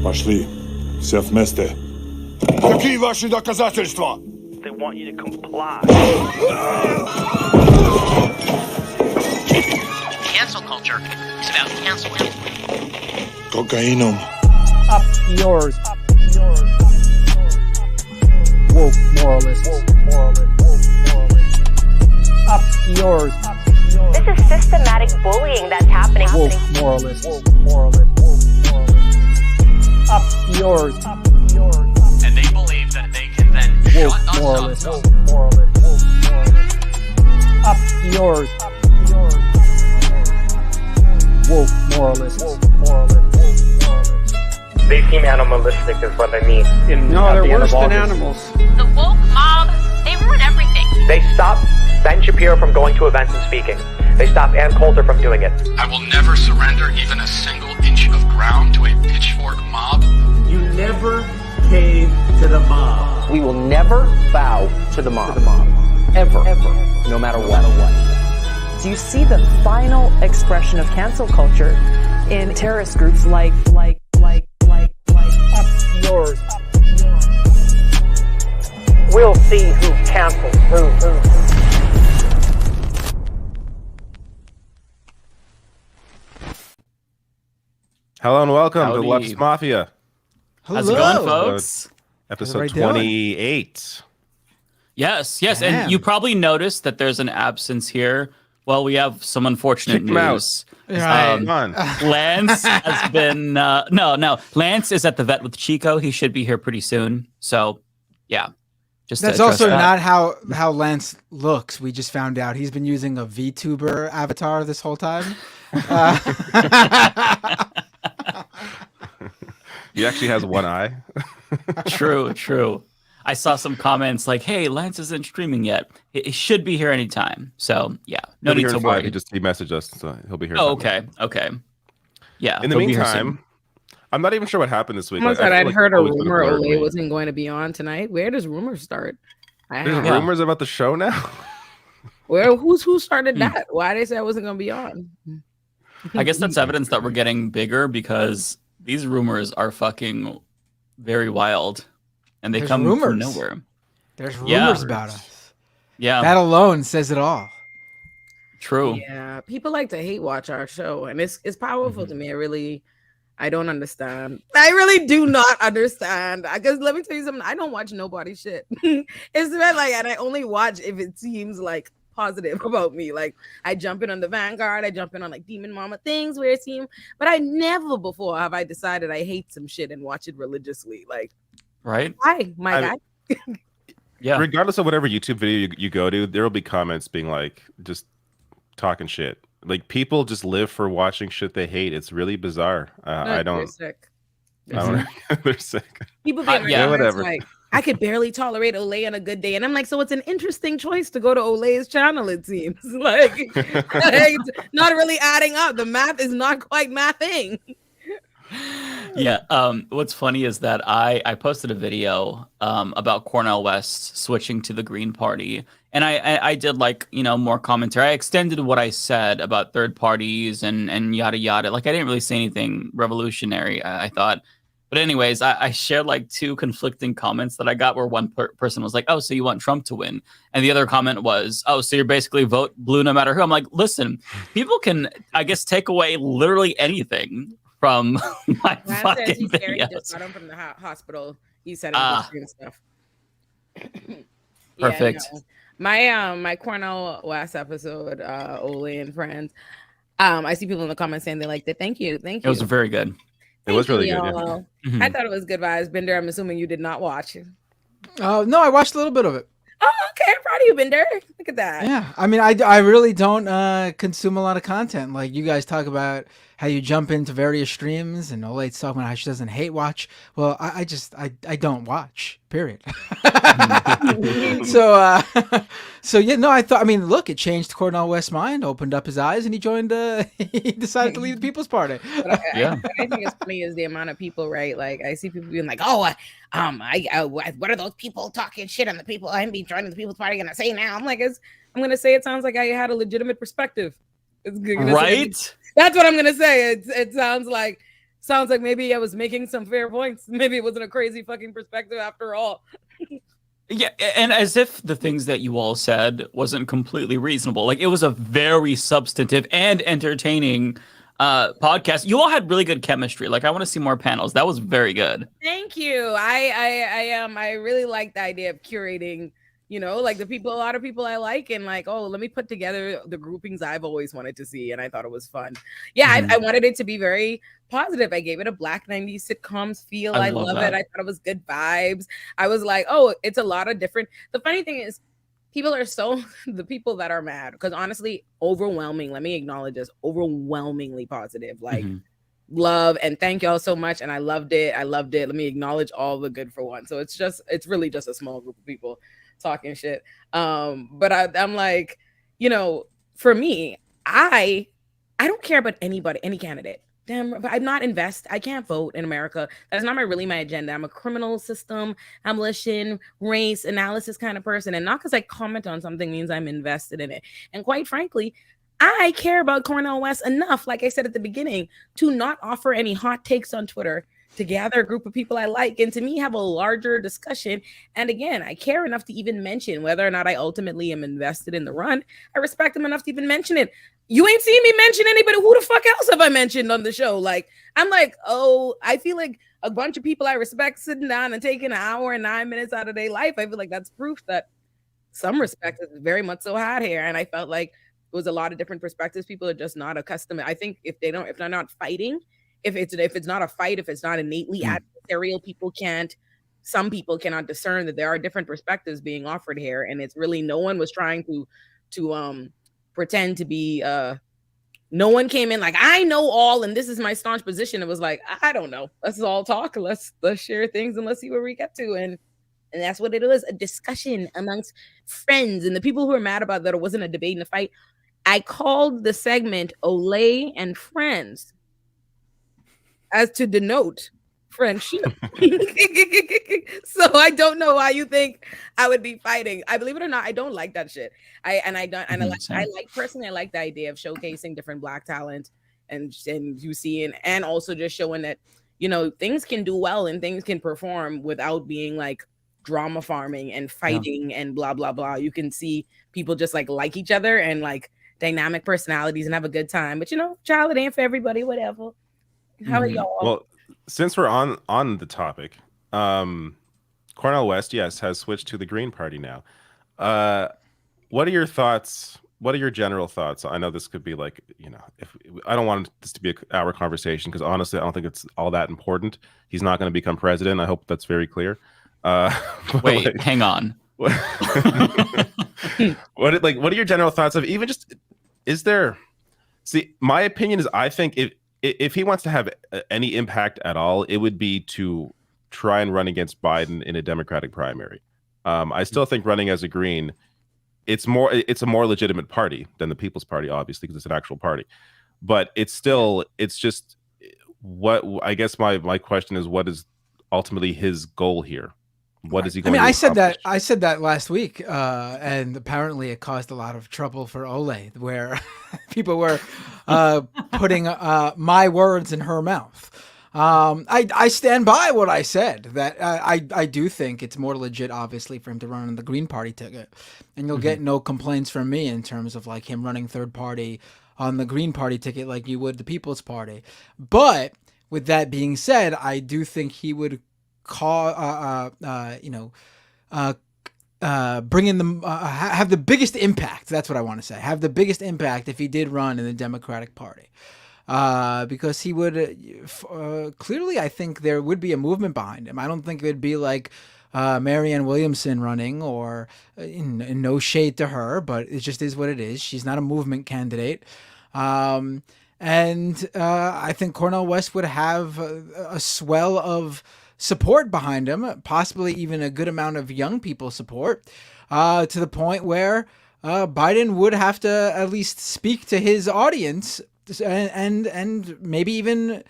Пошли. Все вместе. Какие ваши доказательства? They want you to comply. Cancel culture is about canceling. Кокаином. Up yours. Woke moralists. Up yours. This is systematic bullying that's happening. Woke moralists. Up yours. And they believe that they can then Woke shut us moralists. up. Up yours. Woke moralists. They seem animalistic is what I mean. No, they're worse than animals. The woke mob, they ruin everything. They stop Ben Shapiro from going to events and speaking. They stop Ann Coulter from doing it. I will never surrender even a single inch of ground to a pitchfork mob. You never cave to the mob. We will never bow to the mob. Ever. No matter what. Do you see the final expression of cancel culture in terrorist groups like Up yours. We'll see who cancels who. Hello and welcome Howdy. to Leftist Mafia. How's it going, folks? Episode 28. Yes. Damn. And you probably noticed that there's an absence here. Well, we have some unfortunate news. Come on. Lance has been no. Lance is at the vet with Chico. He should be here pretty soon. So, yeah. Just That's to address also that. not how Lance looks. We just found out he's been using a VTuber avatar this whole time. He actually has one eye. True. I saw some comments like, "Hey, Lance isn't streaming yet. He should be here anytime." So, yeah, no need to worry. He messaged us, so he'll be here. Oh, okay. Yeah. In the he'll be here meantime, soon. I'm not even sure what happened this week. Someone Like, said I I'd feel like heard a it's always been rumor blur to me. Olay wasn't going to be on tonight. Where does rumors start? There's rumors about the show now. Who started that? Why they say I wasn't going to be on? I guess that's evidence that we're getting bigger because these rumors are fucking very wild, and they There's come rumors. from nowhere. There's Yeah. rumors about us. Yeah, That alone says it all. true. Yeah, people like to hate watch our show, and it's powerful to me. I don't understand. I really do not understand. Because let me tell you something. I don't watch nobody's shit. It's been like, and I only watch if it seems like positive about me. Like I jump in on the Vanguard, I jump in on like Demon Mama things where it seems, but I never before have I decided I hate some shit and watch it religiously. Like, Right? why, my guy? Yeah. Regardless of whatever YouTube video you go to, there will be comments being like, just talking shit. Like people just live for watching shit they hate. It's really bizarre. I They're don't. sick. I don't. They're sick. People being yeah, whatever. like, I could barely tolerate Olay on a good day, and I'm like, so it's an interesting choice to go to Olay's channel. It seems like it's not really adding up. The math is not quite mathing. Yeah. What's funny is that I posted a video about Cornel West switching to the Green Party, and I did like more commentary. I extended what I said about third parties and yada yada. Like I didn't really say anything revolutionary. I thought. But anyways, I shared like two conflicting comments that I got where one person was like, "Oh, so you want Trump to win?" And the other comment was, "Oh, so you're basically vote blue no matter who." I'm like, listen, people can, I guess, take away literally anything from my fucking videos. Just got him from the hospital. He said and stuff. Perfect. Yeah, no. My Cornel West episode, Olay and friends. I see people in the comments saying they liked it. Thank you. It was very good. It was really Thank good. you, Yeah. y'all. Mhm. I thought it was good vibes. Bender, I'm assuming you did not watch. Oh no, I watched a little bit of it. Oh, okay. I'm proud of you, Bender. Look at that. Yeah, I mean, I really don't consume a lot of content. Like you guys talk about how you jump into various streams, and Olay's talking about how she doesn't hate watch. Well, I don't watch. Period. So yeah, no, I mean, look, it changed Cornel West's mind, opened up his eyes, and he joined. He decided to leave the People's Party. What I think is funny is the amount of people, right? Like I see people being like, "Oh, what are those people talking shit on the people I'm be joining the People's Party gonna say now?" I'm like, I'm gonna say it sounds like I had a legitimate perspective. It's right. That's what I'm gonna say. It sounds like sounds like maybe I was making some fair points. Maybe it wasn't a crazy fucking perspective after all. Yeah, and as if the things that you all said wasn't completely reasonable. Like, it was a very substantive and entertaining podcast. You all had really good chemistry. Like, I want to see more panels. That was very good. Thank you. I really like the idea of curating, you know, like a lot of people I like, and like, oh, let me put together the groupings I've always wanted to see, and I thought it was fun. Yeah, I wanted it to be very positive. I gave it a Black 90s sitcoms feel. I love it. I thought it was good vibes. I was like, oh, it's a lot of different. The funny thing is, people are the people that are mad, because honestly, overwhelming, let me acknowledge this, overwhelmingly positive. Like, love and thank y'all so much, and I loved it. Let me acknowledge all the good for one. So it's really just a small group of people talking shit. But I'm like, you know, for me, I don't care about anybody, any candidate. Damn, but I'm not I can't vote in America. That's not my agenda. I'm a criminal system, abolition, race analysis kind of person. And not because I comment on something means I'm invested in it. And quite frankly, I care about Cornel West enough, like I said at the beginning, to not offer any hot takes on Twitter, to gather a group of people I like, and to me have a larger discussion. And again, I care enough to even mention whether or not I ultimately am invested in the run. I respect them enough to even mention it. You ain't seen me mention anybody. Who the fuck else have I mentioned on the show? Like, I'm like, oh, I feel like a bunch of people I respect sitting down and taking an hour and 9 minutes out of their life. I feel like that's proof that some respect is very much so had here. And I felt like it was a lot of different perspectives. People are just not accustomed. I think if they're not fighting, if it's not a fight, if it's not innately adversarial, some people cannot discern that there are different perspectives being offered here. And it's really, no one was trying to pretend to be, no one came in like, I know all, and this is my staunch position. It was like, I don't know. Let's all talk. Let's share things, and let's see where we get to. And that's what it was, a discussion amongst friends. And the people who are mad about that it wasn't a debate and a fight, I called the segment Olay and Friends, as to denote friendship. So I don't know why you think I would be fighting. I believe it or not, I don't like that shit. I like the idea of showcasing different Black talent and you see, and also just showing that, you know, things can do well and things can perform without being like drama farming and fighting and blah blah blah. You can see people just like each other and like dynamic personalities and have a good time. But you know, child, it ain't for everybody, whatever. How are y'all? Well, since we're on the topic, Cornel West, yes, has switched to the Green Party now. What are your thoughts? What are your general thoughts? I know this could be like, you know, if I don't want this to be an hour conversation, because honestly, I don't think it's all that important. He's not going to become president. I hope that's very clear. Wait, like, hang on. What are your general thoughts of even just, is there, see, my opinion is, I think if he wants to have any impact at all, it would be to try and run against Biden in a Democratic primary. I still think running as a Green, it's a more legitimate party than the People's Party, obviously, because it's an actual party. But it's just what I guess my question is, what is ultimately his goal here? What is he going to accomplish? I said that last week, and apparently it caused a lot of trouble for Olay, where people were putting my words in her mouth. I stand by what I said, that I do think it's more legit, obviously, for him to run on the Green Party ticket, and you'll get no complaints from me in terms of like him running third party on the Green Party ticket like you would the People's Party. But with that being said, I do think he would bring in have the biggest impact. That's what I want to say. Have the biggest impact if he did run in the Democratic Party. Because he would clearly, I think there would be a movement behind him. I don't think it would be like Marianne Williamson running, or no shade to her, but it just is what it is. She's not a movement candidate. And I think Cornel West would have a swell of support behind him, possibly even a good amount of young people support, to the point where Biden would have to at least speak to his audience and maybe even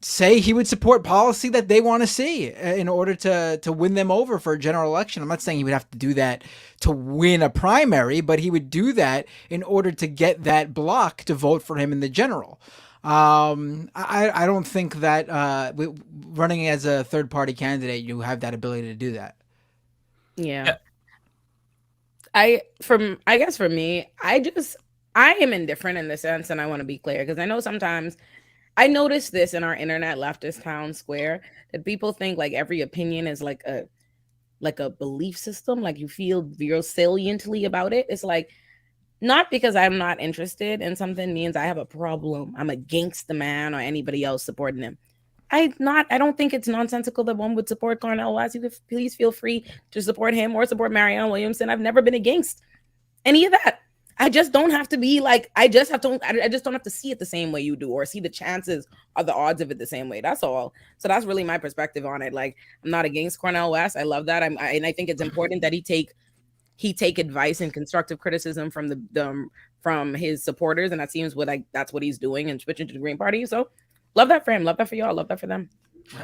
say he would support policy that they want to see in order to win them over for a general election. I'm not saying he would have to do that to win a primary, but he would do that in order to get that bloc to vote for him in the general. I don't think that running as a third party candidate, you have that ability to do that. Yeah. I guess for me, I am indifferent in the sense, and I want to be clear because I know sometimes I notice this in our internet leftist town square that people think like every opinion is like a belief system, like you feel real saliently about it. It's like, not because I'm not interested in something means I have a problem. I'm against the man or anybody else supporting him. I don't think it's nonsensical that one would support Cornel West. You could please feel free to support him or support Marianne Williamson. I've never been against any of that. I just don't have to be like, I just don't have to see it the same way you do or see the chances or the odds of it the same way. That's all. So that's really my perspective on it. Like, I'm not against Cornel West. I love that. And I think it's important that he take advice and constructive criticism from his supporters. And that seems that's what he's doing and switching to the Green Party. So love that for him. Love that for y'all. Love that for them.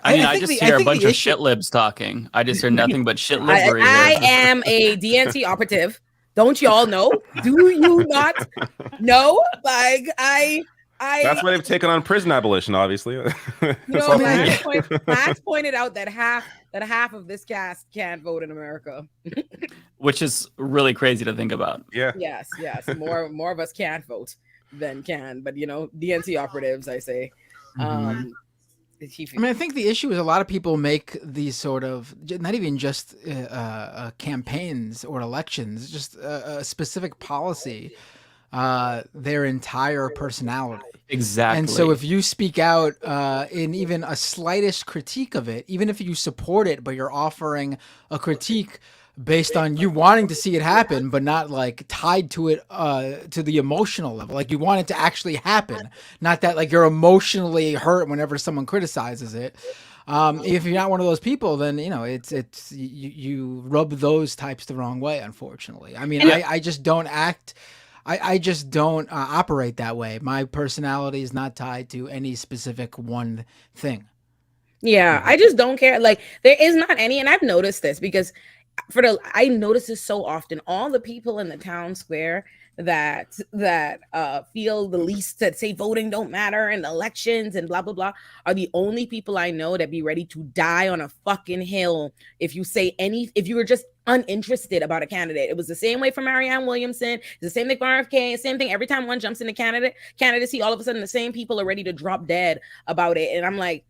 I mean, I just hear a bunch of shit libs talking. I just hear nothing but shit libbery. I am a DNC operative. Don't y'all know? Do you not know? Like that's why they've taken on prison abolition, obviously. Max pointed out that half of this cast can't vote in America. Which is really crazy to think about. Yeah. Yes. More of us can't vote than can, but DNC operatives, I say. I think the issue is a lot of people make these sort of, not even just campaigns or elections, just a specific policy, their entire personality. Exactly. And so if you speak out in even a slightest critique of it, even if you support it, but you're offering a critique based on you wanting to see it happen, but not like tied to it to the emotional level, like you want it to actually happen, not that like you're emotionally hurt whenever someone criticizes it. If you're not one of those people, then it's you rub those types the wrong way, unfortunately. I mean, I just don't act. I just don't operate that way. My personality is not tied to any specific one thing. Yeah, I just don't care. Like, there is not any, and I've noticed this because I notice this so often. All the people in the town square that feel the least, that say voting don't matter and elections and blah blah blah, are the only people I know that be ready to die on a fucking hill if you were just uninterested about a candidate. It was the same way for Marianne Williamson. It's the same thing for RFK. Same thing every time one jumps into candidacy. All of a sudden, the same people are ready to drop dead about it, and I'm like,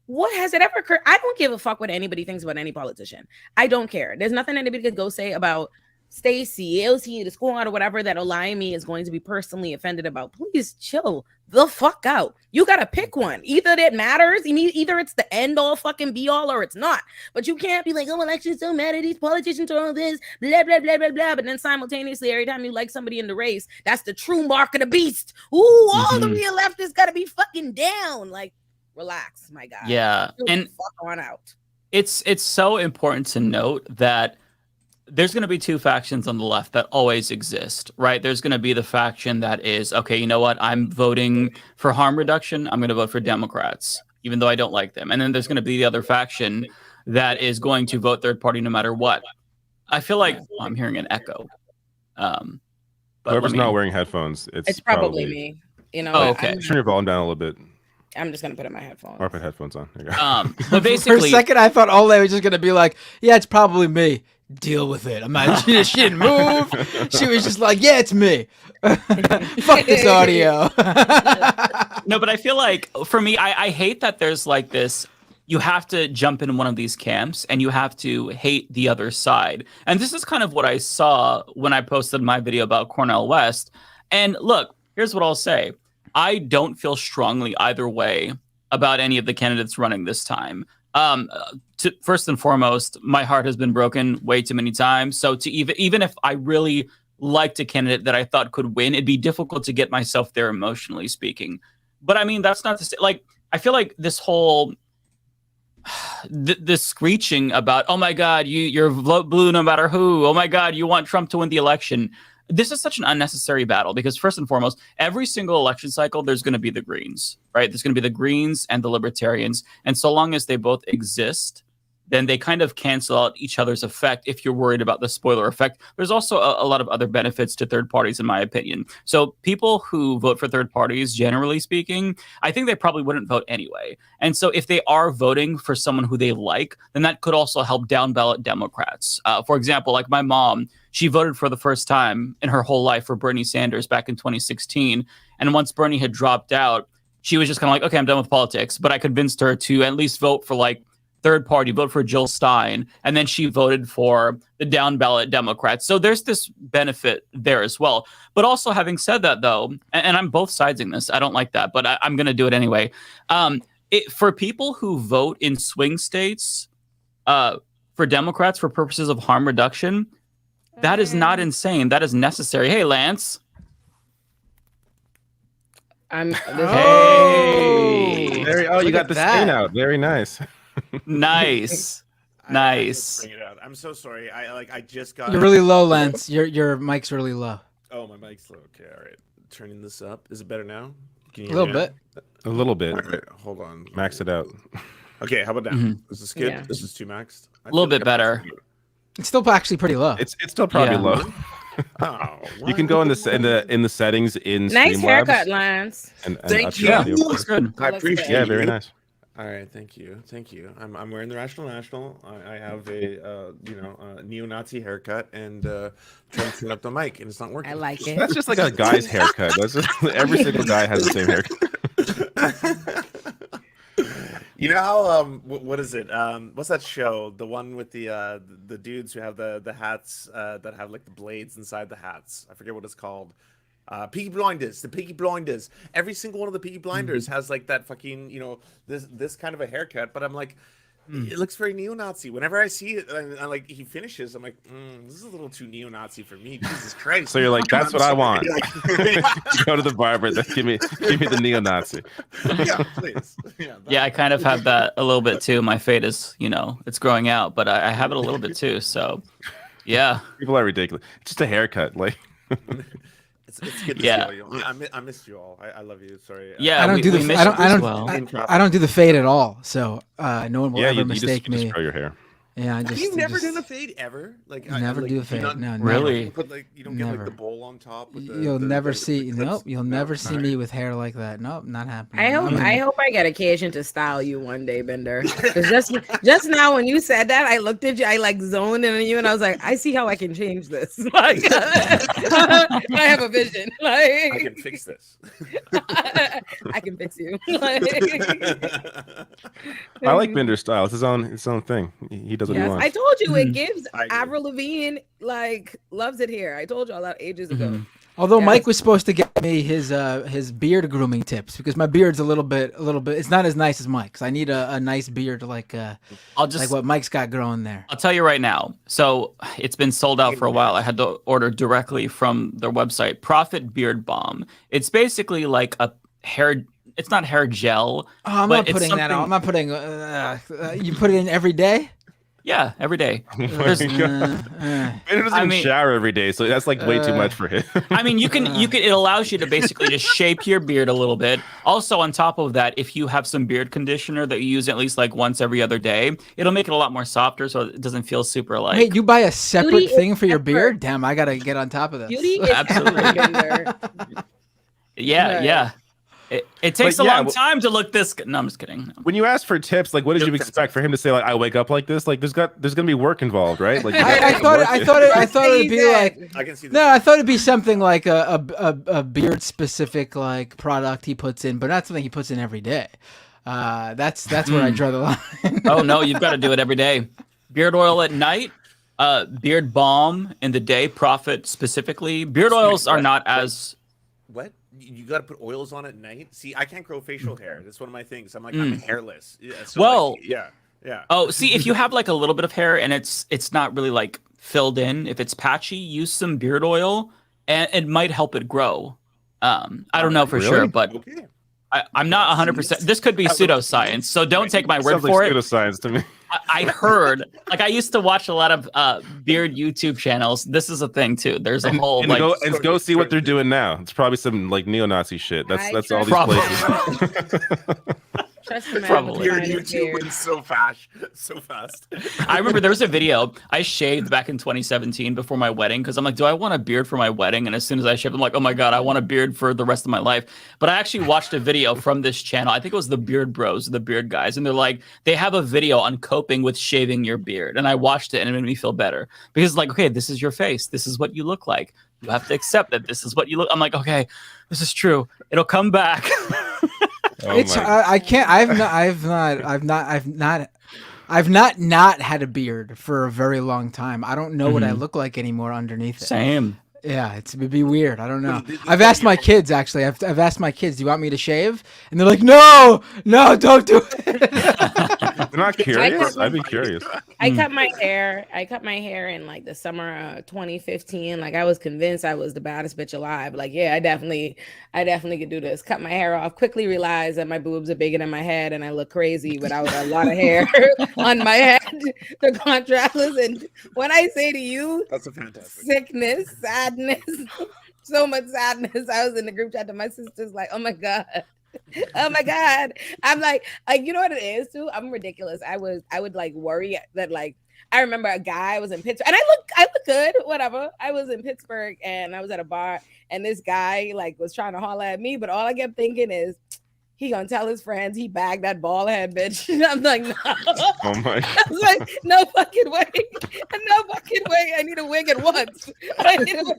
what has it ever occurred? I don't give a fuck what anybody thinks about any politician. I don't care. There's nothing anybody could go say about Stacey, AOC, the squad, or whatever that Olayemi is going to be personally offended about. Please chill the fuck out. You gotta pick one. Either it matters, either it's the end all fucking be all, or it's not. But you can't be like, oh, elections don't matter. These politicians are all this, blah blah blah blah blah. But then simultaneously, every time you like somebody in the race, that's the true mark of the beast. Ooh, all the real leftists gotta be fucking down. Like, relax, my guy. Yeah, and fuck on out. It's so important to note that there's going to be two factions on the left that always exist, right? There's going to be the faction that is, okay, you know what? I'm voting for harm reduction. I'm going to vote for Democrats, even though I don't like them. And then there's going to be the other faction that is going to vote third party no matter what. I feel like I'm hearing an echo. But whoever's not wearing headphones, it's probably me. Okay. Turn your volume down a little bit. I'm just gonna put in my headphones. Or put headphones on. There you go. But basically, for a second, I thought Ole was just gonna be like, "Yeah, it's probably me. Deal with it." I'm not. She didn't move. She was just like, "Yeah, it's me. Fuck this audio." No, but I feel like for me, I hate that there's like this. You have to jump in one of these camps, and you have to hate the other side. And this is kind of what I saw when I posted my video about Cornel West. And look, here's what I'll say. I don't feel strongly either way about any of the candidates running this time. First and foremost, my heart has been broken way too many times. So to even if I really liked a candidate that I thought could win, it'd be difficult to get myself there emotionally speaking. But I mean, that's not to say, like, I feel like this whole this screeching about, oh my God, you're vote blue no matter who. Oh my God, you want Trump to win the election. This is such an unnecessary battle because first and foremost, every single election cycle, there's going to be the Greens, right? There's going to be the Greens and the Libertarians. And so long as they both exist, then they kind of cancel out each other's effect if you're worried about the spoiler effect. There's also a lot of other benefits to third parties, in my opinion. So people who vote for third parties, generally speaking, I think they probably wouldn't vote anyway. And so if they are voting for someone who they like, then that could also help down ballot Democrats. For example, like my mom, she voted for the first time in her whole life for Bernie Sanders back in 2016. And once Bernie had dropped out, she was just kind of like, okay, I'm done with politics. But I convinced her to at least vote for like third party, vote for Jill Stein. And then she voted for the down ballot Democrats. So there's this benefit there as well. But also having said that, though, and I'm both siding this, I don't like that, but I'm going to do it anyway. For people who vote in swing states for Democrats for purposes of harm reduction, that is not insane. That is necessary. Hey, Lance. You got the stain out. Very nice. Nice. Bring it out. I'm so sorry. I just got. You're really low, Lance. Your mic's really low. Oh, my mic's low. Okay, all right. Turning this up. Is it better now? Can you A little bit. A little bit. All right, hold on. Max it out. Okay, how about now? Mm-hmm. Is this good? Yeah. This is too maxed. A little bit better. It's still actually pretty low. It's still probably Yeah. low. Oh, You can go in the settings in Nice Streamlabs haircut, Lance. and Thank upload you. the- Looks good. I appreciate Yeah, it. very nice. All right, thank you. I'm wearing the Rational National. I have a neo-Nazi haircut and trying to turn up the mic, and it's not working. I like it. That's just like a guy's haircut. That's just every single guy has the same haircut. You know how what is it? What's that show? The one with the dudes who have the hats that have like the blades inside the hats. I forget what it's called. Peaky Blinders, the Peaky Blinders. Every single one of the Peaky Blinders has like that fucking, this kind of a haircut. But I'm like, it looks very neo-Nazi. Whenever I see it, and like he finishes, I'm like, this is a little too neo-Nazi for me. Jesus Christ! So you're like, that's what I want. Go to the barber. Give me the neo-Nazi. Yeah, please. Yeah, I kind of have that a little bit too. My fade is, it's growing out, but I have it a little bit too. So, yeah. People are ridiculous. It's just a haircut. Like, It's good to see all you. I missed you all. I love you. Sorry. Yeah, I don't do the we I don't missed I don't do the fade at all. So no one will ever you mistake just me. grow your hair. Yeah, I Have just you never just, done a fade ever? Like never do a fade. Not, No, really. never. Put you don't get Never. like the bowl on top. With You'll never see. clips? Nope, you'll never see me with hair like that. Nope, not happening. I hope I get occasion to style you one day, Bender. 'Cause just now when you said that, I looked at you, I like zoned in on you, and I was like, I see how I can change this. Like, I have a vision. Like, I can fix this. I can fix you. Like, I like Bender's style. It's his own thing. He does what he yes, wants. I told you it gives I agree. Avril Lavigne like loves it here. I told you all that ages ago. Although Yes. Mike was supposed to get me his beard grooming tips because my beard's a little bit. It's not as nice as Mike's. I need a nice beard like what Mike's got growing there. I'll tell you right now. So it's been sold out for a while. I had to order directly from their website. Profit Beard Balm. It's basically like a hair. It's not hair gel. Oh, I'm but not it's putting that on. I'm something- not putting. You put it in every day. Yeah, every day. Bender doesn't shower every day, so that's like way too much for him. I mean, you can. It allows you to basically just shape your beard a little bit. Also, on top of that, if you have some beard conditioner that you use at least like once every other day, it'll make it a lot more softer, so it doesn't feel super like. Wait, you buy a separate Beauty thing is for your effort. beard? Damn, I gotta get on top of this. Beauty is Absolutely. effort, Bender. Yeah, Right. yeah. It takes But a yeah, long time to look this good. No, I'm just kidding. When you ask for tips, like, what did you expect for him to say? Like, I wake up like this. Like, there's gonna be work involved, right? Like, I thought it would be like. I can see. No, I thought it'd be something like a beard specific like product he puts in, but not something he puts in every day. That's where I draw the line. Oh no, you've got to do it every day. Beard oil at night, beard balm in the day. Profit specifically. Beard oils are not as. What? You got to put oils on at night? See, I can't grow facial hair. That's one of my things. I'm hairless. Yeah, so Well, like, yeah. Oh, see, if you have like a little bit of hair and it's not really like filled in, if it's patchy, use some beard oil and it might help it grow. I don't know for sure, but Okay. I'm not 100%. This could be pseudoscience, so don't take my word sounds for like it. pseudoscience to me. I heard, like, I used to watch a lot of beard YouTube channels. This is a thing too. There's a whole like. Go see what they're doing now. It's probably some like neo-Nazi shit. That's all these Probably. places. Trust me, Probably. Your YouTube went so fast. I remember there was a video I shaved back in 2017 before my wedding because I'm like, do I want a beard for my wedding? And as soon as I shaved, I'm like, oh my god, I want a beard for the rest of my life. But I actually watched a video from this channel. I think it was the Beard Bros, the beard guys, and they're like, they have a video on coping with shaving your beard, and I watched it and it made me feel better because like, okay, this is your face, this is what you look like. You have to accept that this is what you look. I'm like, okay, this is true. It'll come back. I can't. I've not had a beard for a very long time. I don't know what I look like anymore underneath it. Same. Yeah, it'd be weird. I don't know. I've asked my kids actually. I've asked my kids, "Do you want me to shave?" And they're like, "No, don't do it." They're not curious. I'd be curious. I cut my hair. I cut my hair in like the summer of 2015. Like I was convinced I was the baddest bitch alive. Like, yeah, I definitely could do this. Cut my hair off. Quickly realized that my boobs are bigger than my head, and I look crazy without a lot of hair on my head. The contrast. And when I say to you, that's a fantastic sickness, sadness, so much sadness. I was in the group chat to my sisters, like, oh my god. Oh my god. I'm like you know what it is too? I'm ridiculous. I would like worry that like I remember a guy was in Pittsburgh and I look good, whatever. I was in Pittsburgh and I was at a bar and this guy like was trying to holler at me, but all I kept thinking is he gonna tell his friends he bagged that bald head bitch. I'm like, no. Oh my. I was like, no fucking way. No fucking way. I need a wig at once. I need a wig.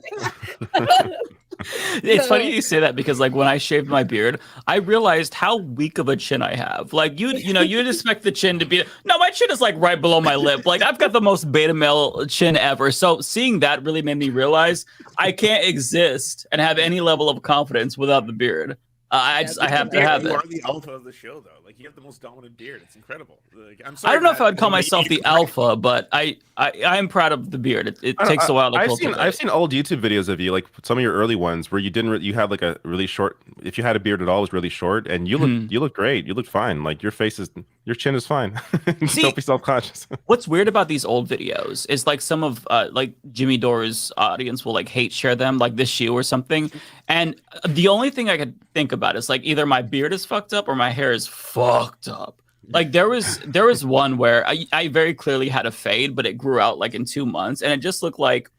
It's funny you say that because like when I shaved my beard, I realized how weak of a chin I have. Like you'd expect the chin to be my chin is like right below my lip. Like I've got the most beta male chin ever. So seeing that really made me realize I can't exist and have any level of confidence without the beard. I have to have it. You are the alpha of the show, though. Like you have the most dominant beard. It's incredible. Like, I'm sorry. I don't know if I would call myself the alpha, but I am proud of the beard. It takes a while to cultivate. I've seen old YouTube videos of you, like some of your early ones, where you had like a really short. If you had a beard at all, it was really short, and you look great. You look fine. Like your chin is fine. Don't be self-conscious. What's weird about these old videos is like some of like Jimmy Dore's audience will like hate share them, like this shoe or something. And the only thing I could think about is like either my beard is fucked up or my hair is fucked up. Like there was one where I very clearly had a fade, but it grew out like in 2 months, and it just looked like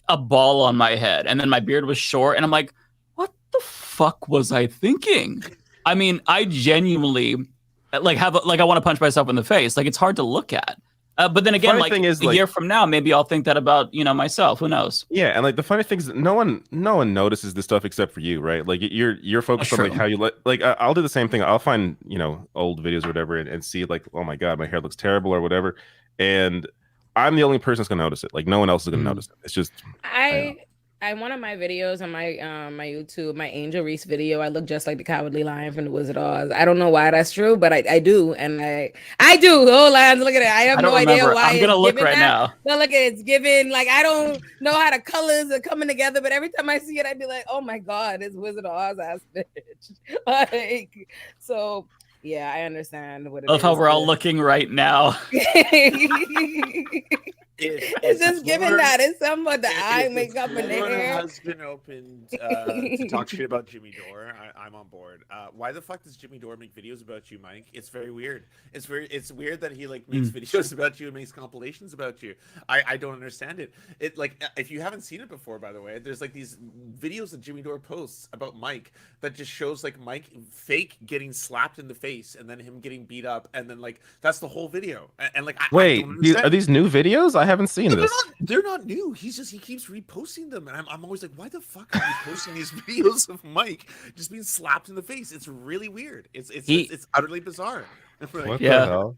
a ball on my head. And then my beard was short, and I'm like, what the fuck was I thinking? I mean, I genuinely like I want to punch myself in the face. Like it's hard to look at. But then again, like a year from now, maybe I'll think that about myself. Who knows? Yeah, and like the funny thing is, no one notices this stuff except for you, right? Like you're focused on like how you like. I'll do the same thing. I'll find old videos or whatever and see like, oh my god, my hair looks terrible or whatever, and I'm the only person that's gonna notice it. Like no one else is gonna notice it. It's just one of my videos on my my YouTube, my Angel Reese video, I look just like the Cowardly Lion from the Wizard of Oz. I don't know why that's true, but I do, and I do. Oh, lads, look at it. I have no idea why. I'm gonna look right now. No, look, it's given. Like I don't know how the colors are coming together, but every time I see it, I'd be like, oh my god, it's Wizard of Oz ass bitch. Like so. Yeah, I understand what it is. Love how we're all looking right now. It's just given that it's somewhat the eye makeup and the hair. Has been opened to talk shit about Jimmy Dore. I'm on board. Why the fuck does Jimmy Dore make videos about you, Mike? It's very weird. It's weird that he like makes videos about you and makes compilations about you. I don't understand it. It like if you haven't seen it before, by the way, there's like these videos that Jimmy Dore posts about Mike that just shows like Mike fake getting slapped in the face and then him getting beat up and then like that's the whole video. And like wait, are these new videos? I haven't seen this. They're not new. He keeps reposting them, and I'm always like, why the fuck are you posting these videos of Mike just being slapped in the face? It's really weird. It's utterly bizarre. What the hell?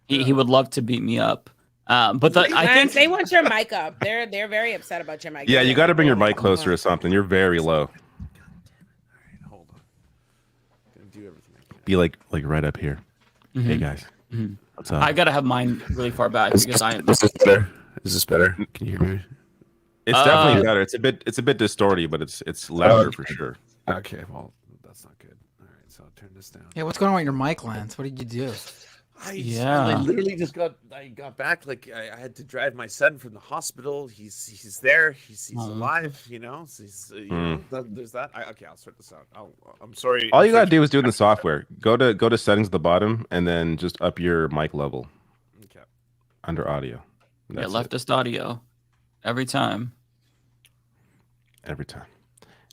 He would love to beat me up. But I think they want your mic up. They're very upset about your mic. Yeah, you got to bring your mic closer or something. You're very low. All right, hold on. Gonna do everything I can. Be like right up here. Hey guys, what's up? I gotta have mine really far back because I. This is better. Is this better? Can you hear me? It's definitely better. It's a bit distorted, but it's louder for sure. Okay, well that's not good. All right, so I'll turn this down. Yeah, what's going on with your mic, Lance? What did you do? Yeah. I literally just got back. Like I had to drive my son from the hospital. He's there. He's alive. You know. So there's that. Okay, I'll sort this out. I'm sorry. All you gotta do is do it in the software. Go to settings at the bottom, and then just up your mic level. Okay. Under audio. Yeah, leftist audio. Every time. Every time.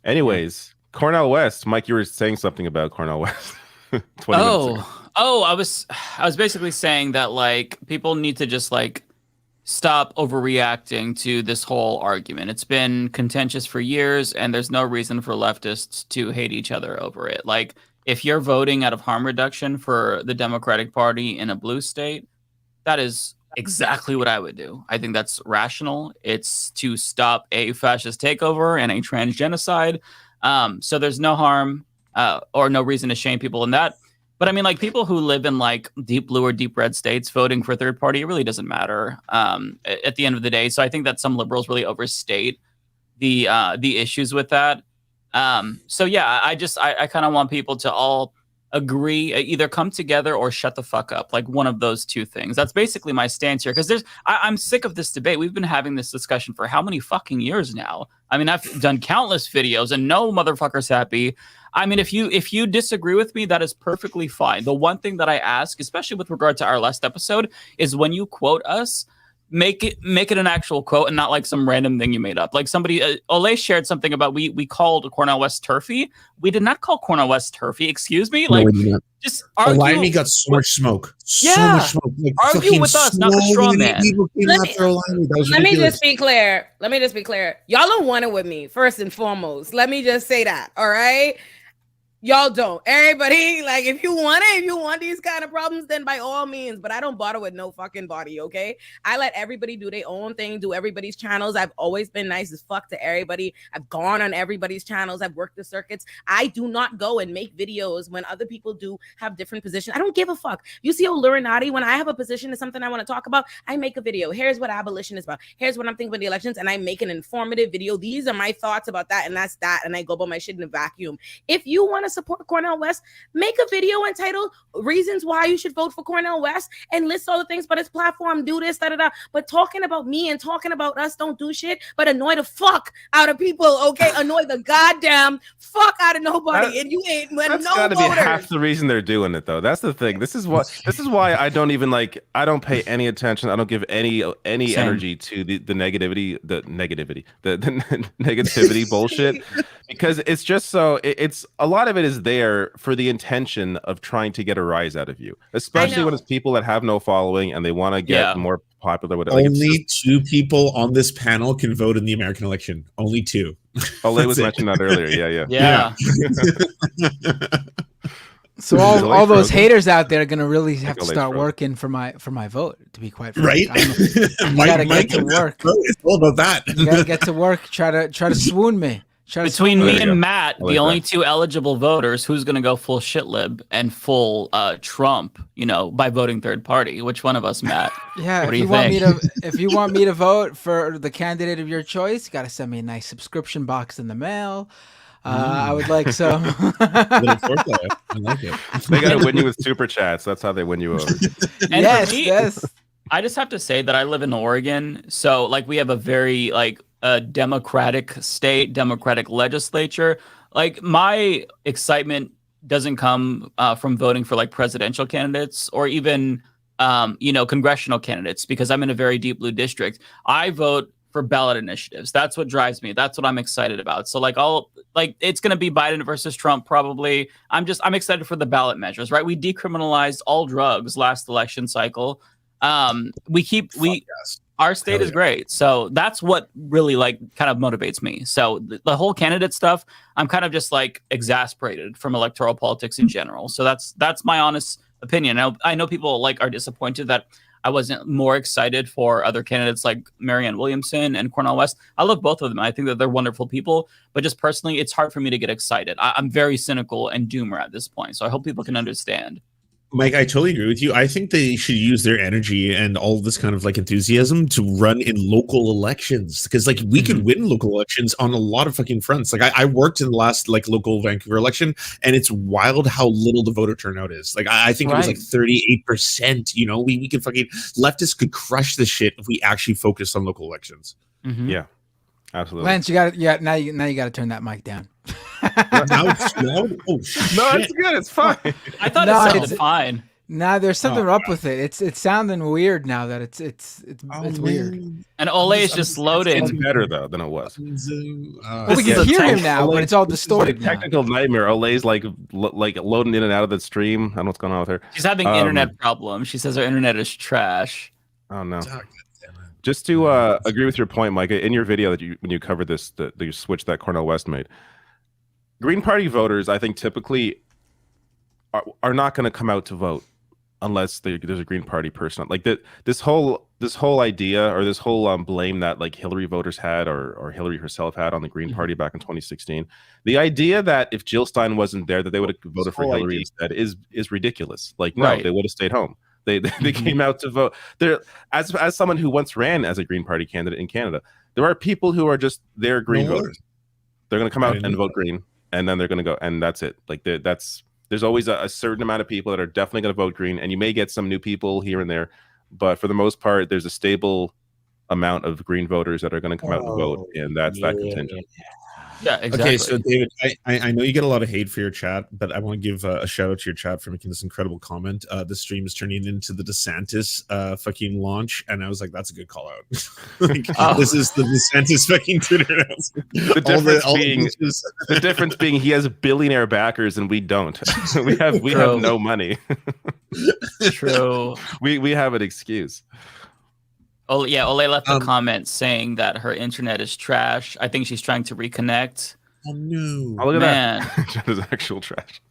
Anyways, Cornel West. Mike, you were saying something about Cornel West. 20 minutes ago. I was basically saying that like people need to just like stop overreacting to this whole argument. It's been contentious for years, and there's no reason for leftists to hate each other over it. Like if you're voting out of harm reduction for the Democratic Party in a blue state, that is exactly what I would do. I think that's rational. It's to stop a fascist takeover and a trans genocide. So there's no harm or no reason to shame people in that. But I mean, like people who live in like deep blue or deep red states voting for a third party, it really doesn't matter at the end of the day. So I think that some liberals really overstate the issues with that. So yeah, I kind of want people to all agree, either come together or shut the fuck up, like one of those two things. That's basically my stance here, because I'm sick of this debate. We've been having this discussion for how many fucking years now? I mean, I've done countless videos and no motherfucker's happy. I mean, if you disagree with me, that is perfectly fine. The one thing that I ask, especially with regard to our last episode, is when you quote us, make it an actual quote and not like some random thing you made up. Like somebody, Olay shared something about we called Cornel West turfy. We did not call Cornel West turfy. Excuse me. Like just argue. Olayemi got so much smoke. Yeah. So much smoke. Like, argue with us, not the straw man. Let me just be clear. Y'all don't want it with me, first and foremost. Let me just say that. All right. Y'all don't. Everybody, like, if you want these kind of problems, then by all means. But I don't bother with no fucking body, okay? I let everybody do their own thing, do everybody's channels. I've always been nice as fuck to everybody. I've gone on everybody's channels. I've worked the circuits. I do not go and make videos when other people do have different positions. I don't give a fuck. You see Olurin, when I have a position to something I want to talk about, I make a video. Here's what abolition is about. Here's what I'm thinking about the elections, and I make an informative video. These are my thoughts about that, and that's that. And I go about my shit in a vacuum. If you want to support Cornel West, make a video entitled "Reasons Why You Should Vote for Cornel West" and list all the things about his platform, do this, da-da-da. But talking about me and talking about us don't do shit but annoy the fuck out of people, okay? Annoy the goddamn fuck out of nobody. And you ain't when that's no gotta voters. be half the reason they're doing it, though. That's the thing. This is why I don't even I don't pay any attention. I don't give any energy to the negativity, the negativity bullshit, because it's just so it's a lot of it is there for the intention of trying to get a rise out of you, especially when it's people that have no following and they want to get more popular with it. Only two people on this panel can vote in the American election. Only two. Olay was mentioning that earlier. Yeah. So all those haters out there are gonna really have to start working for my vote. To be quite frank, right? You gotta get to work. It's all about that. You gotta get to work. Try to swoon me. Between me and Matt, the only two eligible voters, who's going to go full shitlib and full Trump, by voting third party? Which one of us, Matt? Yeah, what if do you think? If you want me to vote for the candidate of your choice, you got to send me a nice subscription box in the mail. I would like some. I like it. They got to win you with Superchats. That's how they win you over. And yes. I just have to say that I live in Oregon, so we have a very democratic state, democratic legislature. My excitement doesn't come from voting for presidential candidates or even congressional candidates, because I'm in a very deep blue district. I vote for ballot initiatives. That's what drives me. That's what I'm excited about. So it's going to be Biden versus Trump probably. I'm excited for the ballot measures, right? We decriminalized all drugs last election cycle. Our state is great. So that's what really kind of motivates me. So the whole candidate stuff, I'm kind of just exasperated from electoral politics in general. So that's my honest opinion. I know people are disappointed that I wasn't more excited for other candidates like Marianne Williamson and Cornel West. I love both of them. I think that they're wonderful people, but just personally, it's hard for me to get excited. I'm very cynical and doomer at this point. So I hope people can understand. Mike, I totally agree with you. I think they should use their energy and all this kind of like enthusiasm to run in local elections, because like we could win local elections on a lot of fucking fronts. Like I worked in the last like local Vancouver election, and it's wild how little the voter turnout is. Like I think it was like 38%. You know, we could fucking leftists could crush this shit if we actually focus on local elections. Yeah, absolutely. Lance, you got now you got to turn that mic down. Now it's loud? Oh shit. No, it's good. It's fine. I thought it sounded fine. Nah, there's something up with it. It's sounding weird now that it's weird. And Ole is just loading. It's better though than it was. Well, we can hear him now, but it's all distorted. It's a technical nightmare. Ole's like loading in and out of the stream. I don't know what's going on with her. She's having internet problems. She says her internet is trash. Oh no. Just to agree with your point, Mike, in your video that when you covered this, the switch that Cornel West made, Green Party voters, I think, typically are not going to come out to vote unless there's a Green Party person. Like this whole idea, or this whole blame that like Hillary voters had, or Hillary herself had on the Green Party back in 2016. The idea that if Jill Stein wasn't there, that they would have voted for Hillary instead is ridiculous. Like no, they would have stayed home. They came out to vote. There, as someone who once ran as a Green Party candidate in Canada, there are people who are just Green voters. They're going to come out and vote Green, and then they're going to go, and that's it. Like there's always a certain amount of people that are definitely going to vote Green, and you may get some new people here and there, but for the most part, there's a stable amount of Green voters that are going to come out and vote, and that's that contingent. Yeah, exactly. Okay, so David, I know you get a lot of hate for your chat, but I want to give a shout out to your chat for making this incredible comment. The stream is turning into the DeSantis fucking launch, and I was like, that's a good call out. This is the DeSantis fucking Twitter announcement. The difference being he has billionaire backers and we don't. we have no money. True. We have an excuse. Oh yeah, Ole left a comment saying that her internet is trash. I think she's trying to reconnect. Oh no! Oh, look at that. That is actual trash.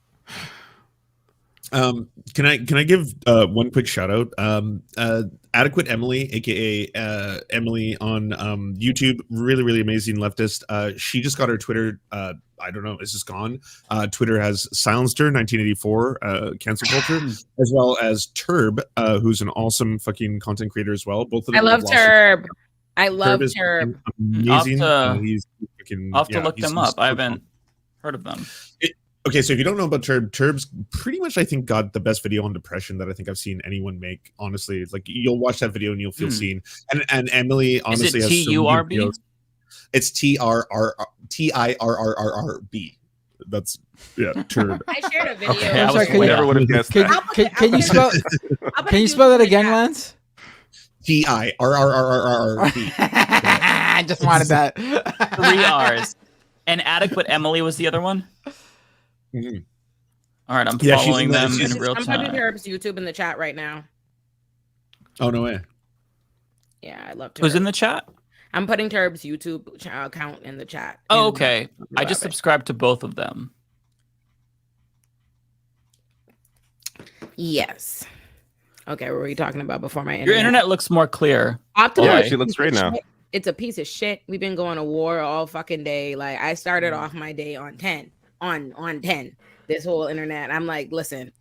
Can I give one quick shout out? Adequate Emily, aka Emily on YouTube, really amazing leftist. She just got her Twitter. I don't know, it's just gone. Twitter has silenced her, 1984, cancel culture, as well as Turb, who's an awesome fucking content creator as well. Both of them. I love Turb. I love Turb. Amazing. I'll have to look them up. I haven't heard of them. Okay, so if you don't know about Turb's pretty much, I think, got the best video on depression that I think I've seen anyone make. Honestly, it's like you'll watch that video and you'll feel seen. And Emily honestly has TURB? It's TIRRRRB. That's Turb. I shared a video. Okay, I never would have guessed that. Can you spell? Can you spell that again, Lance? TIRRRRRB. I just wanted that. 3 R's. And Adequate Emily was the other one? Mm-hmm. All right, I'm following them in real I'm time. putting Turb's YouTube in the chat right now. Oh, no way. Yeah, I love Turb. Who's in the chat? I'm putting Turb's YouTube account in the chat. Oh, okay. I just subscribed to both of them. Yes. Okay, what were we talking about before my internet? Your internet looks more clear. Yeah, she looks great now. It's a piece of shit. We've been going to war all fucking day. Like, I started off my day on 10. On 10. This whole internet. I'm like, listen.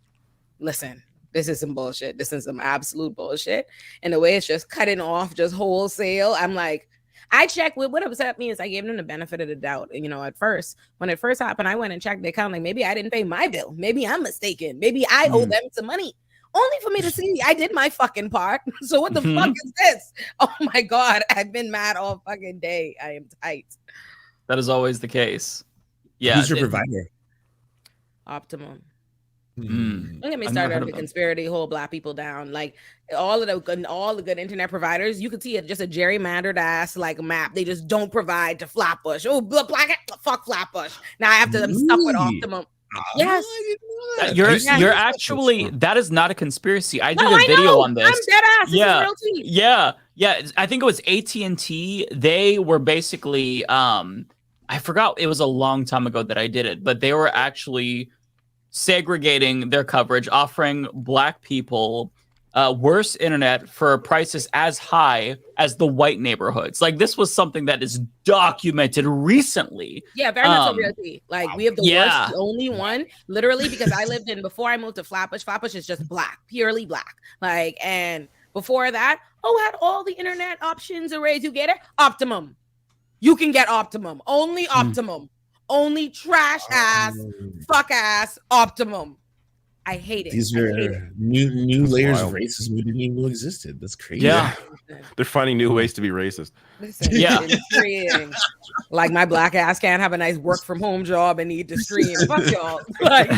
This is some bullshit. This is some absolute bullshit. And the way it's just cutting off just wholesale, I'm like, I checked with what upset me is I gave them the benefit of the doubt. You know, at first, when it first happened, I went and checked the account. Like, maybe I didn't pay my bill. Maybe I'm mistaken. Maybe I owe them some money. Only for me to see I did my fucking part. So what the fuck is this? Oh my God. I've been mad all fucking day. I am tight. That is always the case. Yeah. Who's your provider? Optimum. Mm. Don't get me started on the conspiracy, hold black people down. Like all the good internet providers, you could see it just a gerrymandered ass like map. They just don't provide to Flatbush. Oh, fuck Flatbush. Now I have to stuck with Optimum. Yes. You're actually, that is not a conspiracy. I did a video on this. I'm dead ass. Yeah. This is real tea. Yeah. I think it was AT&T. They were basically, I forgot, it was a long time ago that I did it, but they were actually segregating their coverage, offering black people worse internet for prices as high as the white neighborhoods. Like this was something that is documented recently. Yeah, very much so real tea. Like we have the worst, the only one, literally, because I lived in before I moved to Flatbush. Flatbush is just black, purely black. Like, and before that, had all the internet options arrays. You get it? Optimum. You can get Optimum. Only Optimum. Only trash ass, fuck ass Optimum. I hate it. These are new layers of racism we didn't even know existed. That's crazy. Yeah. They're finding new ways to be racist. Listen, it's like my black ass can't have a nice work from home job and need to stream. Fuck y'all. Like,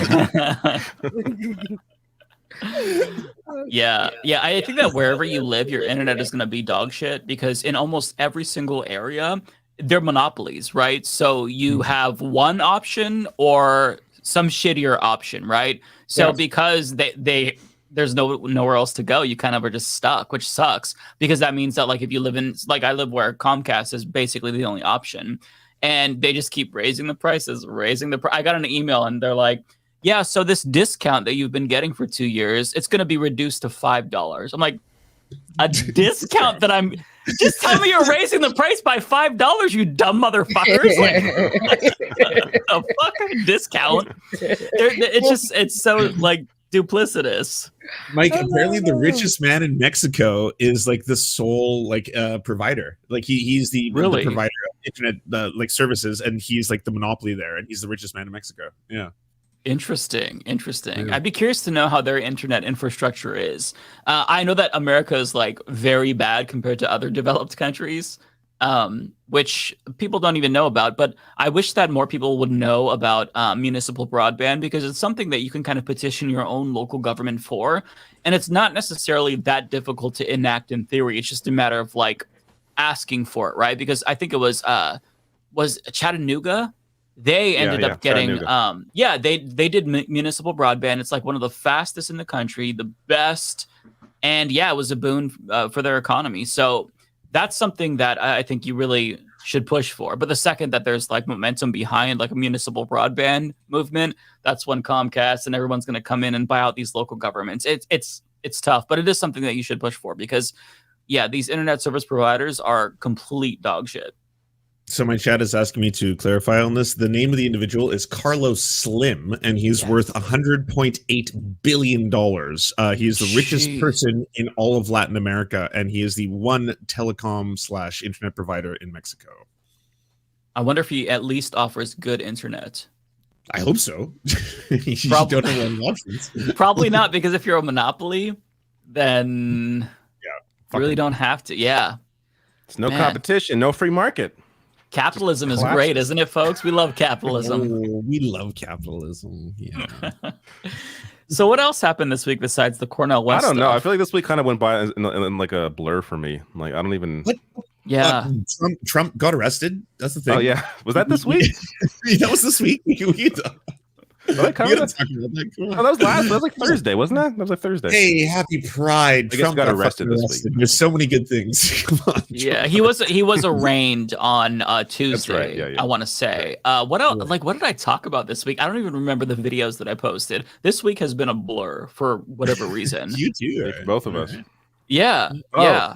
yeah. I think that wherever you live, your internet is going to be dog shit because in almost every single area, they're monopolies, right? So you have one option or some shittier option, right? So because there's nowhere else to go, you kind of are just stuck, which sucks because that means that like if you live in like I live where Comcast is basically the only option, and they just keep raising the prices, I got an email and they're like, yeah, so this discount that you've been getting for 2 years, it's going to be reduced to $5. I'm like, a discount that I'm just tell me you're raising the price by $5, you dumb motherfuckers. Like a fucking discount. It's so like duplicitous. Mike, apparently the richest man in Mexico is like the sole like provider. Like he's the provider of internet like services, and he's like the monopoly there, and he's the richest man in Mexico. Yeah. Interesting. Yeah. I'd be curious to know how their internet infrastructure is. I know that America is like very bad compared to other developed countries, which people don't even know about. But I wish that more people would know about municipal broadband because it's something that you can kind of petition your own local government for. And it's not necessarily that difficult to enact in theory. It's just a matter of like asking for it, right? Because I think it was Chattanooga. They ended up getting, they did municipal broadband. It's like one of the fastest in the country, the best. And it was a boon for their economy. So that's something that I think you really should push for. But the second that there's like momentum behind like a municipal broadband movement, that's when Comcast and everyone's going to come in and buy out these local governments. It's tough, but it is something that you should push for because, these internet service providers are complete dog shit. So my chat is asking me to clarify on this. The name of the individual is Carlos Slim, and he's worth $100.8 billion. He is the richest person in all of Latin America, and he is the one telecom/internet provider in Mexico. I wonder if he at least offers good internet. I hope so. You don't have any options. Probably not, because if you're a monopoly, then you really don't have to. Yeah. It's no competition, no free market. Capitalism is great, isn't it, folks? We love capitalism. Oh, we love capitalism. Yeah. So what else happened this week besides the Cornel West I don't know. stuff? I feel like this week kind of went by in like a blur for me. Like, I don't even... What? Yeah. Trump got arrested? That's the thing. Oh, yeah. Was that this week? That was this week. That was like Thursday, wasn't it? That was like Thursday. Hey, happy Pride! Trump got arrested this week. There's so many good things. Come on, yeah, he was arraigned on Tuesday. That's right. Yeah. I want to say. What else? Like, what did I talk about this week? I don't even remember the videos that I posted. This week has been a blur for whatever reason. You too, both of us. Yeah.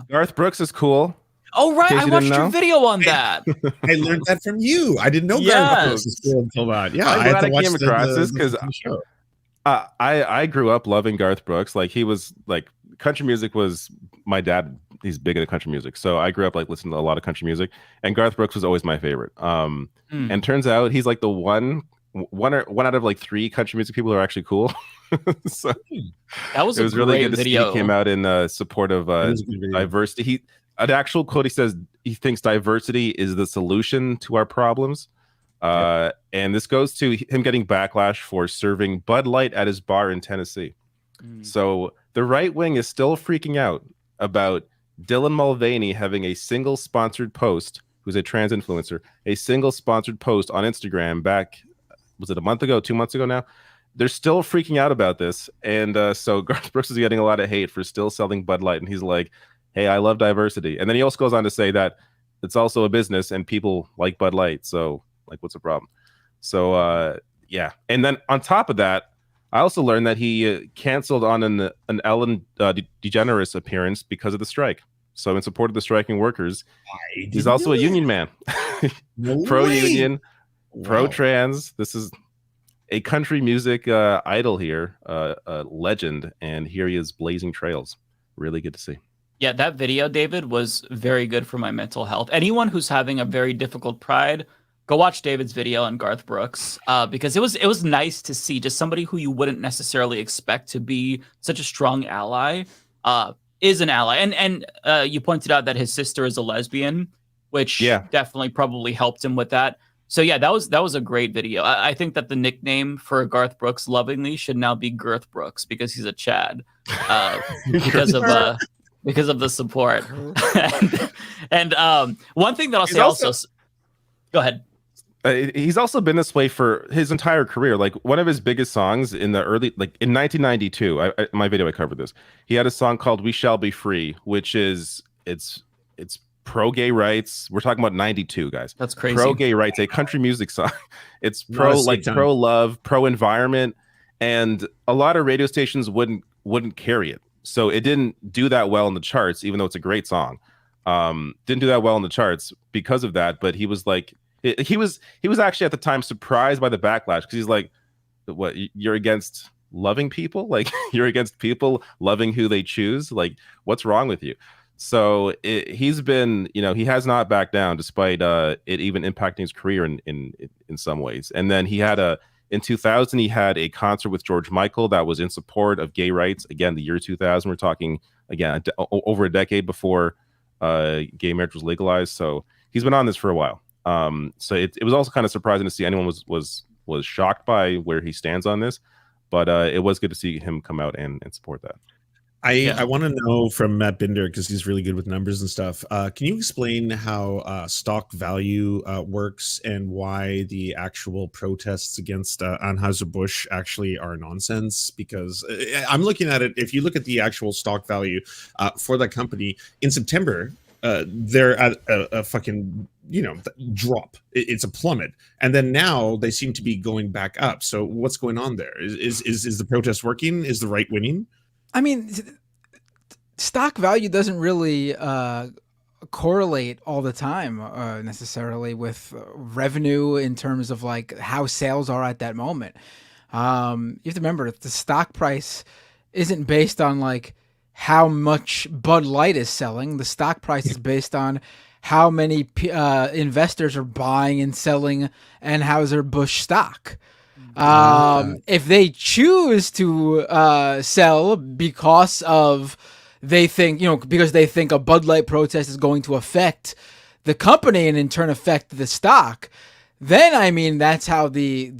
Garth Brooks is cool. Oh, right. I watched your video on that. I learned that from you. I didn't know Garth Brooks was cool until that. Yeah, I'm glad I came across this because I grew up loving Garth Brooks. Like, he was like, country music was my dad. He's big into country music. So I grew up like listening to a lot of country music, and Garth Brooks was always my favorite. And turns out he's like the one out of like 3 country music people who are actually cool. So that was it was really good video. to see he came out in support of diversity. An actual quote, he says he thinks diversity is the solution to our problems. And this goes to him getting backlash for serving Bud Light at his bar in Tennessee. So the right wing is still freaking out about Dylan Mulvaney having a single sponsored post, who's a trans influencer, a single sponsored post on Instagram back, was it a month ago, 2 months ago now? They're still freaking out about this. And so Garth Brooks is getting a lot of hate for still selling Bud Light. And he's like, hey, I love diversity. And then he also goes on to say that it's also a business and people like Bud Light. So, like, what's the problem? So, yeah. And then on top of that, I also learned that he canceled on an Ellen DeGeneres appearance because of the strike. So in support of the striking workers, he's also a union man, pro-union, pro-trans. This is a country music idol here, a legend, and here he is blazing trails. Really good to see. Yeah, that video, David, was very good for my mental health. Anyone who's having a very difficult pride, go watch David's video on Garth Brooks, because it was nice to see just somebody who you wouldn't necessarily expect to be such a strong ally is an ally. And you pointed out that his sister is a lesbian, which definitely probably helped him with that. So yeah, that was a great video. I think that the nickname for Garth Brooks lovingly should now be Girth Brooks because he's a Chad, because of the support. and one thing that I'll say also go ahead. He's also been this way for his entire career. Like one of his biggest songs in the early, like in 1992, my video I covered this. He had a song called "We Shall Be Free," which is it's pro-gay rights. We're talking about 92, guys. That's crazy. Pro-gay rights, a country music song. It's pro-love, pro-environment, and a lot of radio stations wouldn't carry it. So it didn't do that well in the charts, even though it's a great song. Didn't do that well in the charts because of that. But he was like, he was actually at the time surprised by the backlash because he's like, what, you're against loving people? Like you're against people loving who they choose? Like what's wrong with you? So he's been, he has not backed down despite it even impacting his career in some ways. And then he had in 2000, he had a concert with George Michael that was in support of gay rights. Again, the year 2000, we're talking, again, over a decade before gay marriage was legalized. So he's been on this for a while. So it was also kind of surprising to see anyone was shocked by where he stands on this. But it was good to see him come out and support that. I want to know from Matt Binder, because he's really good with numbers and stuff. Can you explain how stock value works and why the actual protests against Anheuser-Busch actually are nonsense? Because I'm looking at it. If you look at the actual stock value for that company in September, they're at a fucking drop. It's a plummet, and then now they seem to be going back up. So what's going on there? Is the protest working? Is the right winning? I mean, stock value doesn't really correlate all the time necessarily with revenue in terms of like how sales are at that moment. You have to remember the stock price isn't based on like how much Bud Light is selling. The stock price is based on how many investors are buying and selling Anheuser-Busch stock. If they choose to sell because of because they think a Bud Light protest is going to affect the company and in turn affect the stock, then I mean that's how the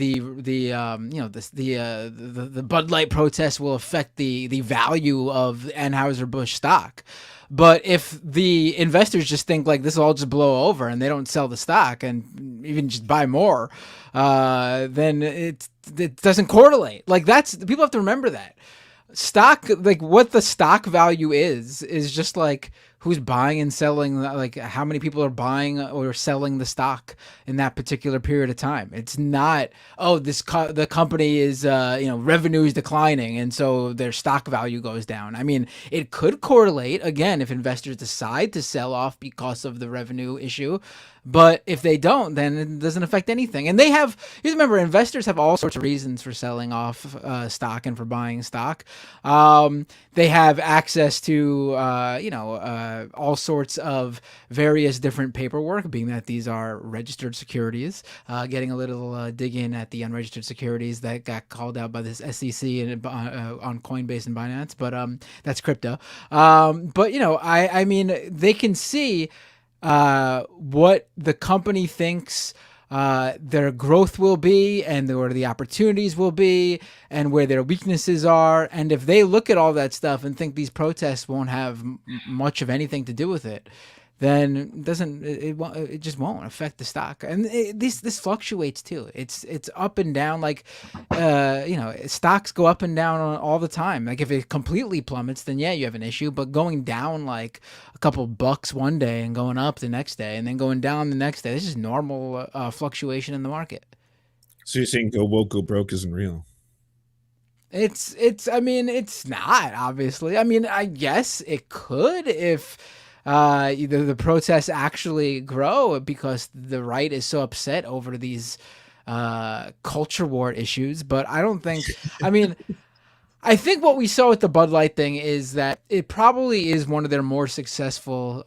Bud Light protest will affect the value of Anheuser-Busch stock. But if the investors just think like this will all just blow over and they don't sell the stock and even just buy more, then it doesn't correlate. Like people have to remember that. Stock, like what the stock value is just like who's buying and selling, like how many people are buying or selling the stock in that particular period of time. It's not, the company is, revenue is declining and so their stock value goes down. I mean, it could correlate, again, if investors decide to sell off because of the revenue issue. But if they don't, then it doesn't affect anything. And you remember, investors have all sorts of reasons for selling off stock and for buying stock. They have access to, all sorts of various different paperwork, being that these are registered securities. Getting a little dig in at the unregistered securities that got called out by this SEC and on Coinbase and Binance, but that's crypto. I mean, they can see what the company thinks their growth will be and where the opportunities will be and where their weaknesses are. And if they look at all that stuff and think these protests won't have much of anything to do with it, then it just won't affect the stock. And this fluctuates too. It's up and down. Like, stocks go up and down all the time. Like if it completely plummets, then yeah, you have an issue. But going down like a couple bucks one day and going up the next day and then going down the next day, this is normal fluctuation in the market. So you're saying go woke, go broke isn't real? I mean, it's not, obviously. I mean, I guess it could if either the protests actually grow because the right is so upset over these culture war issues. But I don't think, I mean, I think what we saw with the Bud Light thing is that it probably is one of their more successful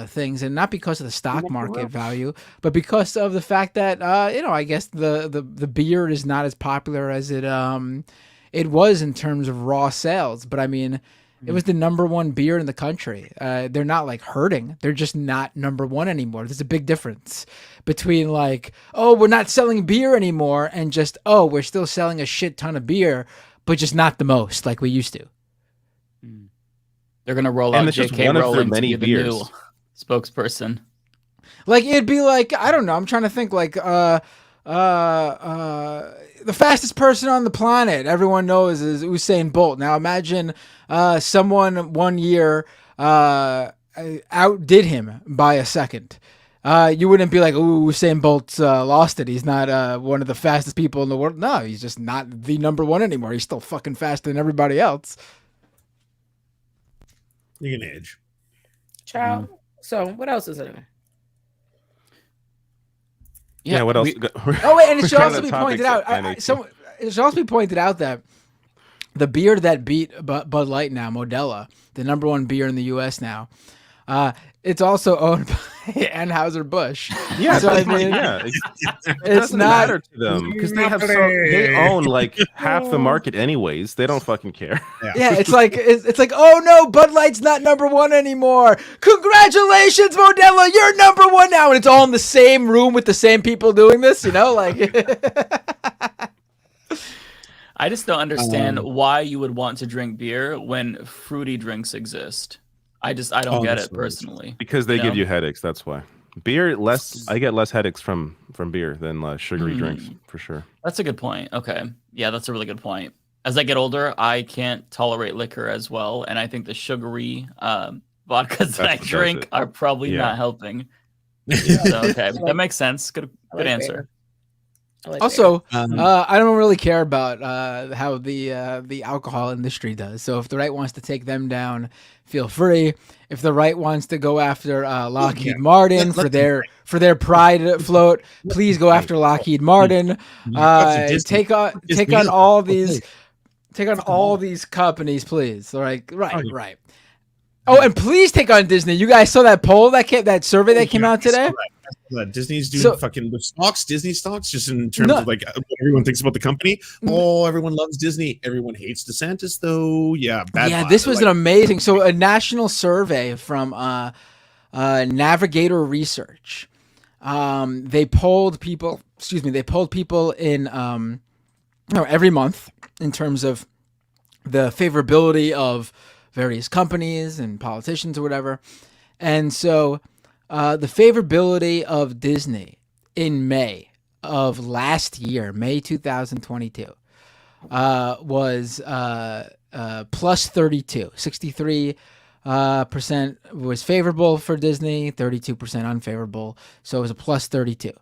things, and not because of the stock market value, but because of the fact that I guess the beer is not as popular as it was in terms of raw sales. But I mean, it was the number one beer in the country. They're not like hurting; they're just not number one anymore. There's a big difference between like, oh, we're not selling beer anymore, and just, oh, we're still selling a shit ton of beer, but just not the most like we used to. They're gonna roll out J.K. Rowling to be the new spokesperson. Like it'd be like, I don't know. I'm trying to think like the fastest person on the planet everyone knows is Usain Bolt. Now imagine someone one year outdid him by a second. You wouldn't be like, ooh, Usain Bolt lost it. He's not one of the fastest people in the world. No, he's just not the number one anymore. He's still fucking faster than everybody else. You can age. Ciao. So what else is in there? Yeah, what else? Oh wait, and it should also be pointed out. It should also be pointed out that the beer that beat Bud Light now, Modelo, the number one beer in the U.S. now, it's also owned by Anheuser-Busch. Yeah, so I mean, it it's doesn't not matter to them because they own like half the market anyways. They don't fucking care. Yeah, it's like oh no, Bud Light's not number one anymore. Congratulations, Modelo, you're number one now, and it's all in the same room with the same people doing this. Like. I just don't understand why you would want to drink beer when fruity drinks exist. I don't get it personally. Because they give you headaches. That's why. Beer I get less headaches from beer than sugary drinks for sure. That's a good point. Okay, yeah, that's a really good point. As I get older, I can't tolerate liquor as well, and I think the sugary vodkas that I drink are probably not helping. So, okay, that makes sense. Good answer. Also, I don't really care about how the alcohol industry does. So if the right wants to take them down, feel free. If the right wants to go after Lockheed Martin for their pride float, please go after Lockheed Martin. Take on all these companies, please. Right. Oh, and please take on Disney. You guys saw that poll that survey that came out today? Disney's doing fucking stocks, Disney stocks, just in terms of like what everyone thinks about the company. Oh, everyone loves Disney. Everyone hates DeSantis, though. Yeah, this was an amazing. So a national survey from Navigator Research. They polled people. They polled people in every month in terms of the favorability of various companies and politicians or whatever. And so the favorability of Disney in May of last year, May 2022, was plus 32. 63% was favorable for Disney, 32% unfavorable. So it was a plus 32.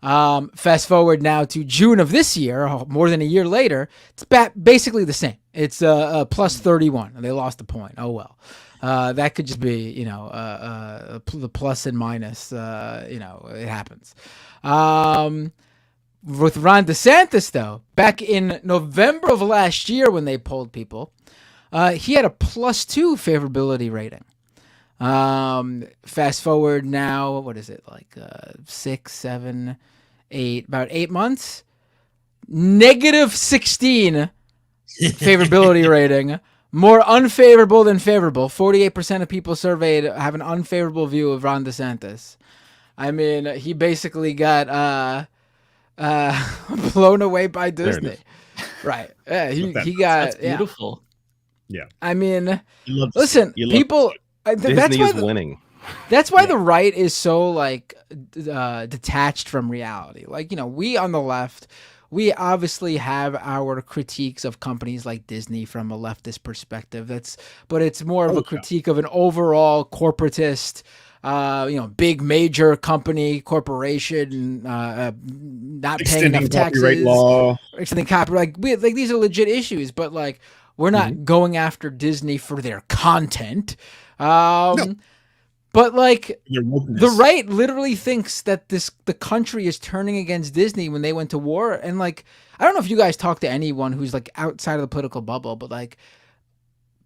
Fast forward now to June of this year, more than a year later, it's basically the same. It's a plus 31. They lost a point. Oh, well. That could just be, the plus and minus, it happens. With Ron DeSantis, though, back in November of last year when they polled people, he had a plus 2 favorability rating. Fast forward now, what is it, like 6, 7, 8, about 8 months? Negative 16 favorability rating. More unfavorable than favorable. 48% of people surveyed have an unfavorable view of Ron DeSantis. I mean, he basically got blown away by Disney. Right. Yeah, he got... That's beautiful. Yeah. I mean, listen, people... Disney is winning. That's why the right is so detached from reality. We on the left, we obviously have our critiques of companies like Disney from a leftist perspective. But it's more of a critique of an overall corporatist big major company corporation not paying enough taxes, copyright law, extending copyright. Like these are legit issues, but like we're not going after Disney for their content. No. But like the right literally thinks that the country is turning against Disney when they went to war. And like, I don't know if you guys talk to anyone who's like outside of the political bubble, but like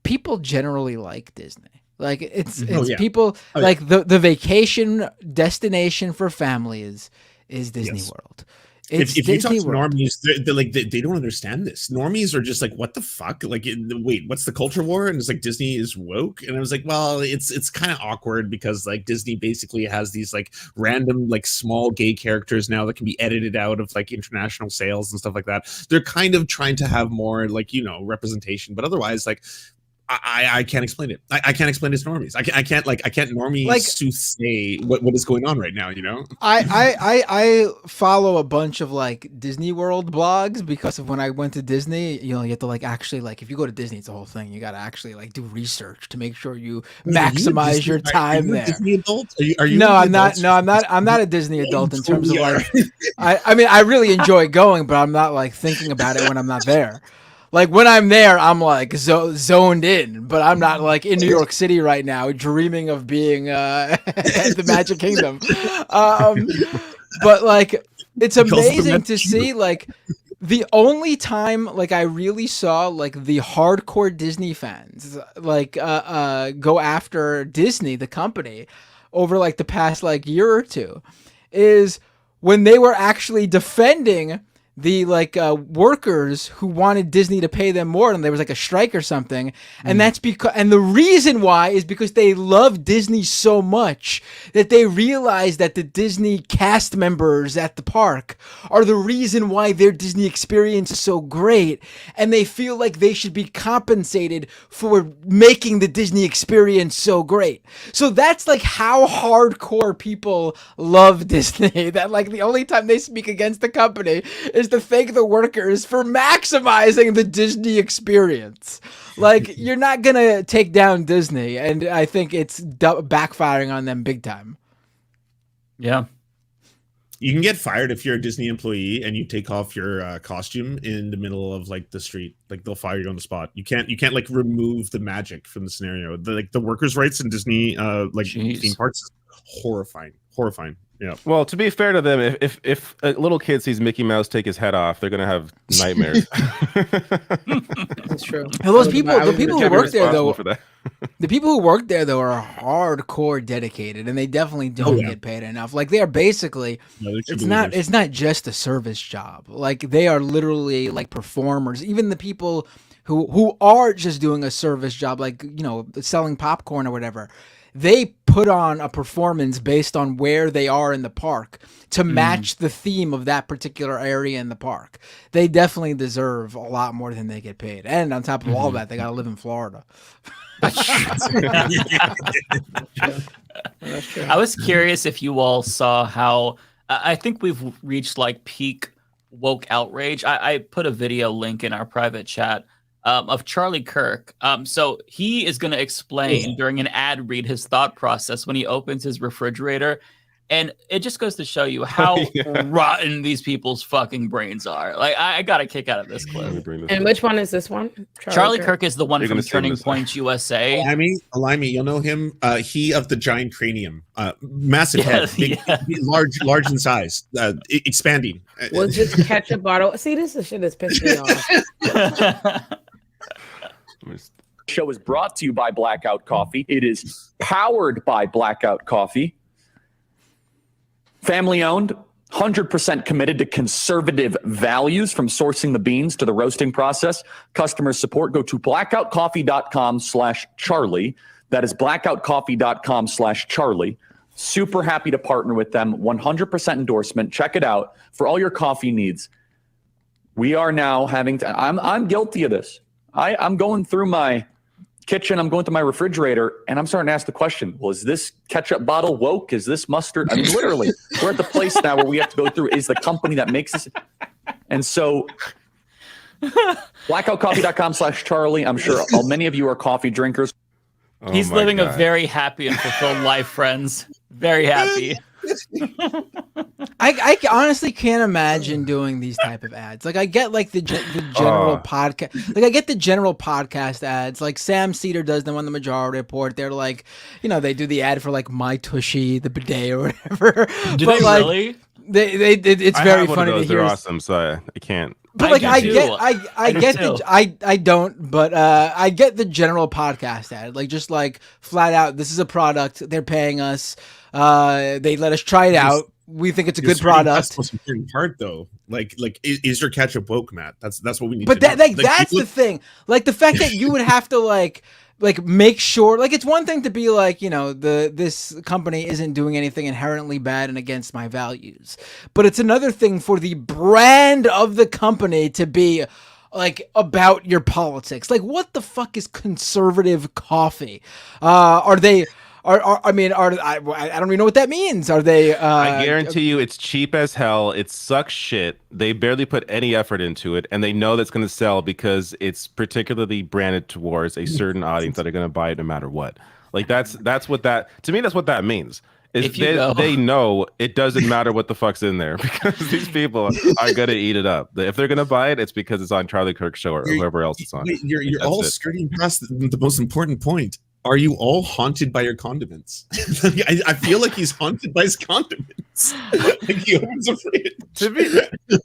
people generally like Disney. Like it's people like the vacation destination for families is Disney World. If you talk to normies, they don't understand this. Normies are just like, what the fuck? Like, wait, what's the culture war? And it's like Disney is woke. And I was like, well, it's kind of awkward because like Disney basically has these like random like small gay characters now that can be edited out of like international sales and stuff like that. They're kind of trying to have more like representation, but otherwise like. I can't explain it. I can't explain it to normies. I can't normie like say what is going on right now. I follow a bunch of like Disney World blogs because of when I went to Disney. You have to like actually like if you go to Disney, it's a whole thing. You got to actually like do research to make sure you maximize your time there. Disney adult? Are you? No, I'm not. No, I'm not a Disney adult in terms of like. I mean, I really enjoy going, but I'm not like thinking about it when I'm not there. Like when I'm there, I'm like zoned in, but I'm not like in New York City right now, dreaming of being at the Magic Kingdom. But like, it's amazing to see like the only time like I really saw like the hardcore Disney fans like go after Disney, the company, over like the past like year or two, is when they were actually defending the like workers who wanted Disney to pay them more, and there was like a strike or something, and that's because, and the reason why is because they love Disney so much that they realize that the Disney cast members at the park are the reason why their Disney experience is so great, and they feel like they should be compensated for making the Disney experience so great. So that's like how hardcore people love Disney, that like the only time they speak against the company is to thank the workers for maximizing the Disney experience. Like, you're not gonna take down Disney, and I think it's backfiring on them big time. Yeah. You can get fired if you're a Disney employee and you take off your costume in the middle of like the street. Like they'll fire you on the spot. You can't like remove the magic from the scenario. The workers' rights in Disney theme parks is horrifying. Yeah. Well, to be fair to them, if a little kid sees Mickey Mouse take his head off, they're gonna have nightmares. That's true. And those people, the people who work there though, the people who work there though are hardcore dedicated, and they definitely don't get paid enough. Like they are basically, it's not just a service job. Like they are literally like performers. Even the people who are just doing a service job, like selling popcorn or whatever. They put on a performance based on where they are in the park to match the theme of that particular area in the park. They definitely deserve a lot more than they get paid. And on top of all that, they got to live in Florida. That's true. I was curious if you all saw how I think we've reached like peak woke outrage. I put a video link in our private chat of Charlie Kirk. So he is going to explain during an ad read his thought process when he opens his refrigerator. And it just goes to show you how rotten these people's fucking brains are. Like, I got a kick out of this clip. And which one is this one? Charlie Kirk is the one from Turning Point USA. Olayemi, you'll know him. He of the giant cranium. Massive head. Big, large in size. Expanding. Was this ketchup bottle? See, this is shit that's pissed me off. Show is brought to you by Blackout Coffee. It is powered by Blackout Coffee. Family owned, 100% committed to conservative values from sourcing the beans to the roasting process. Customer support, go to blackoutcoffee.com/Charlie. That is blackoutcoffee.com/Charlie. Super happy to partner with them. 100% endorsement. Check it out for all your coffee needs. We are now having to, I'm guilty of this. I'm going through my kitchen, I'm going through my refrigerator, and I'm starting to ask the question, well, is this ketchup bottle woke? Is this mustard? I mean, literally, we're at the place now where we have to go through, is the company that makes this? And so blackoutcoffee.com/Charlie. I'm sure many of you are coffee drinkers. Oh He's my living a God. very happy and fulfilled life, friends. Very happy. I honestly can't imagine doing these type of ads. Like I get like the general podcast, like I get the general podcast ads. Like Sam Cedar does them on the Majority Report. They're like, they do the ad for like My Tushy, the bidet or whatever. Do they like, really? It's I very have one funny of those. to hear. They're awesome, so I can't. But like I get the general podcast ad, like just like flat out, this is a product, they're paying us, they let us try it out. We think it's a good product. That's the most important part, though. Like, is your ketchup woke, Matt? That's what we need. But to know. that's the thing. Like the fact that you would have to like make sure, like it's one thing to be like, this company isn't doing anything inherently bad and against my values, but it's another thing for the brand of the company to be like about your politics. Like what the fuck is conservative coffee? I don't even know what that means. Are they? I guarantee you, it's cheap as hell. It sucks shit. They barely put any effort into it, and they know that's going to sell because it's particularly branded towards a certain audience that are going to buy it no matter what. Like that's what that, to me, that's what that means. Is they know it doesn't matter what the fuck's in there because these people are going to eat it up. If they're going to buy it, it's because it's on Charlie Kirk's show or whoever else it's on. You're all skirting past the most important point. Are you all haunted by your condiments? I feel like he's haunted by his condiments. Like he always afraid. To me,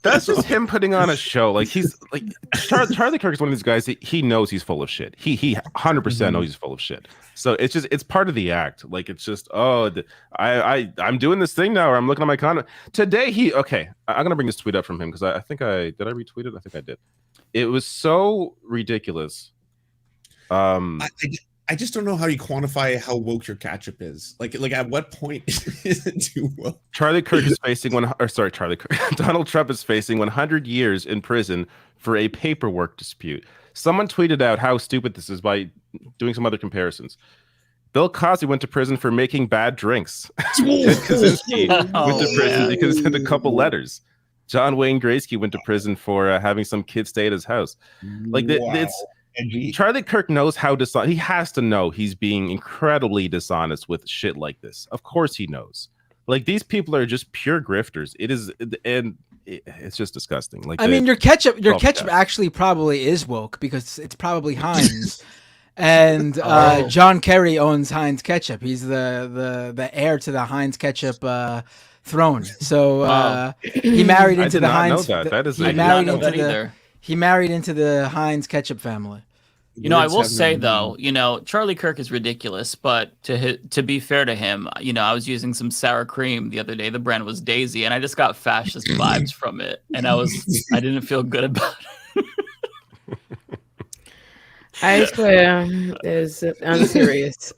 that's just him putting on a show. Like he's like Charlie Kirk is one of these guys. He knows he's full of shit. He 100% knows he's full of shit. So it's part of the act. Like it's just I'm doing this thing now, or I'm looking at my condiment today. I'm gonna bring this tweet up from him because I think I retweet it. I think I did. It was so ridiculous. I just don't know how you quantify how woke your ketchup is. Like at what point is it too woke? Donald Trump is facing 100 years in prison for a paperwork dispute. Someone tweeted out how stupid this is by doing some other comparisons. Bill Cosby went to prison for making bad drinks. Kaczynski went to prison because of a couple letters. John Wayne Graysky went to prison for having some kid stay at his house. Like Charlie Kirk knows how dishonest. He has to know he's being incredibly dishonest with shit like this. Of course he knows. Like these people are just pure grifters. It's just disgusting. Like your ketchup actually probably is woke because it's probably Heinz. And John Kerry owns Heinz Ketchup. He's the heir to the Heinz Ketchup throne. So he married into the Heinz. I did not know that either. He married into the Heinz Ketchup family. I will say though, Charlie Kirk is ridiculous, but to be fair to him, I was using some sour cream the other day. The brand was Daisy, and I just got fascist vibes from it, and I didn't feel good about it. I swear, is unserious.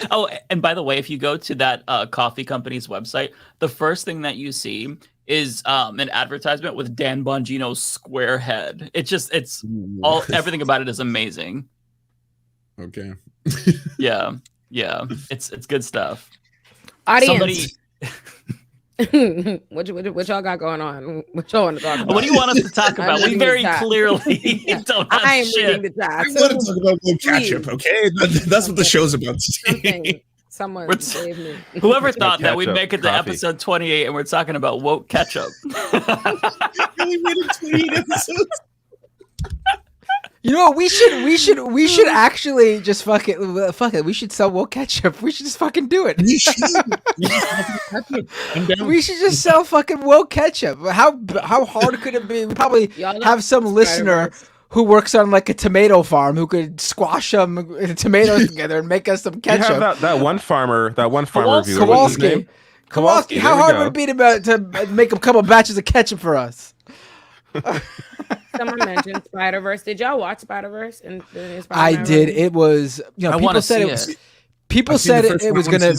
Oh, and by the way, if you go to that coffee company's website, the first thing that you see is an advertisement with Dan Bongino's square head. Everything about it is amazing. Okay. Yeah, it's good stuff. Audience. What y'all got going on? What y'all want to talk about? What do you want us to talk about? We very clearly don't have I am shit. reading the chat. I want to talk about woke ketchup, okay? That's what the show's about today. Someone save me. Whoever thought that we'd Ketchup, make it to coffee. episode 28 and we're talking about woke ketchup. We made it 28 episodes. You know what? We should actually just fuck it. We should sell woke ketchup. We should just fucking do it. We should just sell fucking woke ketchup. How hard could it be? We probably have some listener who works on like a tomato farm who could squash some tomatoes together and make us some ketchup. You have that one farmer reviewer. What's his name? Kowalski. How hard would it be to make a couple batches of ketchup for us? Someone mentioned Spider-Verse. Did y'all watch Spider-Verse? I did. It was, people said it was. People said it was gonna.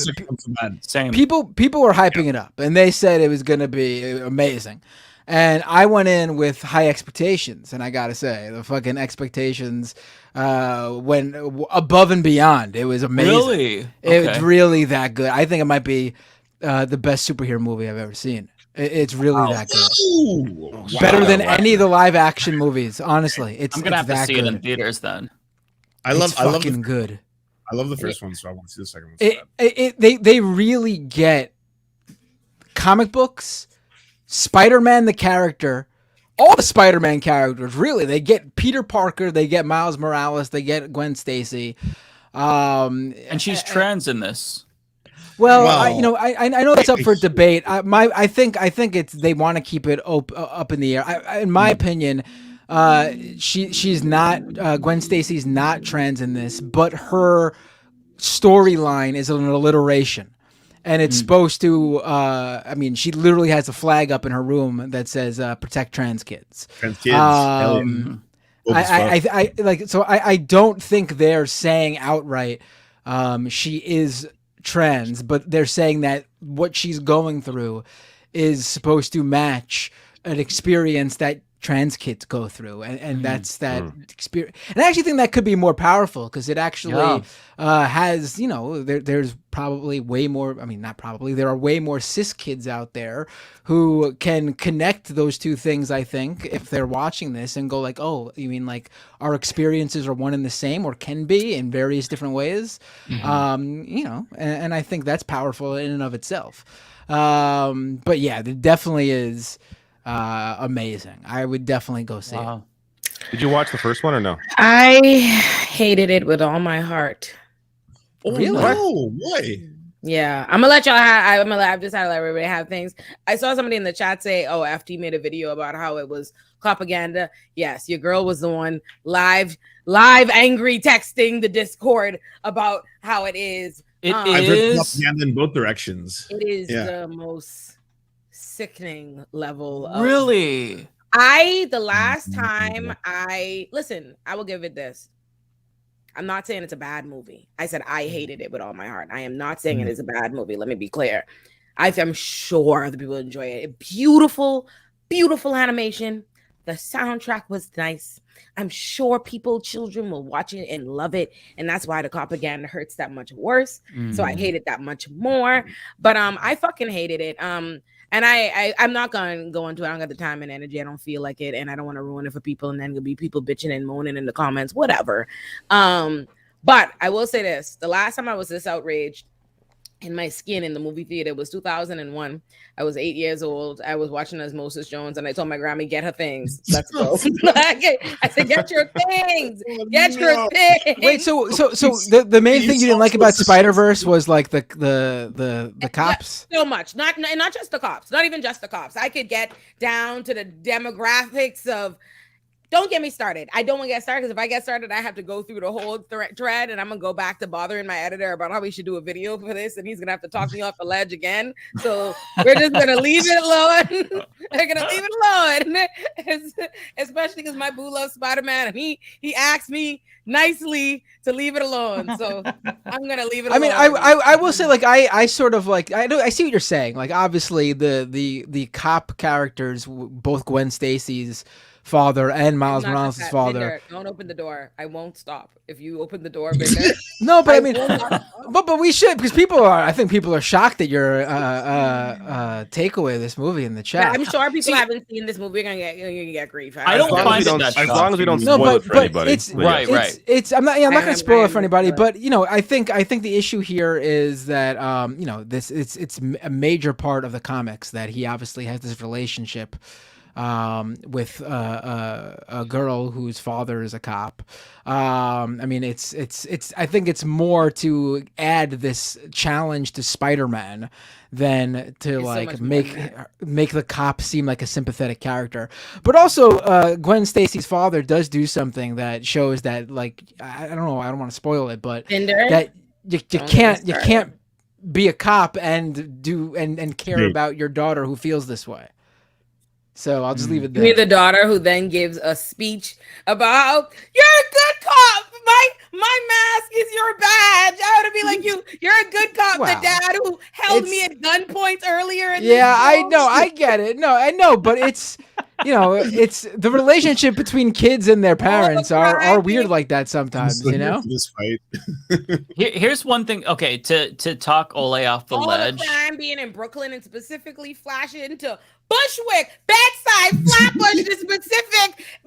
Same. People were hyping it up, and they said it was gonna be amazing. And I went in with high expectations, and I gotta say, the fucking expectations went above and beyond. It was amazing. Really? It's really that good. I think it might be the best superhero movie I've ever seen. It's really that good. Better than any of the live action movies. Honestly, I'm gonna have to see it in theaters then. I love fucking good. I love the first one, so I want to see the second one. They really get comic books, Spider-Man the character, all the Spider-Man characters. Really, they get Peter Parker, they get Miles Morales, they get Gwen Stacy, and she's trans in this. Well, I know that's up for debate. I think it's they want to keep it up in the air. In my opinion, she's not Gwen Stacy's not trans in this, but her storyline is an alliteration. And it's supposed to, she literally has a flag up in her room that says protect trans kids. Trans kids. I don't think they're saying outright she is trans, but they're saying that what she's going through is supposed to match an experience that trans kids go through, and that's that experience. And I actually think that could be more powerful because it actually has, there's probably way more, there are way more cis kids out there who can connect those two things, I think, if they're watching this and go like, oh, you mean like our experiences are one and the same, or can be in various different ways. And I think that's powerful in and of itself. But yeah, there definitely is amazing. I would definitely go see it. Did you watch the first one or no? I hated it with all my heart. Oh, really? No, why? Yeah, I'm gonna let y'all have. I've decided to let everybody have things. I saw somebody in the chat say, "Oh, FT made a video about how it was propaganda." Yes, your girl was the one live angry texting the Discord about how it is. I've heard propaganda in both directions. It is the most sickening level of really. The last time I will give it this. I'm not saying it's a bad movie. I said I hated it with all my heart. I am not saying it is a bad movie. Let me be clear. I'm sure the people enjoy it. Beautiful, beautiful animation. The soundtrack was nice. I'm sure children will watch it and love it. And that's why the propaganda hurts that much worse. So I hate it that much more. But I fucking hated it. And I'm not going to go into it. I don't got the time and energy. I don't feel like it. And I don't want to ruin it for people. And then there'll be people bitching and moaning in the comments, whatever. But I will say this. The last time I was this outraged in my skin in the movie theater was 2001. I was 8 years old. I was watching Osmosis Jones. And I told my Grammy, get her things. Let's go. I said, get your things. Get your things. Wait, so the main thing you didn't like about Spider-Verse was like the cops? So much. Not just the cops. Not even just the cops. I could get down to the demographics of. Don't get me started. I don't want to get started because if I get started, I have to go through the whole thread and I'm going to go back to bothering my editor about how we should do a video for this. And he's going to have to talk me off the ledge again. So we're just going to leave it alone. We're going to leave it alone. Especially because my boo loves Spider-Man and he asked me nicely to leave it alone. So I'm going to leave it alone. I will say, like, I sort of like, I see what you're saying. Like, obviously the cop characters, both Gwen Stacy's father and Miles Morales' father. Don't open the door. I won't stop if you open the door. Binder. No, but but we should, because I think people are shocked at your takeaway of this movie in the chat. Yeah, I'm sure people haven't seen this movie. You're gonna get grief. I don't find it that as long as we don't spoil it for anybody. It's I'm not gonna spoil it for anybody, but I think the issue here is that it's a major part of the comics that he obviously has this relationship with a girl whose father is a cop. I think it's more to add this challenge to Spider-Man than to make the cop seem like a sympathetic character. But also Gwen Stacy's father does do something that shows that, like, I don't know, I don't want to spoil it, but that you can't be a cop and care about your daughter who feels this way. So I'll just leave it there. Me, the daughter who then gives a speech about you're a good cop. My mask is your badge. I ought to be like you're a good cop. Wow. The dad who held me at gunpoint earlier. I know. I get it. No, I know, but it's it's the relationship between kids and their parents are weird like that sometimes. This fight. Here's one thing. Okay, to talk Ole off the ledge. The crime being in Brooklyn and specifically flashing to Bushwick, Bedside, Flatbush, the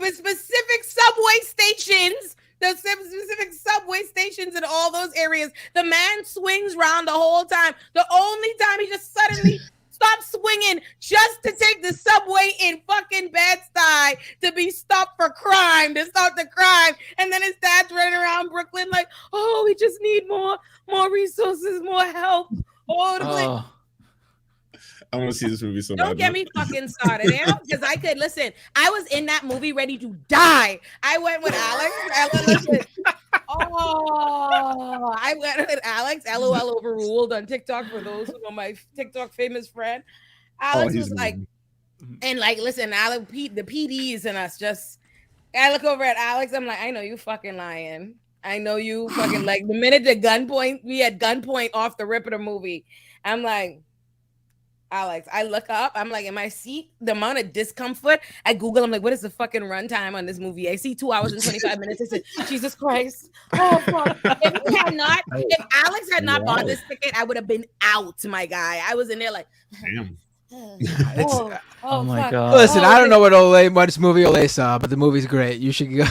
specific subway stations the specific subway stations in all those areas. The man swings around the whole time. The only time he just suddenly stops swinging just to take the subway in fucking Bed-Stuy to be stopped for crime, to stop the crime. And then his dad's running around Brooklyn like, oh, we just need more resources, more help. Oh. I want to see this movie so bad. Don't get me fucking started, because I could listen. I was in that movie ready to die. I went with Alex. I went with Alex. LOL overruled on TikTok for those who know my TikTok famous friend. Alex was like, and like, listen, Alex, the PDs and us just. I look over at Alex. I'm like, I know you fucking lying. I know you fucking like the minute we had gunpoint off the rip of the movie. I'm like, Alex, I look up, I'm like in my seat, the amount of discomfort. I Google, I'm like, what is the fucking runtime on this movie? I see 2 hours and 25 minutes. I said, Jesus Christ. Oh, fuck. If Alex had not bought this ticket, I would have been out, my guy. I was in there like, damn. Oh my fuck. God. Listen, I don't know what movie Olay saw, but the movie's great. You should go. Yeah,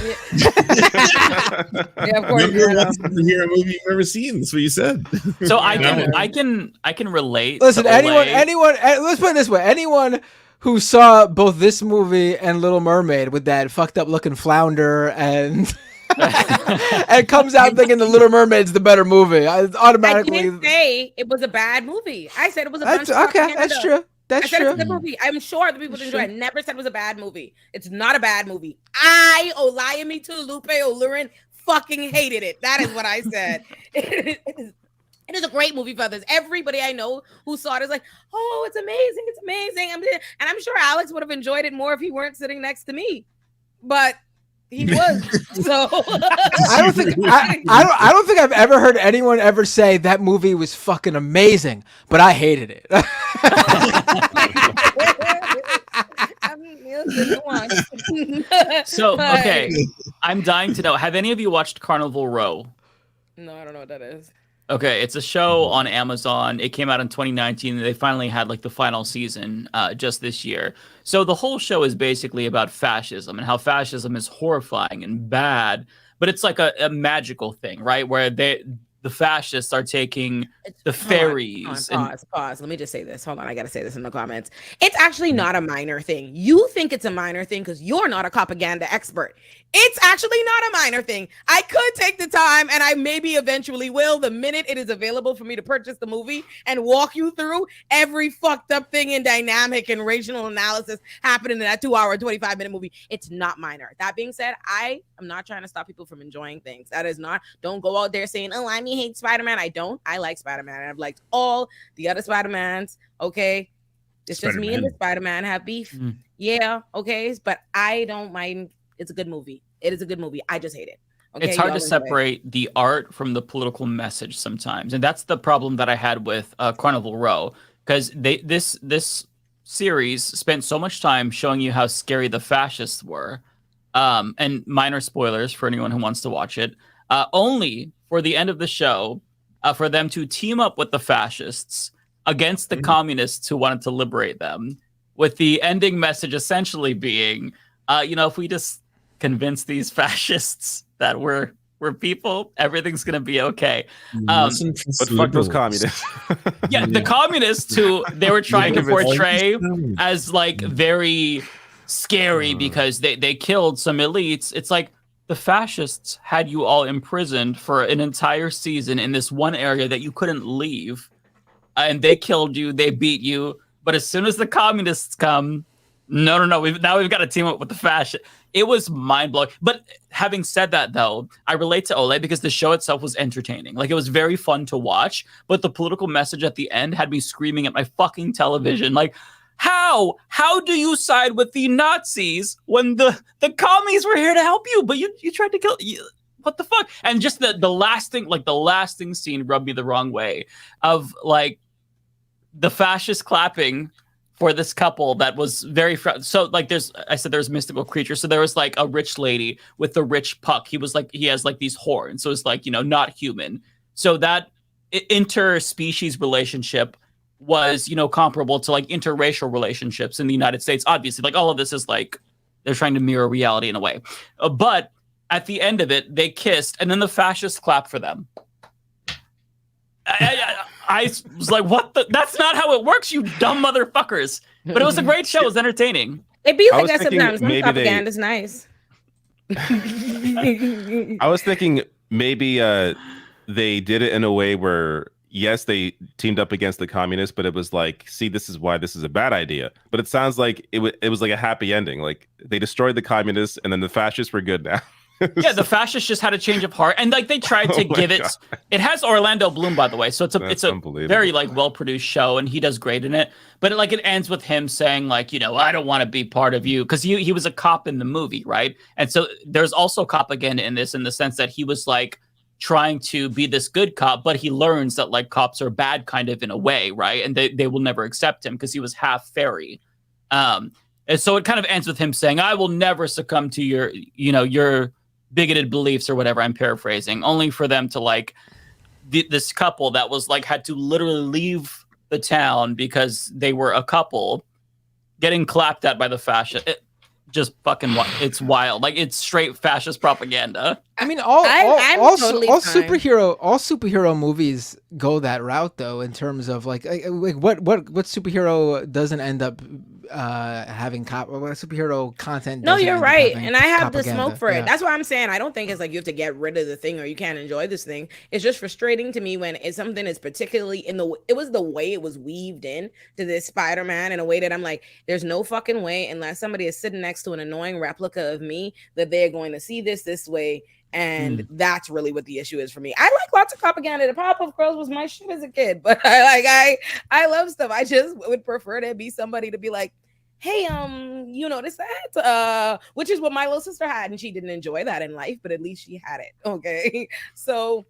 of course. Superhero movie you've ever seen. That's what you said. So I can relate. Listen, to anyone. Olay. Let's put it this way: anyone who saw both this movie and Little Mermaid with that fucked up looking flounder and. and comes out thinking the Little Mermaid's the better movie. Automatically, I didn't say it was a bad movie. I said it was a bunch of okay. That's true. That's I said true. It's a good movie. I'm sure the people enjoy it. I never said it was a bad movie. It's not a bad movie. Olayemi Olurin, fucking hated it. That is what I said. It is a great movie, brothers. Everybody I know who saw it is like, oh, it's amazing. It's amazing. And I'm sure Alex would have enjoyed it more if he weren't sitting next to me. But he was. So I don't think I've ever heard anyone ever say that movie was fucking amazing, but I hated it. So okay, I'm dying to know. Have any of you watched Carnival Row? No, I don't know what that is. Okay, it's a show on Amazon. It came out in 2019. They finally had like the final season just this year. So the whole show is basically about fascism and how fascism is horrifying and bad, but it's like a magical thing, right? Where the fascists are taking the ferries. Pause. Let me just say this. Hold on. I got to say this in the comments. It's actually not a minor thing. You think it's a minor thing because you're not a propaganda expert. It's actually not a minor thing. I could take the time, and I maybe eventually will, the minute it is available for me to purchase the movie and walk you through every fucked up thing and dynamic and racial analysis happening in that 2-hour, 25-minute movie. It's not minor. That being said, I am not trying to stop people from enjoying things. That is not, don't go out there saying, oh, I hate Spider-Man. I don't. I like Spider-Man. And I've liked all the other Spider-Mans. Okay. It's just me and the Spider-Man have beef. Yeah. Okay. But I don't mind. It's a good movie. It is a good movie. I just hate it. Okay? It's hard to separate the art from the political message sometimes. And that's the problem that I had with Carnival Row. Because this series spent so much time showing you how scary the fascists were. And minor spoilers for anyone who wants to watch it. Only for the end of the show, for them to team up with the fascists against the communists who wanted to liberate them, with the ending message essentially being, if we just convince these fascists that we're people, everything's gonna be okay. But fuck those communists. Yeah, the communists who they were trying to portray as like very scary because they killed some elites. It's like, the fascists had you all imprisoned for an entire season in this one area that you couldn't leave. And they killed you, they beat you. But as soon as the communists come, no, we've got to team up with the fascists. It was mind-blowing. But having said that, though, I relate to Olay because the show itself was entertaining. Like, it was very fun to watch. But the political message at the end had me screaming at my fucking television. Like, How do you side with the Nazis when the commies were here to help you, but you tried to kill? What the fuck? And just the lasting scene rubbed me the wrong way of like the fascist clapping for this couple that was very so like there's mystical creatures. So there was like a rich lady with the rich puck. He has like these horns, so it's like not human. So that interspecies relationship was comparable to like interracial relationships in the United States. Obviously, like all of this is like they're trying to mirror reality in a way, but at the end of it, they kissed, and then the fascists clapped for them. I was like, what the? That's not how it works, you dumb motherfuckers. But it was a great show. It was entertaining. It be I like was that thinking sometimes. Some maybe propaganda's nice. I was thinking maybe they did it in a way where, yes, they teamed up against the communists, but it was like, see, this is why this is a bad idea. But it sounds like it was like a happy ending. Like they destroyed the communists, and then the fascists were good now. Yeah, the fascists just had a change of heart, and like they tried to give it. It has Orlando Bloom, by the way, so it's a very like well produced show, and he does great in it. But it ends with him saying like, you know, I don't want to be part of you, because he was a cop in the movie, right? And so there's also propaganda in this, in the sense that he was like trying to be this good cop, but he learns that like cops are bad, kind of in a way, right? And they will never accept him because he was half fairy. And so it kind of ends with him saying, I will never succumb to your bigoted beliefs or whatever, I'm paraphrasing, only for them to like this couple that was like had to literally leave the town because they were a couple getting clapped at by the fascist. Just fucking it's wild. Like it's straight fascist propaganda. I mean, I'm totally all fine. superhero movies go that route, though, in terms of like what superhero doesn't end up having superhero content. No, you're right, and I have the propaganda. smoke for it. Yeah. That's why I'm saying I don't think it's like you have to get rid of the thing or you can't enjoy this thing. It's just frustrating to me when it's something that's particularly it was the way it was weaved in to this Spider-Man in a way that I'm like, there's no fucking way, unless somebody is sitting next to an annoying replica of me, that they're going to see this way. And that's really what the issue is for me. I like lots of propaganda. The Powerpuff Girls was my shit as a kid, but I love stuff. I just would prefer to be somebody to be like, hey, you notice that? Which is what my little sister had, and she didn't enjoy that in life, but at least she had it. Okay. So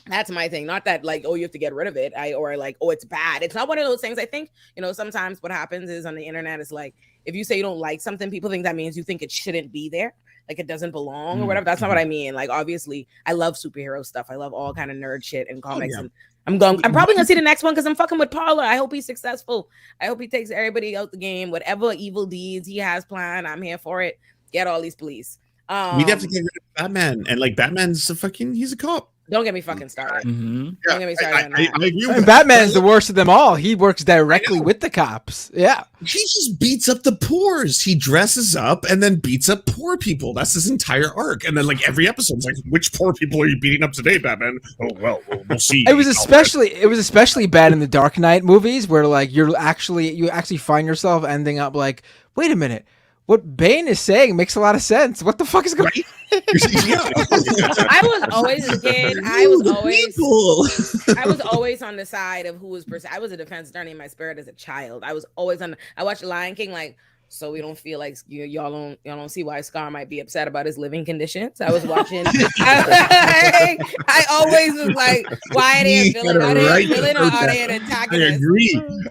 that's my thing. Not that like, oh, you have to get rid of it. Or like, oh, it's bad. It's not one of those things. I think, sometimes what happens is on the internet is like, if you say you don't like something, people think that means you think it shouldn't be there. Like it doesn't belong or whatever. That's not what I mean. Like, obviously, I love superhero stuff. I love all kind of nerd shit and comics. And I'm probably gonna see the next one because I'm fucking with Paula. I hope he's successful. I hope he takes everybody out the game. Whatever evil deeds he has planned, I'm here for it. Get all these police. We'd have to get rid of Batman, and like Batman's he's a cop. Don't get me fucking started. Mm-hmm. Don't get me started on that. I agree with Batman's the worst of them all. He works directly with the cops. Yeah. He just beats up the poors. He dresses up and then beats up poor people. That's his entire arc. And then like every episode's like, which poor people are you beating up today, Batman? Oh well, we'll see. It was especially bad in the Dark Knight movies where like you actually find yourself ending up like, wait a minute. What Bane is saying makes a lot of sense. What the fuck is going on? I was always a kid. I was always on the side of who was. I was a defense attorney in my spirit as a child. I was always on. I watched Lion King like. So we don't feel like y'all don't see why Scar might be upset about his living conditions. I was watching. I always was like, why are they a villain? Are they a villain or are they an antagonist?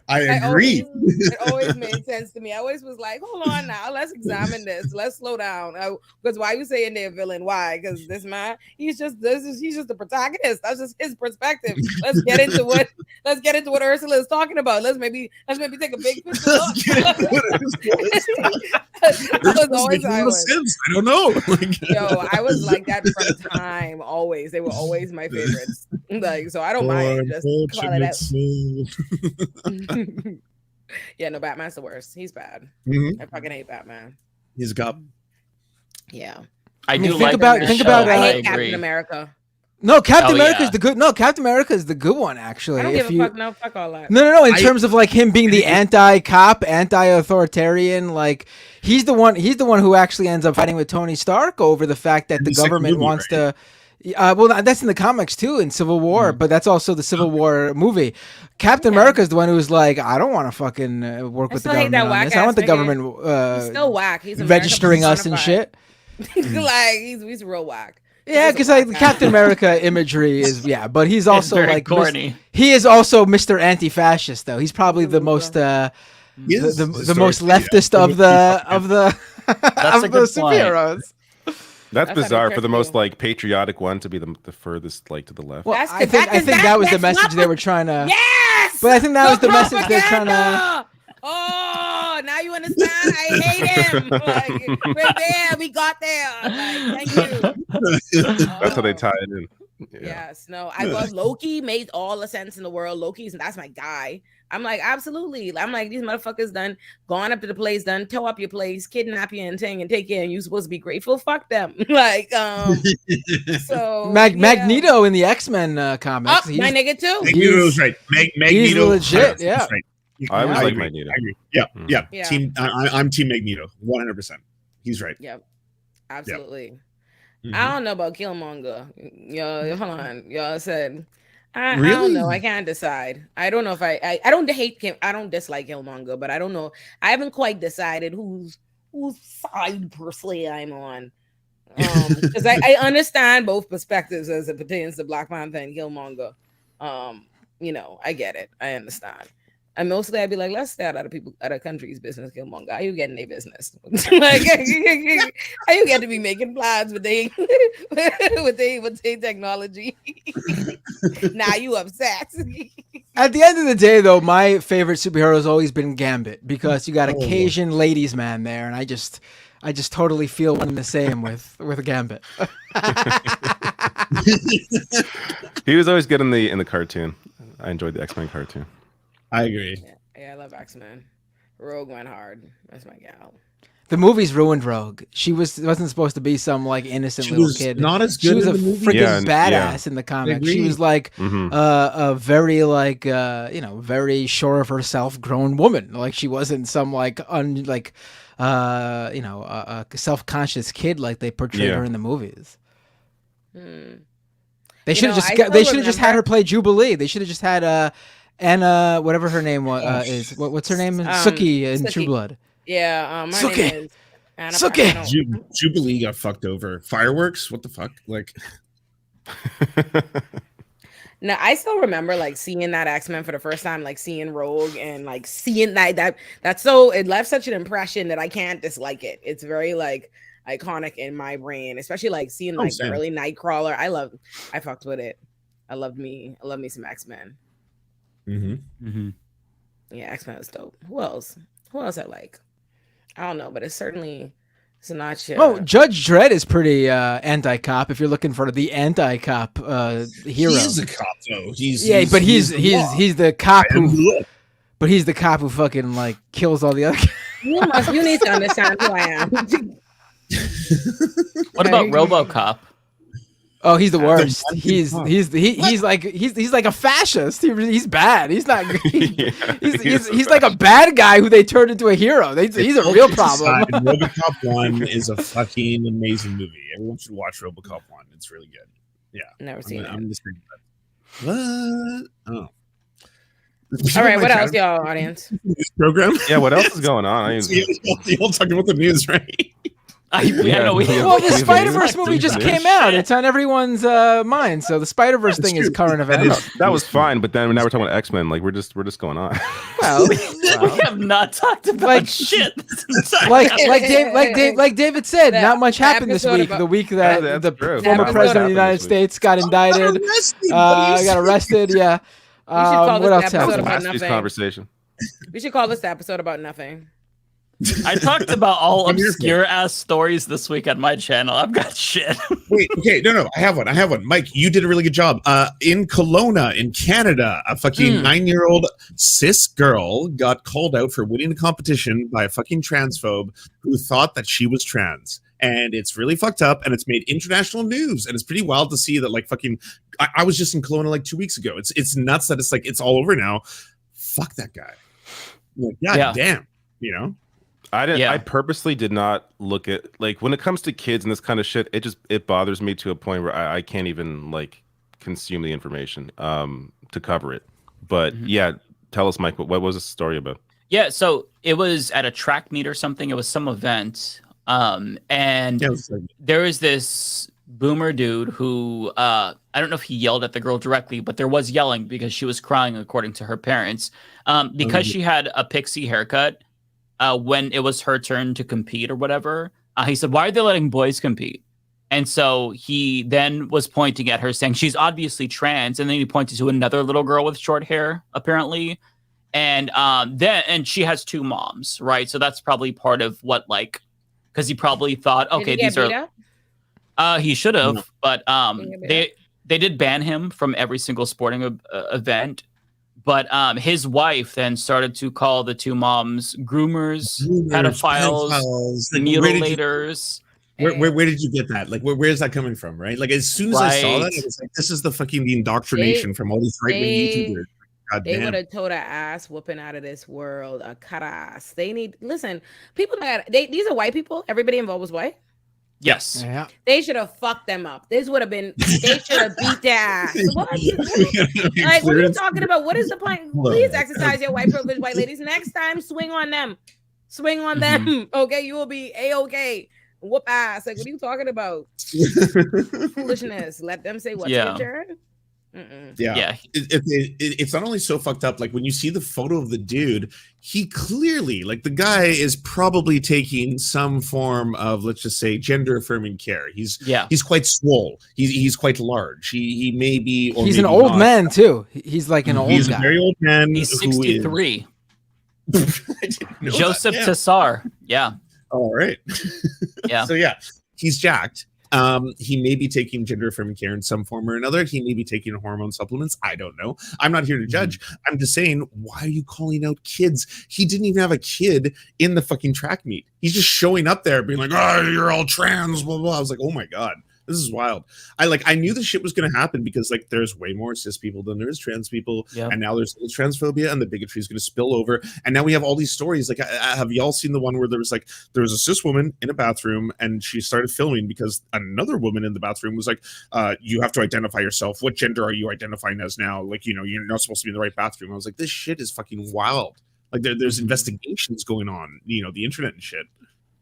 I agree. It always made sense to me. I always was like, hold on now, let's examine this. Let's slow down. Because why are you saying they're a villain? Why? Because this man, he's just the protagonist. That's just his perspective. Let's get into what Ursula is talking about. Let's maybe take a big picture look. I don't know. I was like that from time. Always, they were always my favorites. Like, so I don't mind just call it out. Yeah, no, Batman's the worst. He's bad. Mm-hmm. I fucking hate Batman. He's a cop. Yeah, I do think about. I hate Captain America. No, Captain America is the good. No, Captain America is the good one. Actually, I don't give a fuck. No, fuck all that. No. In terms of like him being the anti-cop, anti-authoritarian, like he's the one who actually ends up fighting with Tony Stark over the fact that the government wants to. Well, that's in the comics too, in Civil War, but that's also the Civil War movie. Captain America is the one who's like, I don't want to fucking work with the government on this. I want the government he's still whack. He's registering us and shit. Like he's real whack. Yeah, because Captain America imagery is but he's also like corny. He is also Mr. Anti-Fascist though. He's probably the most the most leftist of the superheroes. That's bizarre for the most like patriotic one to be the furthest like to the left. Well, I think that was the message they were trying to. Yes, but I think that was the message they're trying to. Oh, Now you understand. I hate him. Like, we're there. We got there. Like, thank you. That's how they tie it in. Yeah. Yes, no, I thought Loki made all the sense in the world. That's my guy. I'm like, absolutely. I'm like, these motherfuckers done gone up to the place, done tow up your place, kidnap you and take care, and you supposed to be grateful. Fuck them. Like, so Magneto in the X-Men comics. My nigga too. Magneto's right. Magneto, he's legit. Yeah, right. I was like agree. Magneto. I agree. Yeah. Team. I'm Team Magneto. 100%. He's right. Yep. Absolutely. Yep. I don't know about Killmonger. Yo, hold on. Y'all said I Really? don't know. I can't decide. I don't know if I don't hate him. I don't dislike Killmonger, but I don't know. I haven't quite decided whose side per se I'm on. Because I understand both perspectives as it pertains to Black Panther and Killmonger. I get it. I understand. And mostly I'd be like, let's stay out of country's business, Killmonger. How you getting their business? Like, how you get to be making plans with they technology? Now you upset. At the end of the day, though, my favorite superhero has always been Gambit because you got a Cajun ladies man there, and I just totally feel one and the same with Gambit. He was always good in the cartoon. I enjoyed the X-Men cartoon. I agree. Yeah, I love X-Men. Rogue went hard. That's my gal. The movies ruined Rogue. She wasn't supposed to be some like innocent little kid. Not as good. She was in a the movie. freaking badass in the comics. She was like a very like very sure of herself grown woman. Like she wasn't some like a self-conscious kid like they portrayed her in the movies. They should have just had her play Jubilee. They should have just had Anna, whatever her name is. What's her name? Suki in True Blood. Yeah, my Suki. name is Anna. Suki. Jubilee got fucked over. Fireworks? What the fuck? Like. No, I still remember like seeing that X-Men for the first time, like seeing Rogue and like seeing that's so it left such an impression that I can't dislike it. It's very like iconic in my brain, especially like seeing like the early Nightcrawler. I fucked with it. I love me some X-Men. Yeah, X-Men is dope. Who else I like? I don't know, but it's not shit. Oh, Judge Dredd is pretty anti-cop. If you're looking for the anti-cop hero, He is a cop though. He's the cop but he's the cop who fucking like kills all the other. You need to understand who I am. What about RoboCop? Oh, he's the worst. He's like a fascist. He's bad. He's not. He's like a bad guy who they turned into a hero. He's a real problem. RoboCop 1 is a fucking amazing movie. Everyone should watch RoboCop 1. It's really good. Yeah, never seen it. I'm just reading that. What? Oh. All right, what else, y'all, audience? This program? Yeah, what else is going on? You're talking about the news, right? Well, the Spider-Verse movie just came out. It's on everyone's mind. So the Spider-Verse thing is current event. That was fine, but then now we're talking about X-Men. Like we're just going on. Well, we have not talked about shit. like David said, not much happened this week. The week that the former president of the United States got indicted, got arrested. Yeah. What else happened? Last week's conversation. We should call this the episode about nothing. I talked about all obscure ass stories this week on my channel. I've got shit. Wait, okay, no, I have one. Mike, you did a really good job. In Kelowna, in Canada, a fucking 9-year-old cis girl got called out for winning the competition by a fucking transphobe who thought that she was trans. And it's really fucked up, and it's made international news, and it's pretty wild to see that. Like fucking, I was just in Kelowna like 2 weeks ago. It's nuts that it's all over now. Fuck that guy. Like, God damn, you know. I purposely did not look at like when it comes to kids and this kind of shit. It bothers me to a point where I can't even like consume the information to cover it. But yeah, tell us, Mike, what was the story about? Yeah, so it was at a track meet or something. It was some event, and there was this boomer dude who I don't know if he yelled at the girl directly, but there was yelling because she was crying, according to her parents, because she had a pixie haircut. When it was her turn to compete or whatever, he said, "Why are they letting boys compete?" And so he then was pointing at her saying she's obviously trans. And then he pointed to another little girl with short hair, apparently. And she has two moms, right? So that's probably part of what, like, because he probably thought, okay, these are. He should have, but they did ban him from every single sporting event. But his wife then started to call the two moms groomers, pedophiles, mutilators. Where did you get that? Like, where is that coming from? Right? Like, as soon as I saw that, I was like, this is the fucking indoctrination from all these right-wing YouTubers. God they damn. would have told an ass whooping out of this world, a cut ass. They need, listen, people that these are white people. Everybody involved was white. Yes. Yeah. They should have fucked them up. This would have been, they should have beat their ass. What are you talking about? What is the point? Please exercise your white privilege, white ladies. Next time, swing on them. Swing on them. Okay, you will be A-okay. Whoop ass. Like, what are you talking about? Foolishness. Let them say what's your turn. Yeah. It's not only so fucked up. Like, when you see the photo of the dude, he clearly, like, the guy is probably taking some form of, let's just say, gender affirming care. He's quite swole. He's quite large. He may be. Or he's an old man too. He's like an old guy. He's a very old man. He's 63. Joseph Tassar. Yeah. All right. Yeah. So yeah, he's jacked. He may be taking gender affirming care in some form or another. He may be taking hormone supplements. I don't know. I'm not here to judge. I'm just saying, why are you calling out kids? He didn't even have a kid in the fucking track meet. He's just showing up there being like, oh, you're all trans, blah, blah. I was like, oh my God, this is wild. I knew this shit was going to happen because, like, there's way more cis people than there's trans people. Yep. And now there's transphobia and the bigotry is going to spill over. And now we have all these stories. Like, have y'all seen the one where there was a cis woman in a bathroom and she started filming because another woman in the bathroom was like, you have to identify yourself. What gender are you identifying as now? Like, you know, you're not supposed to be in the right bathroom. I was like, this shit is fucking wild. Like, there's investigations going on, you know, the internet and shit.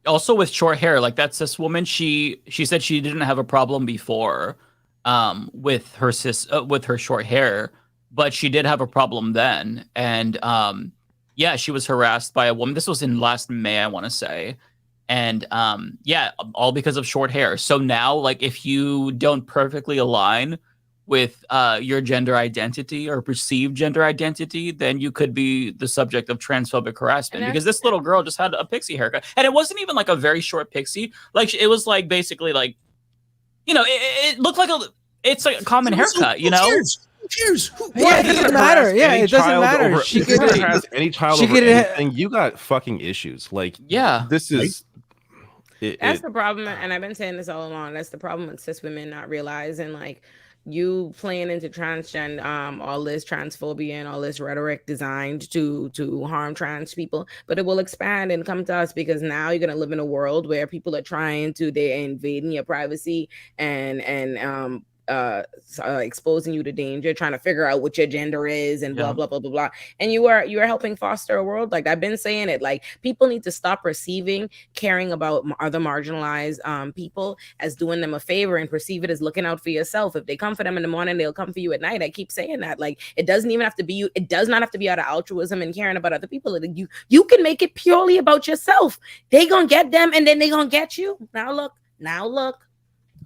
Also with short hair, like, that's this woman. She said she didn't have a problem before with her short hair, but she did have a problem then. And she was harassed by a woman. This was in last May, I want to say. And all because of short hair. So now, like, if you don't perfectly align with your gender identity or perceived gender identity, then you could be the subject of transphobic harassment. Because this little girl just had a pixie haircut, and it wasn't even like a very short pixie. Like, it was like basically like, you know, it looked like it's like a common haircut. You know. Cheers. Yeah, it doesn't matter. Yeah, it doesn't matter. She could have any child over anything. You got fucking issues. Like, this is. That's the problem, and I've been saying this all along. That's the problem with cis women not realizing, like, you playing into transgender, all this transphobia and all this rhetoric designed to harm trans people, but it will expand and come to us because now you're gonna live in a world where people are they're invading your privacy and exposing you to danger, trying to figure out what your gender is and blah blah blah blah blah. And you are helping foster a world, like I've been saying it, like people need to stop caring about other marginalized people as doing them a favor and perceive it as looking out for yourself. If they come for them in the morning, they'll come for you at night. I keep saying that. Like, it doesn't even have to be you. It does not have to be out of altruism and caring about other people. You can make it purely about yourself. They gonna get them and then they gonna get you. Now look.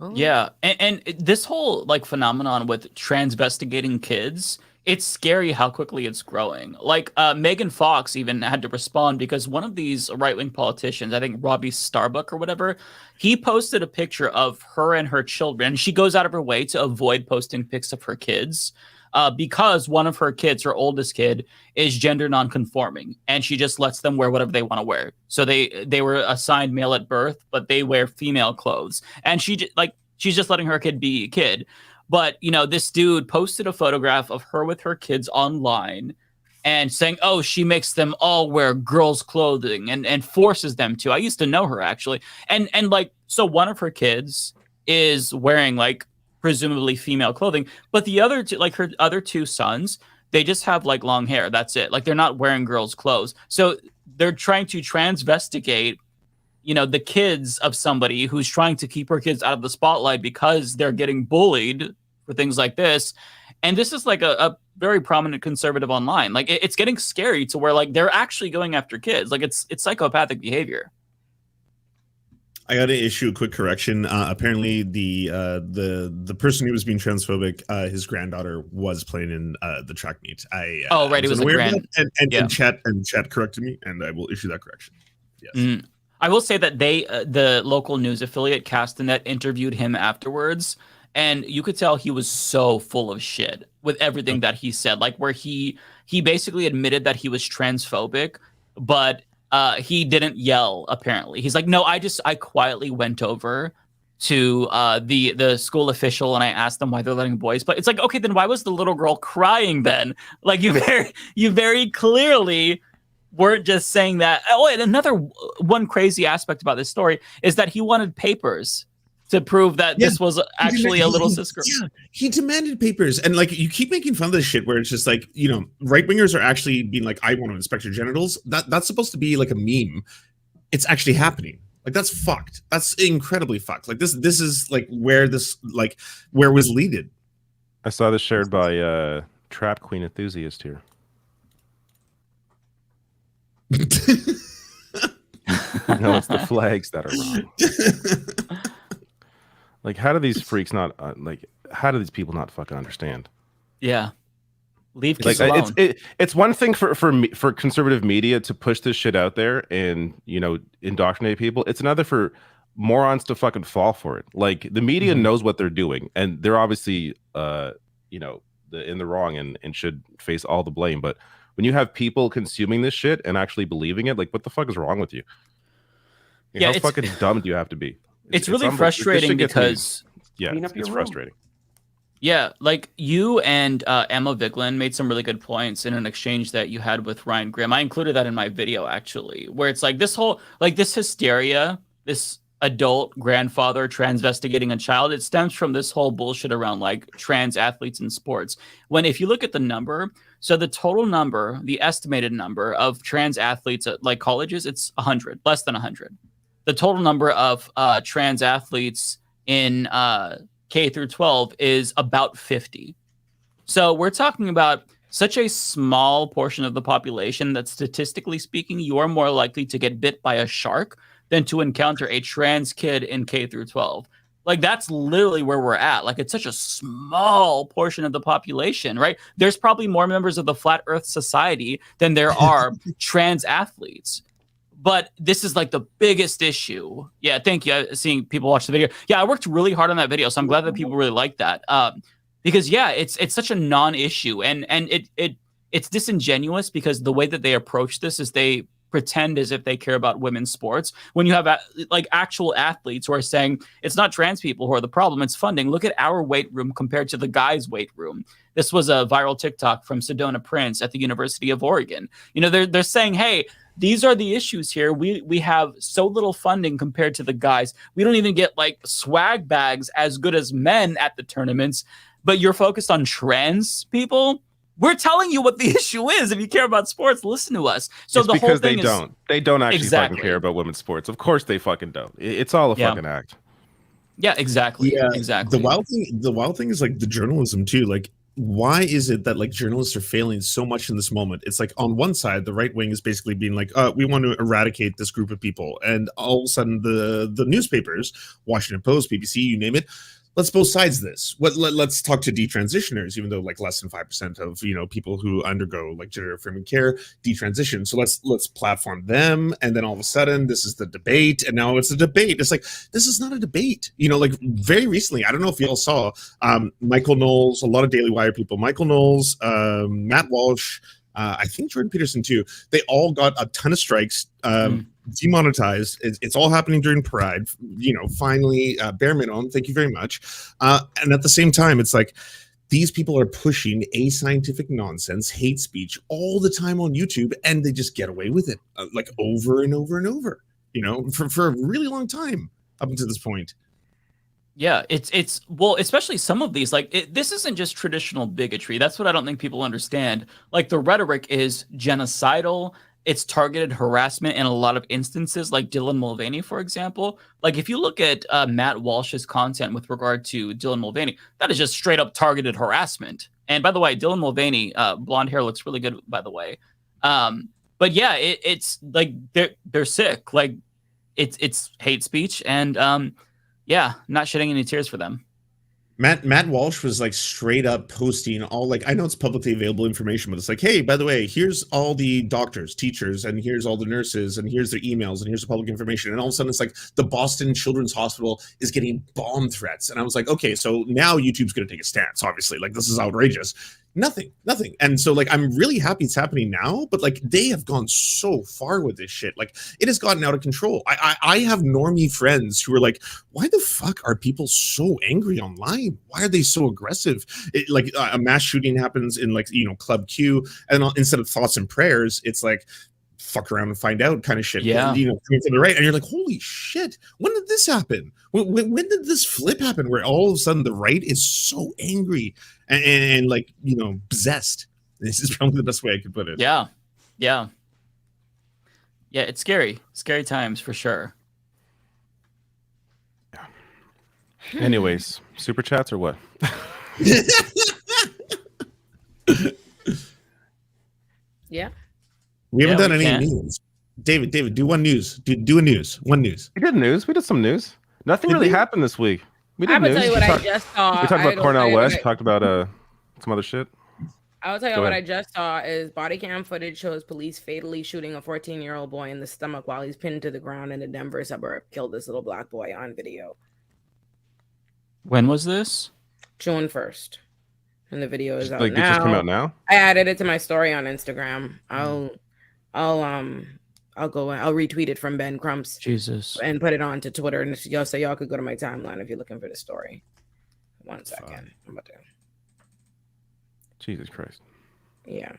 Oh. Yeah, and this whole like phenomenon with transvestigating kids, it's scary how quickly it's growing. Like Megan Fox even had to respond because one of these right-wing politicians, I think Robbie Starbuck or whatever, he posted a picture of her and her children. She goes out of her way to avoid posting pics of her kids because one of her kids, her oldest kid, is gender non-conforming, and she just lets them wear whatever they want to wear. So they were assigned male at birth, but they wear female clothes, and she's just letting her kid be a kid. But you know, this dude posted a photograph of her with her kids online, and saying, "Oh, she makes them all wear girls' clothing and forces them to." I used to know her actually, and like so one of her kids is wearing like presumably female clothing, but the other two, like her other two sons, they just have like long hair. That's it. Like, they're not wearing girls' clothes. So they're trying to transvestigate, you know, the kids of somebody who's trying to keep her kids out of the spotlight because they're getting bullied for things like this. And this is like a very prominent conservative online. Like, it's getting scary to where like they're actually going after kids. Like, it's psychopathic behavior. I got to issue a quick correction. Apparently, the person who was being transphobic, his granddaughter was playing in the track meet. It was a grand. And chat corrected me, and I will issue that correction. Yes. I will say that the local news affiliate Castanet interviewed him afterwards, and you could tell he was so full of shit with everything that he said. Like where he basically admitted that he was transphobic, but he didn't yell. Apparently, he's like, no, I quietly went over to the school official and I asked them why they're letting boys play. It's like, okay, then why was the little girl crying then? Like you very clearly weren't just saying that. Oh, and another one crazy aspect about this story is that he wanted papers to prove that this was actually a little cis girl. Yeah, he demanded papers. And like, you keep making fun of this shit where it's just like, you know, right wingers are actually being like, I want to inspect your genitals. That's supposed to be like a meme. It's actually happening. Like, that's fucked. That's incredibly fucked. Like this is like where it was leaded. I saw this shared by Trap Queen Enthusiast here. No, it's the flags that are wrong. Like, how do these freaks not how do these people not fucking understand? Yeah, leave kids alone. It's one thing for conservative media to push this shit out there and, you know, indoctrinate people. It's another for morons to fucking fall for it. Like, the media knows what they're doing, and they're obviously you know, in the wrong and should face all the blame. But when you have people consuming this shit and actually believing it, like, what the fuck is wrong with you? Like, how fucking dumb do you have to be? It's really frustrating because it's frustrating. Yeah, like you and Emma Vigeland made some really good points in an exchange that you had with Ryan Grimm. I included that in my video, actually, where it's like this whole, like, this hysteria, this adult grandfather transvestigating a child, it stems from this whole bullshit around like trans athletes in sports. When if you look at the number, so the total number, the estimated number of trans athletes at like colleges, it's 100, less than 100. The total number of trans athletes in K through 12 is about 50. So we're talking about such a small portion of the population that, statistically speaking, you are more likely to get bit by a shark than to encounter a trans kid in K through 12. Like, that's literally where we're at. Like, it's such a small portion of the population, right? There's probably more members of the Flat Earth Society than there are trans athletes. But this is like the biggest issue. Yeah, thank you. Seeing people watch the video. Yeah, I worked really hard on that video, so I'm glad that people really like that. Because yeah, it's such a non-issue, and it's disingenuous because the way that they approach this is they pretend as if they care about women's sports. When you have like actual athletes who are saying it's not trans people who are the problem, it's funding. Look at our weight room compared to the guys' weight room. This was a viral TikTok from Sedona Prince at the University of Oregon. You know, they're saying, hey, these are the issues here. We have so little funding compared to the guys. We don't even get like swag bags as good as men at the tournaments, but you're focused on trans people. We're telling you what the issue is. If you care about sports, listen to us. So it's the whole thing they don't actually fucking care about women's sports. Of course they fucking don't. It's all a fucking act. Yeah, exactly. Yeah, exactly. The wild thing is like the journalism too. Like, why is it that like journalists are failing so much in this moment? It's like on one side, the right wing is basically being like, we want to eradicate this group of people. And all of a sudden the newspapers, Washington Post, BBC, you name it, let's both sides this. Let's talk to detransitioners, even though like less than 5% of, you know, people who undergo like gender affirming care detransition. So let's platform them. And then all of a sudden this is the debate, and now it's a debate. It's like, this is not a debate. You know, like very recently, I don't know if y'all saw Michael Knowles, a lot of Daily Wire people, Michael Knowles, Matt Walsh, I think Jordan Peterson too. They all got a ton of strikes. Demonetized. It's all happening during Pride. You know, finally, bare minimum. Thank you very much. And at the same time, it's like these people are pushing ascientific nonsense, hate speech all the time on YouTube, and they just get away with it, like over and over and over. You know, for a really long time up until this point. Yeah, it's well, especially some of these, like this isn't just traditional bigotry. That's what I don't think people understand. Like the rhetoric is genocidal. It's targeted harassment in a lot of instances, like Dylan Mulvaney, for example. Like if you look at Matt Walsh's content with regard to Dylan Mulvaney, that is just straight up targeted harassment. And by the way, Dylan Mulvaney, blonde hair looks really good, by the way. But yeah, it's like they're sick. Like it's hate speech, and yeah, not shedding any tears for them. Matt Walsh was like straight up posting all like, I know it's publicly available information, but it's like, hey, by the way, here's all the doctors, teachers, and here's all the nurses, and here's their emails, and here's the public information. And all of a sudden it's like the Boston Children's Hospital is getting bomb threats. And I was like, okay, so now YouTube's going to take a stance, obviously. Like, this is outrageous. Nothing. And so like, I'm really happy it's happening now, but like they have gone so far with this shit. Like it has gotten out of control. I have normie friends who are like, why the fuck are people so angry online? Why are they so aggressive? Like a mass shooting happens in like, Club Q, and instead of thoughts and prayers, it's like, fuck around and find out kind of shit. Yeah. Coming from the right. And you're like, holy shit, when did this happen? When did this flip happen where all of a sudden the right is so angry and like, possessed? This is probably the best way I could put it. Yeah. It's scary times for sure. Anyways, super chats or what? Yeah. We haven't done any news. David, do one news. Do a news. One news. We did news. We did some news. Nothing really happened this week. We did news. Tell you what I just saw. We talked about Cornel West. Talked about some other shit. I'll tell you what I just saw is body cam footage shows police fatally shooting a 14-year-old boy in the stomach while he's pinned to the ground in a Denver suburb. Killed this little black boy on video. When was this? June 1st. And the video is out like, now. It just came out now? I added it to my story on Instagram. I'll retweet it from Ben Crumps. Jesus. And put it on to Twitter, and y'all could go to my timeline if you're looking for the story. 1 second. I'm about to. Jesus Christ. Yeah.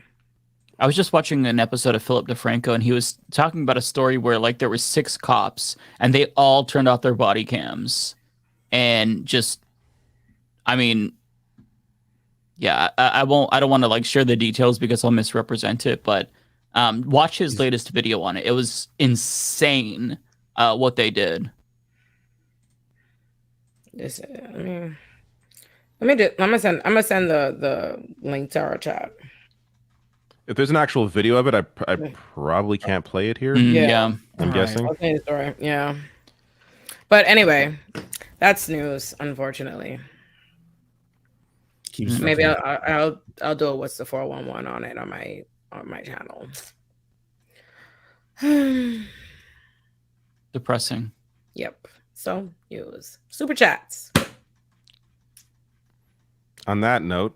I was just watching an episode of Philip DeFranco, and he was talking about a story where like there were 6 cops and they all turned off their body cams. And just, I mean, yeah, I don't want to like share the details because I'll misrepresent it, but watch his latest video on it. It was insane what they did. I'm gonna send the link to our chat. If there's an actual video of it, I probably can't play it here. Yeah. I'm guessing. I'll tell you the story. Yeah. But anyway, that's news, unfortunately. Maybe I'll do a what's the 411 on it on my channel. Depressing. Yep. So news. Super chats. On that note,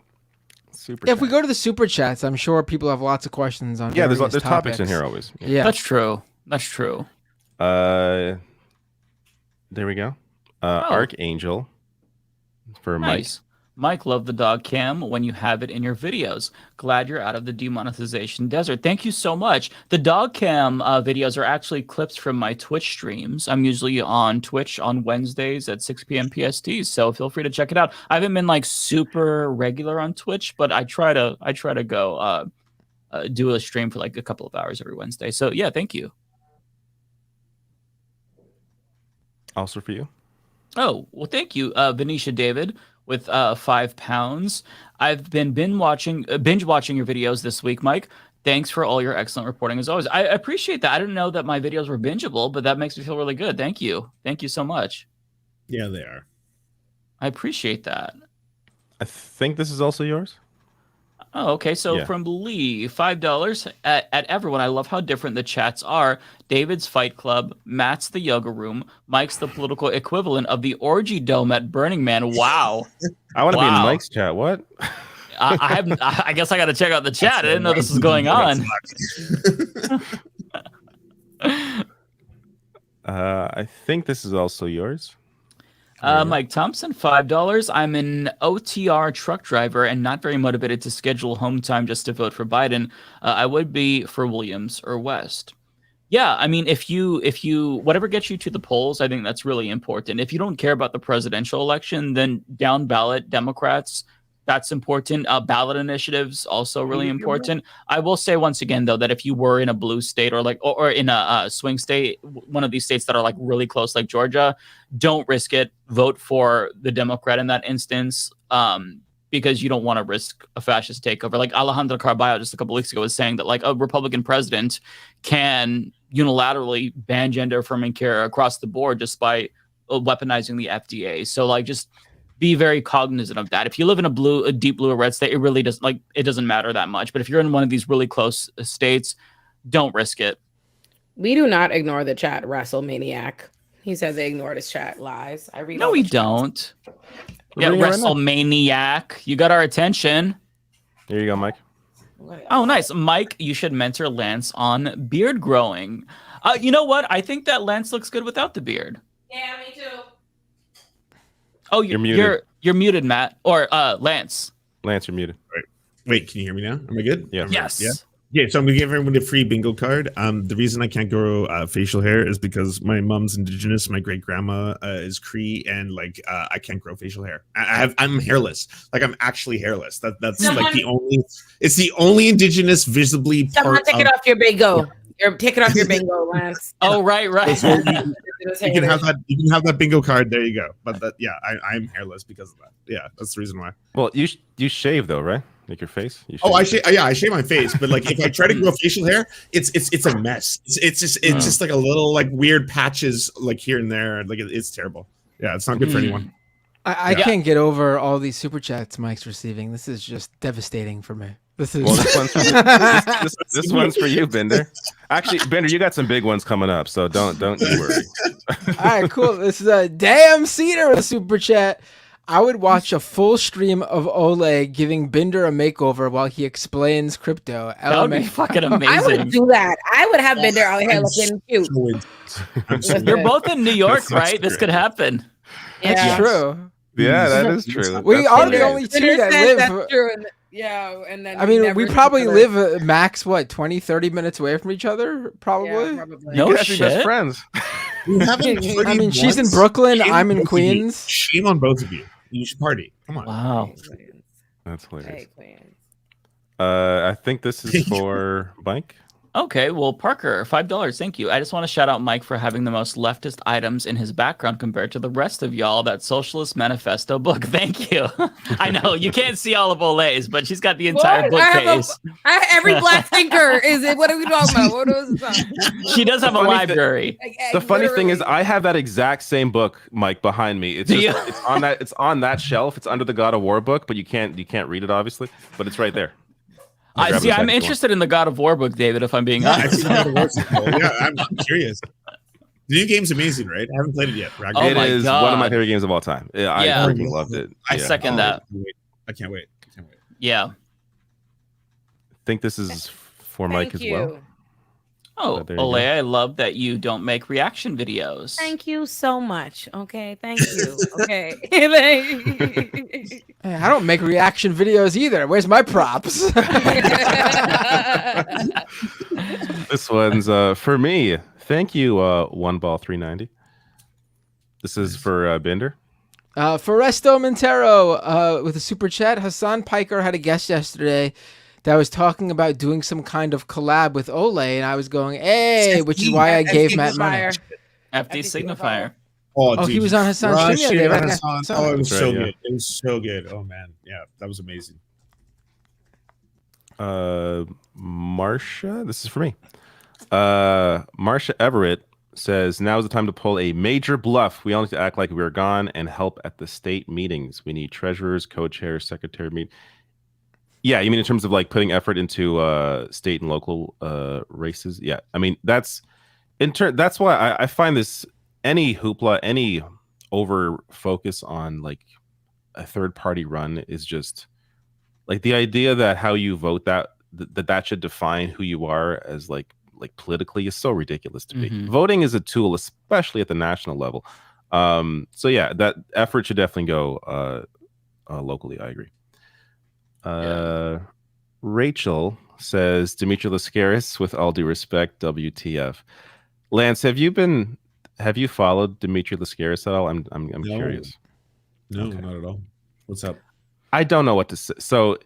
if we go to the super chats, I'm sure people have lots of questions on. Yeah, there's topics in here always. Yeah, that's true. There we go. Archangel for nice. Mike, love the dog cam when you have it in your videos. Glad you're out of the demonetization desert. Thank you so much. The dog cam videos are actually clips from my Twitch streams. I'm usually on Twitch on Wednesdays at 6 p.m. PST, so feel free to check it out. I haven't been like super regular on Twitch, but I try to go do a stream for like a couple of hours every Wednesday. So yeah, thank you. Also for you. Oh, well, thank you, Venetia David, with £5. I've been binge watching your videos this week, Mike. Thanks for all your excellent reporting as always. I appreciate that. I didn't know that my videos were bingeable, but that makes me feel really good. Thank you. Thank you so much. Yeah, they are. I appreciate that. I think this is also yours. Oh, okay. So from Lee, $5 at everyone. I love how different the chats are. David's Fight Club, Matt's the Yoga Room, Mike's the political equivalent of the Orgy Dome at Burning Man. Wow. I want to be in Mike's chat. What? I guess I got to check out the chat. I didn't know this was going on. I think this is also yours. Mike Thompson, $5. I'm an OTR truck driver and not very motivated to schedule home time just to vote for Biden. I would be for Williams or West. Yeah, I mean, if you whatever gets you to the polls, I think that's really important. If you don't care about the presidential election, then down ballot Democrats, that's important. Ballot initiatives also really important. I will say once again though that if you were in a blue state or in a swing state, one of these states that are like really close, like Georgia, don't risk it. Vote for the Democrat in that instance, because you don't want to risk a fascist takeover. Like Alejandro Carballo just a couple weeks ago was saying that like a Republican president can unilaterally ban gender affirming care across the board just by weaponizing the FDA. So like, just be very cognizant of that. If you live in a deep blue or red state, it really doesn't it doesn't matter that much. But if you're in one of these really close states, don't risk it. We do not ignore the chat, WrestleManiac. He says they ignored his chat. Lies. I read. No, we don't. Yeah, WrestleManiac. You got our attention. There you go, Mike. Oh, nice. Mike, you should mentor Lance on beard growing. You know what? I think that Lance looks good without the beard. Yeah, me too. Oh, you're muted. You're muted, Matt. Or Lance. Lance, you're muted. Right. Wait, can you hear me now? Am I good? Yeah. Yes. Yeah. Yeah, so I'm gonna give everyone a free bingo card. The reason I can't grow facial hair is because my mom's indigenous, my great grandma is Cree, and like I can't grow facial hair. I'm hairless. Like I'm actually hairless. That's like the only. It's the only indigenous visibly. Someone take it off your bingo. You're taking off your bingo, Lance. Oh, right. You can have that. You can have that bingo card. There you go. But that, yeah, I'm hairless because of that. Yeah, that's the reason why. Well, you shave though, right? Like your face. I shave. Yeah, I shave my face. But like, if I try to grow facial hair, it's a mess. It's just like a little like weird patches like here and there. Like it's terrible. Yeah, it's not good for anyone. I can't get over all these super chats Mike's receiving. This is just devastating for me. This is this one's for you, Bender. Actually, Bender, you got some big ones coming up, so don't you worry. All right, cool. This is a damn Cedar with a super chat. I would watch a full stream of Ole giving Bender a makeover while he explains crypto. That would be fucking amazing. I would do that. I would have Bender out here looking cute. You're both in New York, right? This could happen. That's true. Yeah, that is true. We are the only two that live. That's true. And then I mean, we probably live max 20-30 minutes away from each other, probably. Yeah, probably. No shit. Best friends. I mean, she's in Brooklyn. I'm in Queens. Shame on both of you. You should party. Come on. Wow. That's hilarious. Hey, I think this is for Mike. Okay, well, Parker, $5. Thank you. I just want to shout out Mike for having the most leftist items in his background compared to the rest of y'all. That Socialist Manifesto book. Thank you. I know you can't see all of Olay's, but she's got the entire bookcase. Every black thinker is it. What are we talking about? What is it? She does have a library. The funny thing is, I have that exact same book, Mike, behind me. It's just, it's on that shelf. It's under the God of War book, but you can't read it obviously. But it's right there. I'm interested in the God of War book, David, if I'm being honest. I'm curious. The new game's amazing, right? I haven't played it yet. It is one of my favorite games of all time. I freaking loved it. I second that. I can't wait. Yeah. I think this is for Mike as well. Oh, Ole, I love that you don't make reaction videos. Thank you so much. Okay, thank you. Okay. Hey, I don't make reaction videos either. Where's my props? This one's for me. Thank you, One Ball 390. This is for Bender. For Resto Montero with a super chat. Hassan Piker had a guest yesterday that was talking about doing some kind of collab with Ole, and I was going, hey, which is why I gave Matt money. FD Signifier. Oh, dude, he was on Hassan's stream the other day. Oh, it was so good. It was so good. Oh, man. Yeah, that was amazing. Marsha, this is for me. Marsha Everett says, now is the time to pull a major bluff. We all need to act like we're gone and help at the state meetings. We need treasurers, co-chairs, secretary meet. Yeah, you mean in terms of like putting effort into state and local races? Yeah, I mean that's why I find this any hoopla, any over focus on like a third party run is just like the idea that how you vote that should define who you are as like politically is so ridiculous to me. Voting is a tool, especially at the national level. So yeah, that effort should definitely go locally. I agree. Rachel says Dimitri Lascaris, with all due respect, WTF. Lance, have you followed Dimitri Lascaris at all? I'm curious. No, not at all. What's up? I don't know what to say. So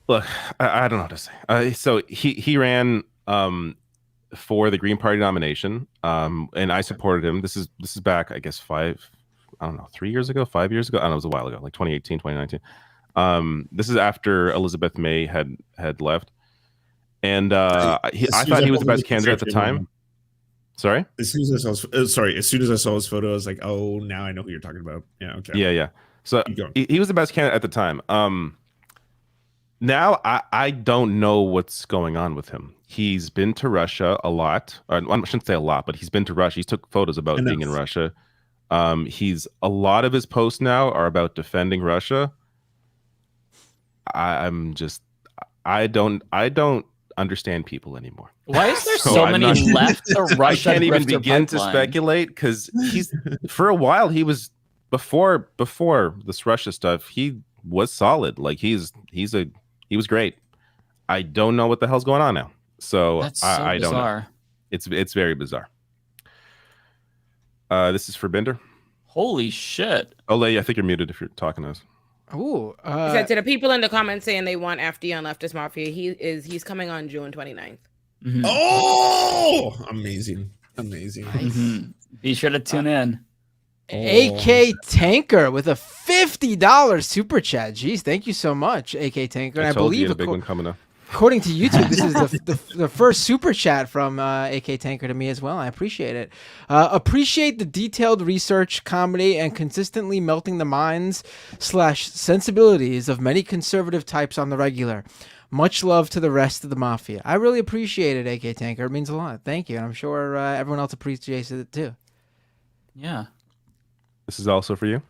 look, I don't know what to say. So he ran for the Green Party nomination, and I supported him. This is back, I guess 5 years ago, 5 years ago. I don't know, it was a while ago, like 2018, 2019. This is after Elizabeth May had left, and I thought he was the best candidate at the time. Sorry. As soon as I saw his photo, I was like, "Oh, now I know who you're talking about." Yeah. Okay. Yeah. So he was the best candidate at the time. Now I don't know what's going on with him. He's been to Russia a lot. Or, I shouldn't say a lot, but he's been to Russia. He took photos about being in Russia. He's a lot of his posts now are about defending Russia. I don't understand people anymore. Why is there so many left to Russia? I can't even begin to speculate because he's for a while he was before this Russia stuff. He was solid. Like he was great. I don't know what the hell's going on now. So I don't know. It's very bizarre. This is for Bender. Holy shit. Olay, I think you're muted if you're talking to us. Ooh. He said to the people in the comments saying they want FD on Leftist Mafia, he's coming on June 29th. Mm-hmm. Oh, amazing. Mm-hmm. Be sure to tune in. AK Tanker with a $50 super chat. Jeez, thank you so much, AK Tanker. And I believe a big one coming up. According to YouTube, this is the first super chat from AK Tanker to me as well. I appreciate it. Appreciate the detailed research, comedy, and consistently melting the minds / sensibilities of many conservative types on the regular. Much love to the rest of the Mafia. I really appreciate it, AK Tanker. It means a lot. Thank you. And I'm sure everyone else appreciates it too. Yeah. This is also for you.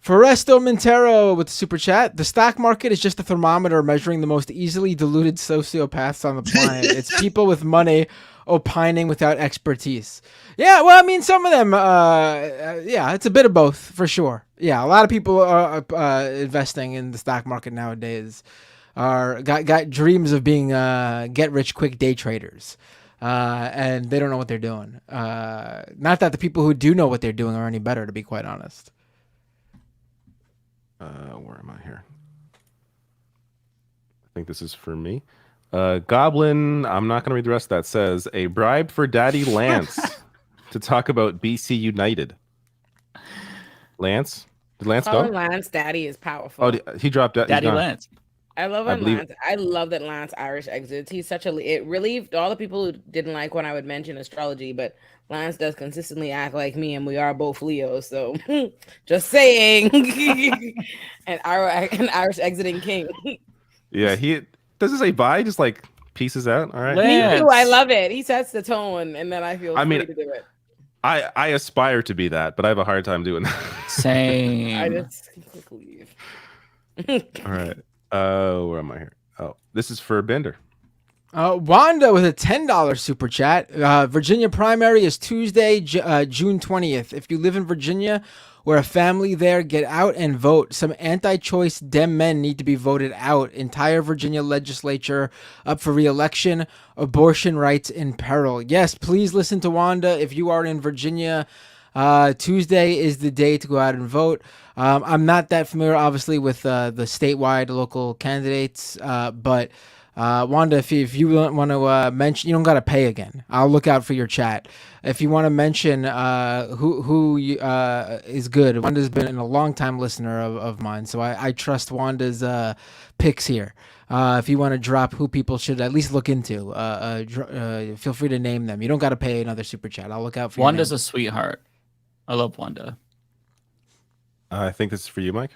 Foresto Montero with the super chat. The stock market is just a thermometer measuring the most easily deluded sociopaths on the planet. It's people with money opining without expertise. Yeah, well, I mean, some of them, yeah, it's a bit of both for sure. Yeah, a lot of people are investing in the stock market nowadays are got dreams of being get rich quick day traders. And they don't know what they're doing. Not that the people who do know what they're doing are any better, to be quite honest. Where am I here? I think this is for me. Goblin, I'm not going to read the rest of that, says, a bribe for Daddy Lance to talk about BC United. Lance? Did Lance go? Lance Daddy is powerful. Oh, he dropped Daddy Lance. I love Lance. I love that Lance Irish exits. He's such it relieved all the people who didn't like when I would mention astrology, but Lance does consistently act like me, and we are both Leos. So just saying, an Irish exiting king. Yeah, he does he say bye? Just like pieces out. All right. Me too. I love it. He sets the tone, and then I feel free to do it. I aspire to be that, but I have a hard time doing that. Same. I just leave. All right. Where am I here? Oh, this is for Bender. Wanda with a $10 super chat. Virginia primary is Tuesday, June 20th. If you live in Virginia, we're a family there. Get out and vote. Some anti-choice Dem men need to be voted out. Entire Virginia legislature up for re-election. Abortion rights in peril. Yes, please listen to Wanda. If you are in Virginia, Tuesday is the day to go out and vote. I'm not that familiar, obviously, with the statewide local candidates, but Wanda, if you want to mention, you don't got to pay again. I'll look out for your chat. If you want to mention who is good, Wanda's been a long-time listener of mine, so I trust Wanda's picks here. If you want to drop who people should at least look into, feel free to name them. You don't got to pay another super chat. I'll look out for Wanda's a sweetheart. I love Wanda. I think this is for you, Mike.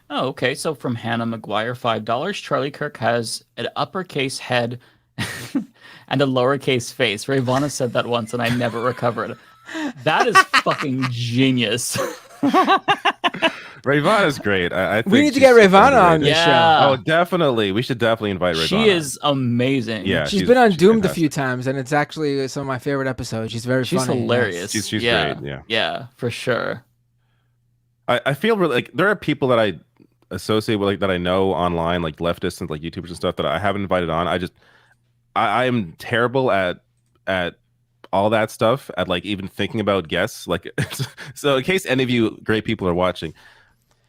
Oh, okay. So from Hannah McGuire, $5. Charlie Kirk has an uppercase head and a lowercase face. Ravana said that once, and I never recovered. That is fucking genius. Ravana's great. I think we need to get Ravana on this show. Oh, definitely. We should definitely invite Ravana. She is amazing. Yeah, she's been on Doomed a few times, and it's actually some of my favorite episodes. She's very funny. She's hilarious. She's great. Yeah. Yeah, for sure. I feel really like there are people that I associate with, like that I know online, like leftists and like YouTubers and stuff that I haven't invited on. I am terrible at all that stuff, at like even thinking about guests. Like, so in case any of you great people are watching,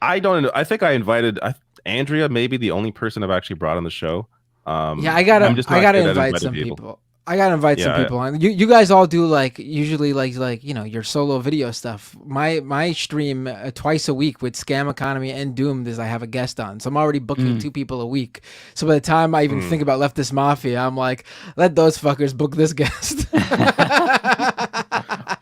I don't know. I think I invited Andrea, maybe the only person I've actually brought on the show. Yeah, I gotta invite some people. I gotta invite some people on. You guys all do like usually like your solo video stuff. My stream twice a week with Scam Economy and Doomed is I have a guest on, so I'm already booking 2 people a week. So by the time I even think about Leftist Mafia, I'm like, let those fuckers book this guest.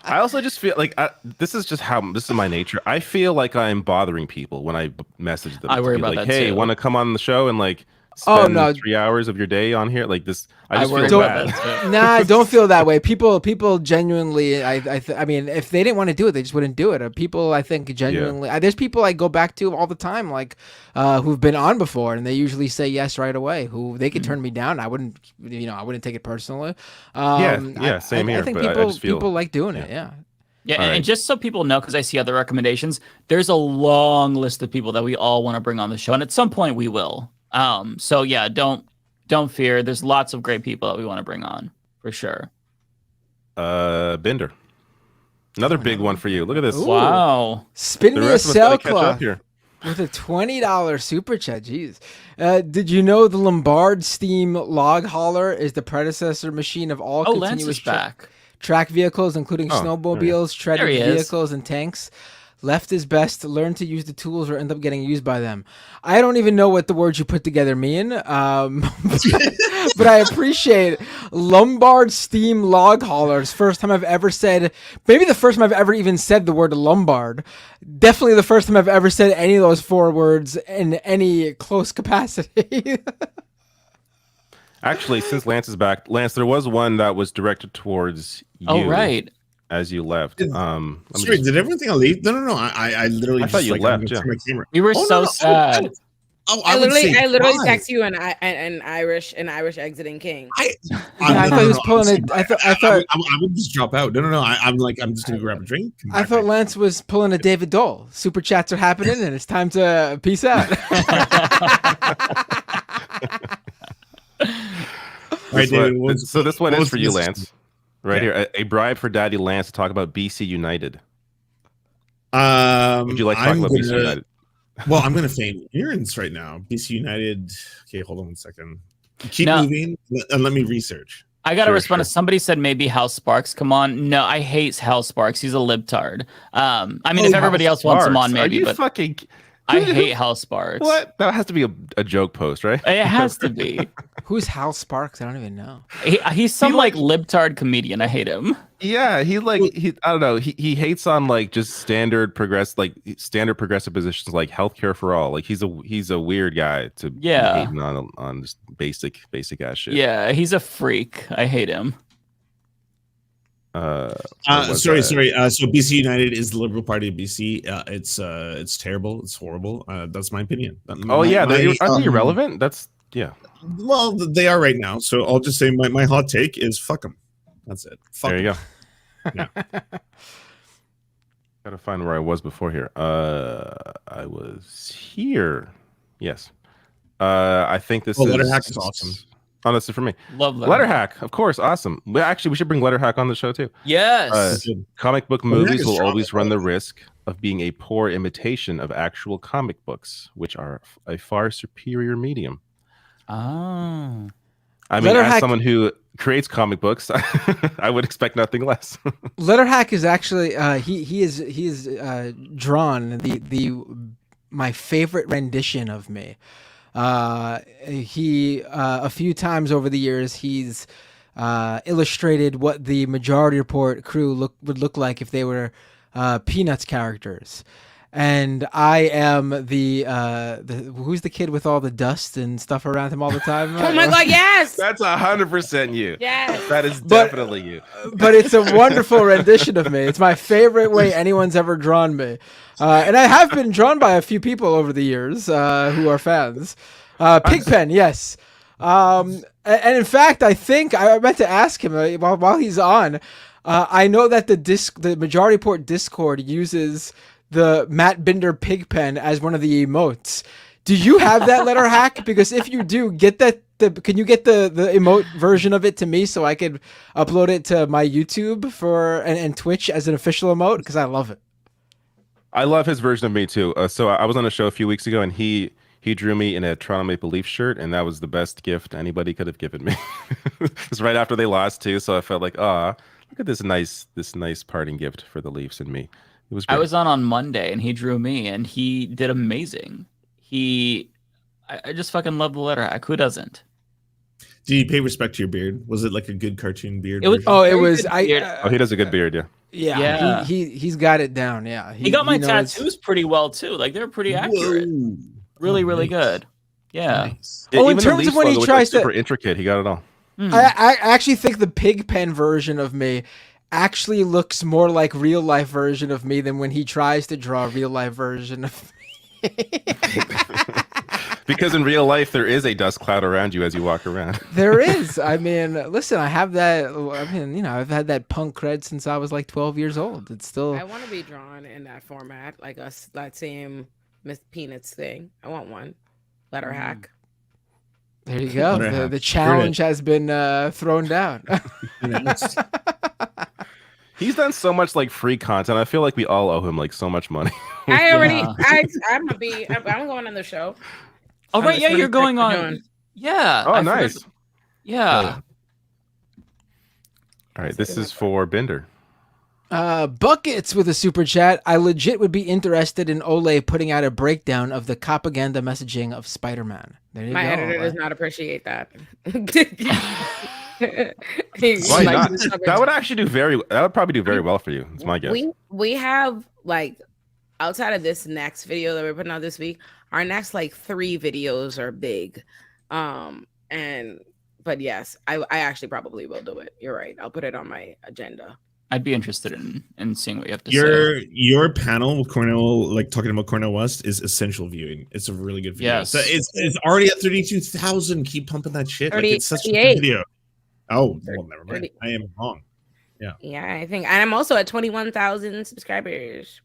I also just feel like this is my nature. I feel like I'm bothering people when I message them. I worry be about like, that hey, too. want to come on the show and like spend 3 hours of your day on here? Like this, I just feel bad. Nah, don't feel that way. People genuinely, I mean, if they didn't want to do it, they just wouldn't do it. People, I think, genuinely, there's people I go back to all the time, like who've been on before, and they usually say yes right away. Who they could turn me down, I wouldn't take it personally. Same here. I think but people like doing it. Yeah. Yeah, and just so people know, because I see other recommendations, there's a long list of people that we all want to bring on the show, and at some point we will. So yeah, don't fear. There's lots of great people that we want to bring on for sure. Bender, another big one for you. Look at this. Ooh. Wow. Spin me a sailcloth with a $20 super chat. Jeez. Did you know the Lombard steam log hauler is the predecessor machine of all continuous track vehicles, including snowmobiles, treaded vehicles, and tanks? Left is best. Learn to use the tools or end up getting used by them. I don't even know what the words you put together mean, but I appreciate Lombard steam log haulers. First time I've ever said, maybe the first time I've ever even said the word Lombard. Definitely the first time I've ever said any of those 4 words in any close capacity. Actually, since Lance is back, Lance, there was one that was directed towards you. Oh, right. As you left. Did everyone think I leave? No. I literally thought you left. Yeah. My camera. We were sad. I literally text you an Irish exiting king. I thought he was pulling it. I thought I would just drop out. No. I'm just gonna grab a drink. I thought Lance was pulling a David Dole. Super chats are happening, and it's time to peace out. So this one is for you, Lance. Right here, a bribe for Daddy Lance to talk about BC United. Would you like to talk about BC United? Well, I'm going to feign ignorance right now. BC United. Okay, hold on 1 second. Keep moving and let me research. I got to respond to somebody said maybe Hal Sparks. Come on. No, I hate Hal Sparks. He's a libtard. I mean, if everybody else wants him on, maybe. But I hate Hal Sparks. What? That has to be a joke post, right? It has to be. Who's Hal Sparks? I don't even know. He's some libtard comedian. I hate him. Yeah, I don't know. He hates on like just standard progressive positions like healthcare for all. Like he's a weird guy to be hating on just basic ass shit. Yeah, he's a freak. I hate him. Sorry. So BC United is the Liberal Party of BC. It's terrible. It's horrible. That's my opinion. Aren't they irrelevant? That's Well, they are right now. So I'll just say my hot take is fuck them. That's it. There you go. Yeah. Gotta find where I was before here. I was here. Yes. I think this is Letterhack is awesome. Oh, that's it for me. Love Letterhack, of course, awesome. We should bring Letterhack on the show too. Yes. Comic book movies will always run the risk of being a poor imitation of actual comic books, which are a far superior medium. Oh. I mean, as someone who creates comic books, I would expect nothing less. Letterhack is actually he is drawn my favorite rendition of me. He a few times over the years he's illustrated what the Majority Report crew would look like if they were Peanuts characters. And I am the who's the kid with all the dust and stuff around him all the time? Oh my god, yes! That's 100% you. Yes. That is definitely you. But it's a wonderful rendition of me. It's my favorite way anyone's ever drawn me. And I have been drawn by a few people over the years who are fans. Pigpen, yes. And in fact, I think I meant to ask him while he's on. I know that the Majority Report Discord uses the Matt Binder Pigpen as one of the emotes. Do you have that letter hack? Because if you do, get that. Can you get the emote version of it to me so I could upload it to my YouTube and Twitch as an official emote? Because I love it. I love his version of me too. So I was on a show a few weeks ago, and he he drew me in a Toronto Maple Leaf shirt, and that was the best gift anybody could have given me. It was right after they lost too, so I felt like, look at this nice parting gift for the Leafs and me. It was great. I was on Monday, and he drew me, and he did amazing. I just fucking love the letter hack. Who doesn't? Did you pay respect to your beard? Was it like a good cartoon beard? It was. version? Oh, it was. he does a good beard, yeah. Yeah. He's got it down. Yeah. He got my knows. tattoos pretty well too. Like they're pretty accurate. Whoa. Really, really good. Yeah. Nice. Oh, in Even the terms Leafs of when he logo was, tries to- super intricate, he got it all. I actually think the pig pen version of me actually looks more like real life version of me than when he tries to draw a real life version of me. Because in real life, there is a dust cloud around you as you walk around. There is. I mean, listen, I have that. I mean, I've had that punk cred since I was like 12 years old. It's still. I want to be drawn in that format, like us, that same Miss Peanuts thing. I want one. Letter hack. There you go. The challenge has been thrown down. He's done so much like free content. I feel like we all owe him like so much money. I'm going on the show. Oh right, yeah, you're going on. Yeah. Oh, nice. Yeah. All right, this is for Bender. Buckets with a super chat. I legit would be interested in Olay putting out a breakdown of the propaganda messaging of Spider-Man. There you My go. editor does not appreciate that. Why not? That would actually that would probably do very well for you. It's my guess. We have like outside of this next video that we're putting out this week, our next like 3 videos are big. But yes, I actually probably will do it. You're right. I'll put it on my agenda. I'd be interested in seeing what you have to say. Your panel with Cornel, like talking about Cornel West, is essential viewing. It's a really good video. Yes. So it's already at 32,000. Keep pumping that shit. Like, it's such a good video. Oh, well, never mind. I am wrong. Yeah. Yeah, I think, and I'm also at 21,000 subscribers.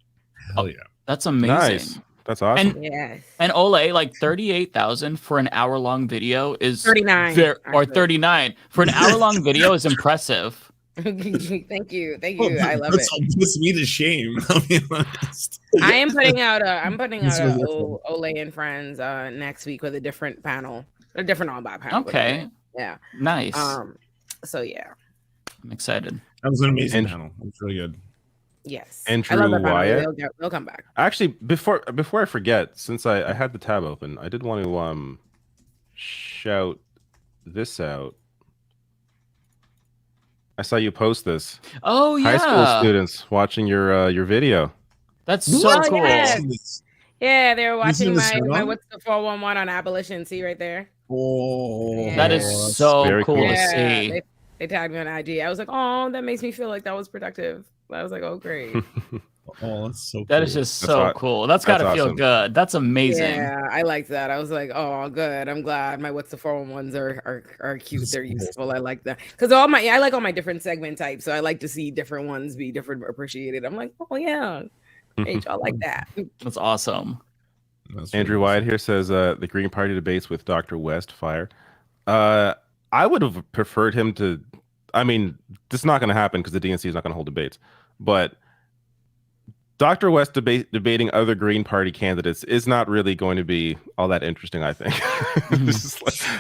Hell yeah. That's amazing. Nice. That's awesome. And, yes. And Olay, like 38,000 for an hour-long video is 39 or 39 for an hour-long video is impressive. Thank you. I love it. Puts me to shame. I'll be honest. I am putting out Olay and Friends next week with a different panel, a different all-by panel. Okay. Yeah. Nice. So yeah. I'm excited. That was an amazing panel. It was really good. Yes. Andrew I love that panel. Wyatt. They'll come back. Actually, before I forget, since I had the tab open, I did want to shout this out. I saw you post this. Oh yeah. High school students watching your video. That's so cool. Yes. Yeah, they were watching my what's the 411 on abolition. See right there. Oh, yeah. That is so cool to see. They tagged me on IG. I was like, oh, that makes me feel like that was productive. I was like, oh, great. Oh, that's so cool. That is just so cool. That's got to feel good. That's amazing. Yeah, I like that. I was like, oh, good. I'm glad my what's the 411s are cute. They're useful. I like that because I like all my different segment types. So I like to see different ones be different, appreciated. I'm like, oh yeah, hey, y'all like that. That's awesome. Andrew Wyatt here says the Green Party debates with Dr. West fire. I would have preferred him to. I mean, this is not going to happen because the DNC is not going to hold debates. But Dr. West debating other Green Party candidates is not really going to be all that interesting, I think.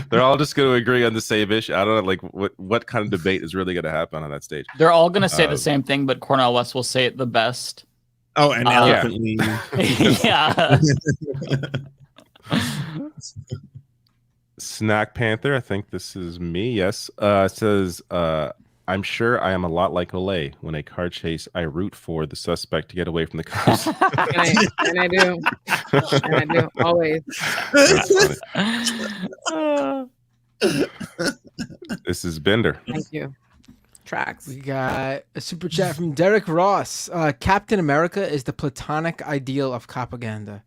They're all just going to agree on the same issue. I don't know, like what kind of debate is really going to happen on that stage. They're all going to say the same thing, but Cornel West will say it the best. Oh, and eloquently. Yeah. Snack Panther, I think this is me. Yes, says I'm sure I am a lot like Olay. When a car chase, I root for the suspect to get away from the cops. and I do. And I do always. This is Bender. Thank you. Tracks. We got a super chat from Derek Ross. Captain America is the platonic ideal of propaganda.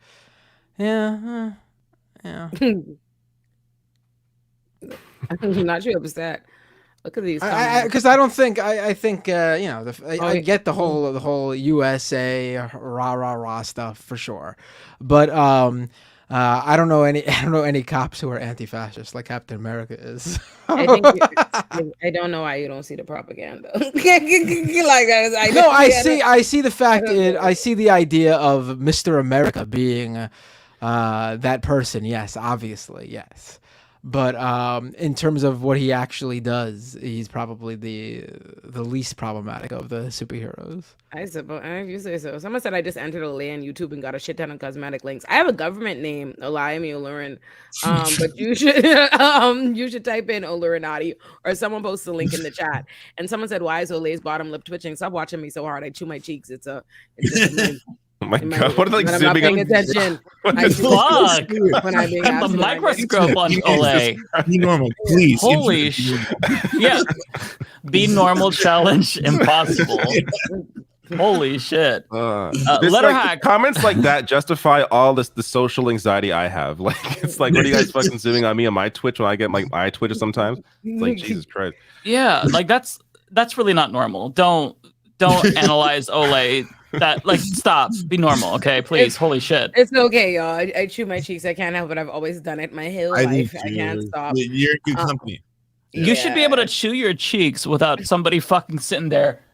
Yeah. I'm not sure upset. Look at these. Because I don't think I think I get the whole USA rah rah rah stuff for sure, but I don't know any cops who are anti-fascist like Captain America is. I don't know why you don't see the propaganda. I see the fact. I see the idea of Mr. America being that person, yes, obviously, yes. But in terms of what he actually does, he's probably the least problematic of the superheroes. I suppose, if you say so. Someone said I just entered Olay on YouTube and got a shit ton of cosmetic links. I have a government name, Olayemi Olurin, but you should type in Olurinati, or someone posts a link in the chat. And someone said, "Why is Olay's bottom lip twitching? Stop watching me so hard. I chew my cheeks. It's just a Oh my god! What are like when I'm not zooming paying up? attention. I Fuck! when I'm being asked The when I'm microscope on Olay. Be normal, please. Holy yeah. Be normal challenge impossible. Holy shit. This, letter like, hack. Comments like that justify all the social anxiety I have. Like, it's like, what are you guys fucking zooming on me on my Twitch when I get my Twitter sometimes? It's like, Jesus Christ. Yeah, like that's really not normal. Don't analyze Olay. That, like, stop. Be normal, okay? Please. Holy shit. It's okay, y'all. I chew my cheeks. I can't help it. I've always done it my whole life. I can't stop. You're in good company. You should be able to chew your cheeks without somebody fucking sitting there.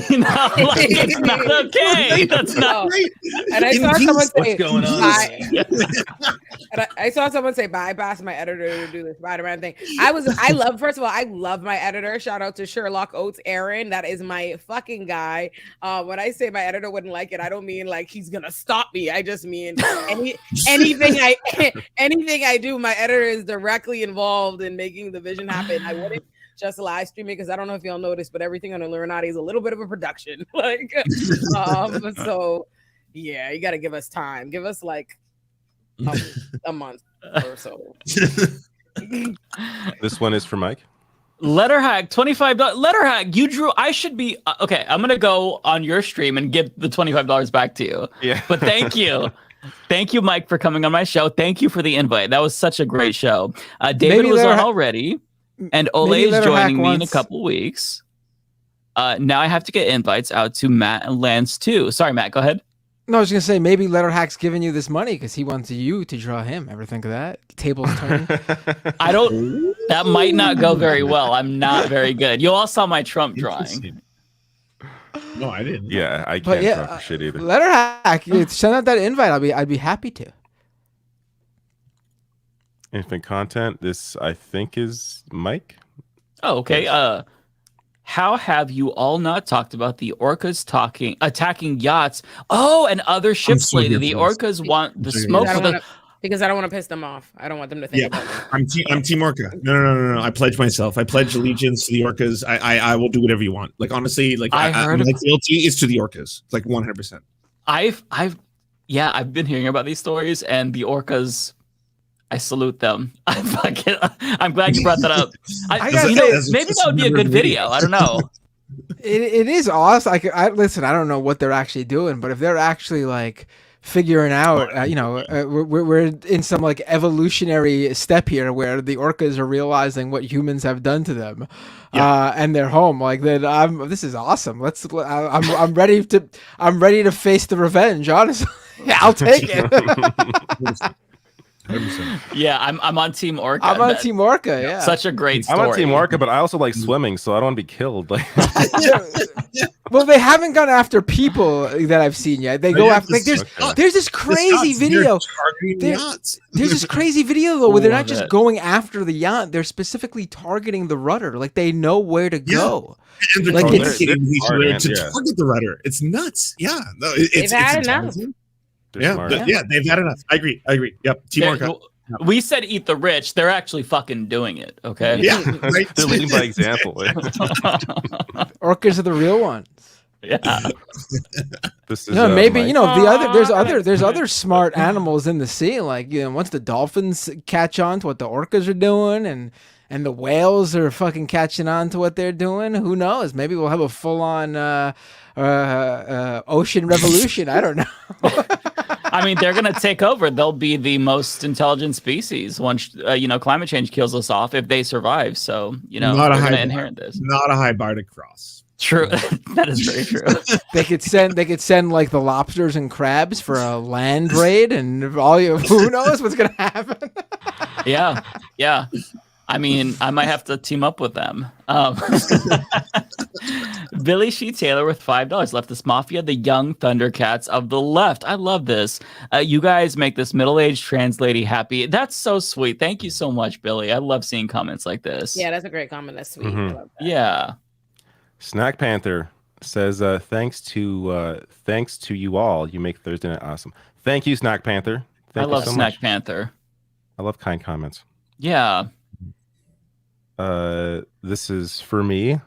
You know, like, it's not okay. That's not right. And I saw someone say, what's going on? And I saw someone say, bypass my editor to do the Spider-Man thing. First of all, I love my editor. Shout out to Sherlock Oates Aaron. That is my fucking guy. When I say my editor wouldn't like it, I don't mean like he's gonna stop me. I just mean anything I do, my editor is directly involved in making the vision happen. I wouldn't just live streaming because I don't know if y'all noticed, but everything on Illuminati is a little bit of a production. Like, so yeah, you got to give us time. Give us like a month or so. This one is for Mike. Letter hack, $25. Letter hack, you drew. I should be okay. I'm gonna go on your stream and give the $25 back to you. Yeah, but thank you. Thank you, Mike, for coming on my show. Thank you for the invite. That was such a great show. David was on already. And Olay is joining me in a couple weeks. Now I have to get invites out to Matt and Lance too. Sorry, Matt, go ahead. No, I was gonna say maybe Letterhack's giving you this money because he wants you to draw him. Ever think of that? Tables turn. I don't. That might not go very well. I'm not very good. You all saw my Trump drawing. No, I didn't. Yeah, I can't draw for shit either. Letterhack, send out that invite. I'd be happy to. Infant content. This I think is Mike. Oh, okay. How have you all not talked about the orcas attacking yachts? Oh, and other ships lately. The orcas want the smoke because I don't want to piss them off. I don't want them to think about it. I'm Team Orca. No. I pledge myself. I pledge allegiance to the orcas. I will do whatever you want. Like, honestly, like my fealty is to the orcas. Like 100%. I've been hearing about these stories, and the orcas, I salute them. I'm glad you brought that up. Maybe that would be a good video. I don't know. It is awesome. Listen, I don't know what they're actually doing, but if they're actually like figuring out, we're in some like evolutionary step here where the orcas are realizing what humans have done to them, and they're home. Like that, this is awesome. I'm ready to face the revenge. Honestly, I'll take it. 100%. Yeah, I'm on Team Orca. I'm on Team Orca. Yeah, such a great story. I'm on Team Orca, but I also like swimming, so I don't want to be killed. Like, well, they haven't gone after people that I've seen yet. They go after. Like, there's this crazy video. There's this crazy video though, where they're not just going after the yacht; they're specifically targeting the rudder. Like they know where to go. And they're communicating with each other to target the rudder. It's nuts. Yeah, no, they've had enough. They've had enough. I agree. Yep. Team Orca. We said eat the rich. They're actually fucking doing it. Okay. Yeah. Right. They're leading by example. Orcas are the real ones. Yeah. This is maybe there's other smart animals in the sea. Like once the dolphins catch on to what the orcas are doing, and the whales are fucking catching on to what they're doing. Who knows? Maybe we'll have a full on ocean revolution. I don't know. I mean, they're gonna take over. They'll be the most intelligent species once climate change kills us off if they survive. So they're gonna inherit this. Not a high bar to cross. True, that is very true. They could send like the lobsters and crabs for a land raid, and who knows what's gonna happen. Yeah. I mean, I might have to team up with them. Billy Shee Taylor with $5. Leftist Mafia, the young Thundercats of the left. I love this. You guys make this middle-aged trans lady happy. That's so sweet. Thank you so much, Billy. I love seeing comments like this. Yeah, that's a great comment. That's sweet. I love that. Yeah. Snack Panther says, thanks to you all. You make Thursday night awesome. Thank you, Snack Panther. I love Snack Panther. I love kind comments. Yeah. This is for me.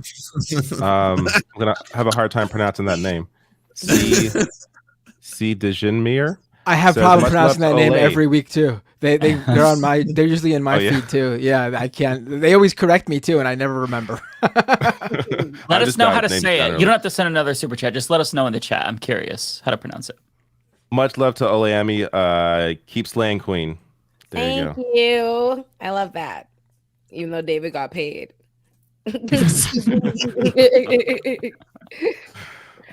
I'm gonna have a hard time pronouncing that name. C Dejinmir. I have problem pronouncing that name every week too. They're on my. They're usually in my feed too. Yeah, I can't. They always correct me too, and I never remember. Let us know how to say it. You don't have to send another super chat. Just let us know in the chat. I'm curious how to pronounce it. Much love to Olayemi. Keep slaying queen. Thank you. I love that. Even though David got paid. Oh,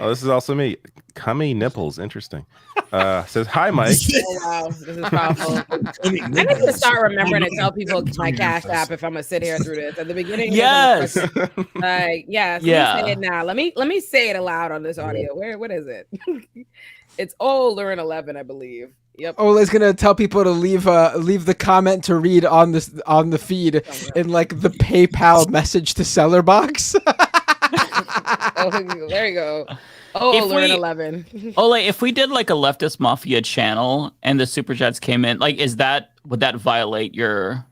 this is also me. Cummy nipples. Interesting. Says, hi, Mike. Oh, wow. This is powerful. I need to start remembering to tell people my Cash App if I'm going to sit here through this. At the beginning, yes. Like, yes. Yeah. Let me say it now. Let me say it aloud on this audio. What is it? It's Olurin 11, I believe. Yep. Ola's gonna tell people to leave the comment to read on the feed in like the PayPal message to seller box. Oh, there you go. Oh, Olurin 11. Ole, if we did like a Leftist Mafia channel and the super chats came in, like, would that violate your?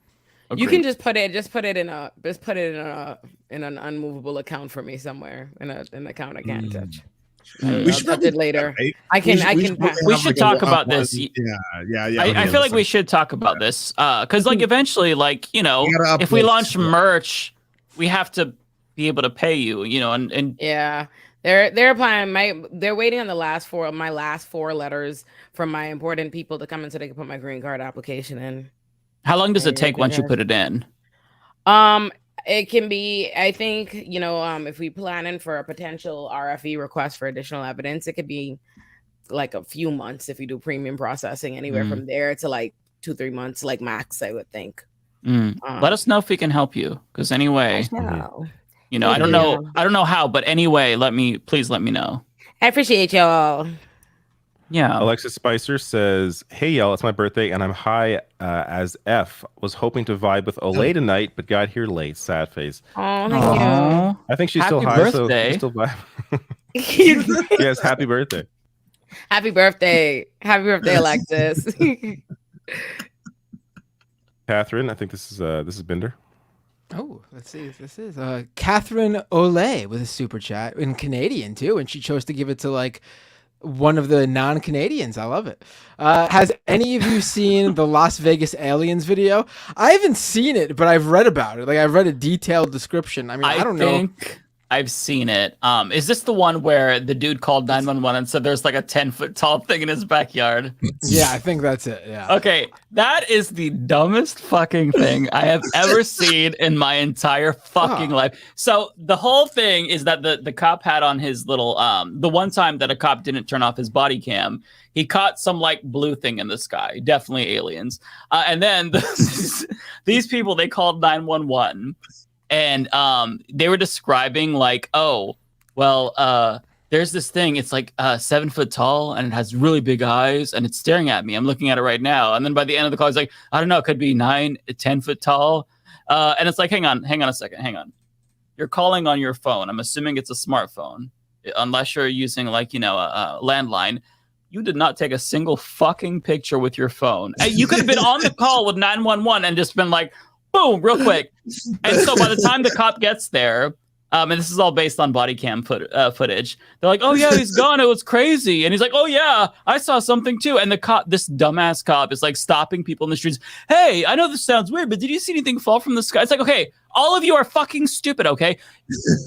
You can just put it in an unmovable account for me somewhere in an account I can't touch. We should touch it later. Right? I can. We should talk about this. Yeah. I feel like we should talk about this because, like, eventually, like, you know, if we launch merch, we have to be able to pay you, you know, and yeah, they're applying. They're waiting on my last four letters from my important people to come in so they can put my green card application in. How long does it take once you put it in? It can be, I think, you know, if we plan in for a potential RFE request for additional evidence, it could be like a few months if you do premium processing, anywhere from there to like 2-3 months, like max, I would think. Let us know if we can help you, because anyway, you know, I don't know how, but anyway, please let me know. I appreciate y'all. Yeah. Alexis Spicer says, hey, y'all, it's my birthday, and I'm high as F. Was hoping to vibe with Olay tonight, but got here late. Sad face. Oh, thank you. I think she's Happy still high, birthday. so still vibe. Yes, happy birthday. Happy birthday. Happy birthday, Alexis. Catherine, I think this is Binder. Oh, let's see if this is Catherine Olay with a super chat in Canadian too, and she chose to give it to like one of the non-Canadians. I love it. Has any of you seen the Las Vegas aliens video? I haven't seen it, but I've read about it. Like, I've read a detailed description. I mean, I don't know. I've seen it. Is this the one where the dude called 911 and said there's like a 10-foot tall thing in his backyard? Yeah, I think that's it. Yeah. Okay, that is the dumbest fucking thing I have ever seen in my entire fucking life. So the whole thing is that the cop had on his little the one time that a cop didn't turn off his body cam, he caught some like blue thing in the sky, definitely aliens. And then these people, they called 911. And they were describing like, oh, well, there's this thing. It's like 7 foot tall and it has really big eyes and it's staring at me. I'm looking at it right now. And then by the end of the call, it's like, I don't know, it could be 9-10 foot tall. And it's like, hang on a second. Hang on. You're calling on your phone. I'm assuming it's a smartphone, unless you're using like, you know, a landline. You did not take a single fucking picture with your phone. You could have been on the call with 911 and just been like, boom, real quick. And so by the time the cop gets there, and this is all based on body cam footage, they're like, oh yeah, he's gone. It was crazy. And he's like, oh yeah, I saw something too. And the cop, this dumbass cop, is like stopping people in the streets. Hey, I know this sounds weird, but did you see anything fall from the sky? It's like, okay, all of you are fucking stupid, okay?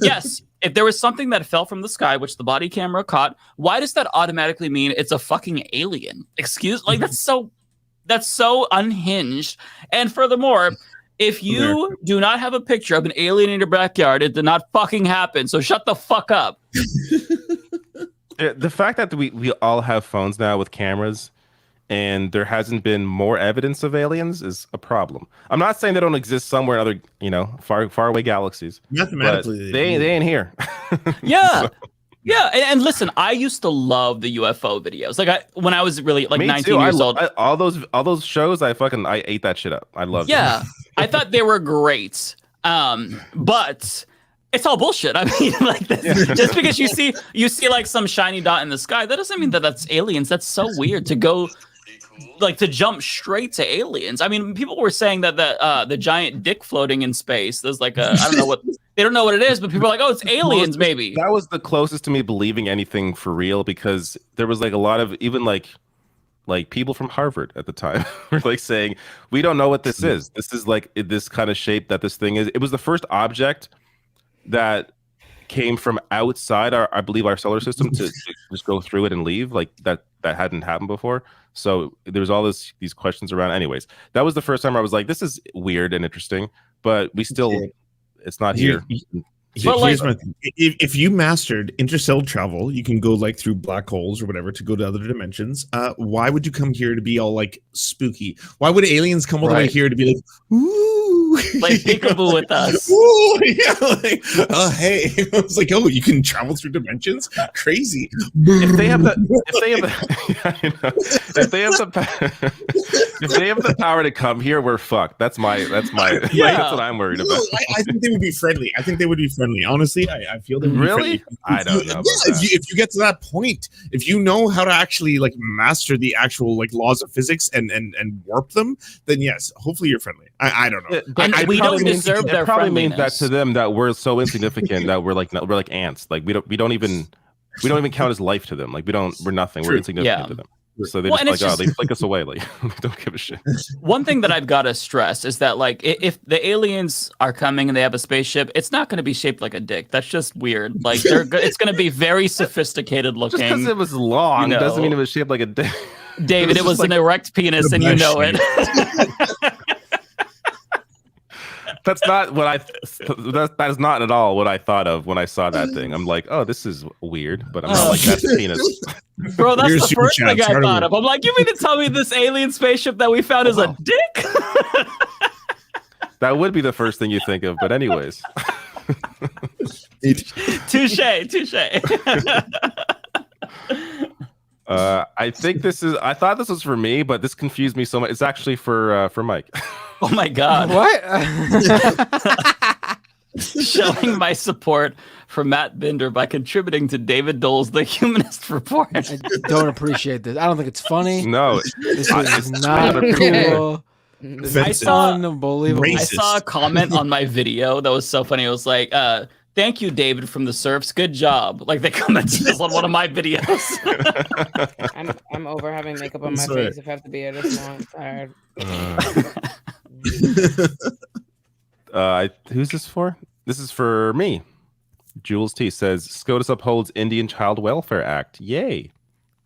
Yes, if there was something that fell from the sky, which the body camera caught, why does that automatically mean it's a fucking alien? Like, that's so unhinged. And furthermore, if you do not have a picture of an alien in your backyard, it did not fucking happen. So shut the fuck up. The fact that we all have phones now with cameras, and there hasn't been more evidence of aliens is a problem. I'm not saying they don't exist somewhere in other, far away galaxies. Mathematically, they ain't here. Yeah. Yeah, and listen, I used to love the UFO videos. Like when I was really 19 years old. All those shows, I ate that shit up. I loved it. Yeah, I thought they were great. But it's all bullshit. I mean, just because you see like some shiny dot in the sky, that doesn't mean that that's aliens. That's so weird to go to jump straight to aliens. I mean, people were saying that the giant dick floating in space. There's I don't know what. They don't know what it is, but people are like, "Oh, it's aliens." Maybe that was the closest to me believing anything for real, because there was a lot of even like people from Harvard at the time were saying, "We don't know what this is. This is this kind of shape that this thing is." It was the first object that came from outside I believe our solar system to just go through it and leave. That hadn't happened before. So there's all these questions around. Anyways, that was the first time I was like, "This is weird and interesting," but we still. It's not here. Here's my thing. If you mastered interstellar travel, you can go through black holes or whatever to go to other dimensions. Why would you come here to be all spooky? Why would aliens come all the way here to be ooh, peekaboo with us? Ooh, yeah, hey, I was oh, you can travel through dimensions? Crazy. If they have the power to come here, we're fucked. That's that's what I'm worried about. I think they would be friendly. Honestly, I feel they would be friendly. I don't know. If you get to that point, if you know how to actually master the actual laws of physics and warp them, then yes, hopefully you're friendly. I don't know. And we don't deserve their probably friendliness. means that to them that we're so insignificant that we're like ants. We don't even count as life to them. We're nothing. We're insignificant to them. So they they flick us away. Don't give a shit. One thing that I've got to stress is that if the aliens are coming and they have a spaceship, it's not going to be shaped like a dick. That's just weird. It's going to be very sophisticated looking. Just because it was long doesn't mean it was shaped like a dick. David, it was an erect penis, and you know it. That's not what that is not at all what I thought of when I saw that thing. I'm like, oh, this is weird, but I'm not like, that's a penis. Bro, that's the first thing I thought of. I'm like, you mean to tell me this alien spaceship that we found is a dick? That would be the first thing you think of, but anyways. Touche. I think I thought this was for me, but this confused me so much. It's actually for Mike. Oh my God. What? Showing my support for Matt Binder by contributing to David Dole's The Humanist Report. I don't appreciate this. I don't think it's funny. No. This is not cool. I saw a comment on my video that was so funny. It was like, thank you, David from the Serfs. Good job. They commented this on one of my videos. I'm over having makeup on my face if I have to be here this long. I'm tired. Who's this for? This is for me. Jules T says SCOTUS upholds Indian Child Welfare Act. Yay!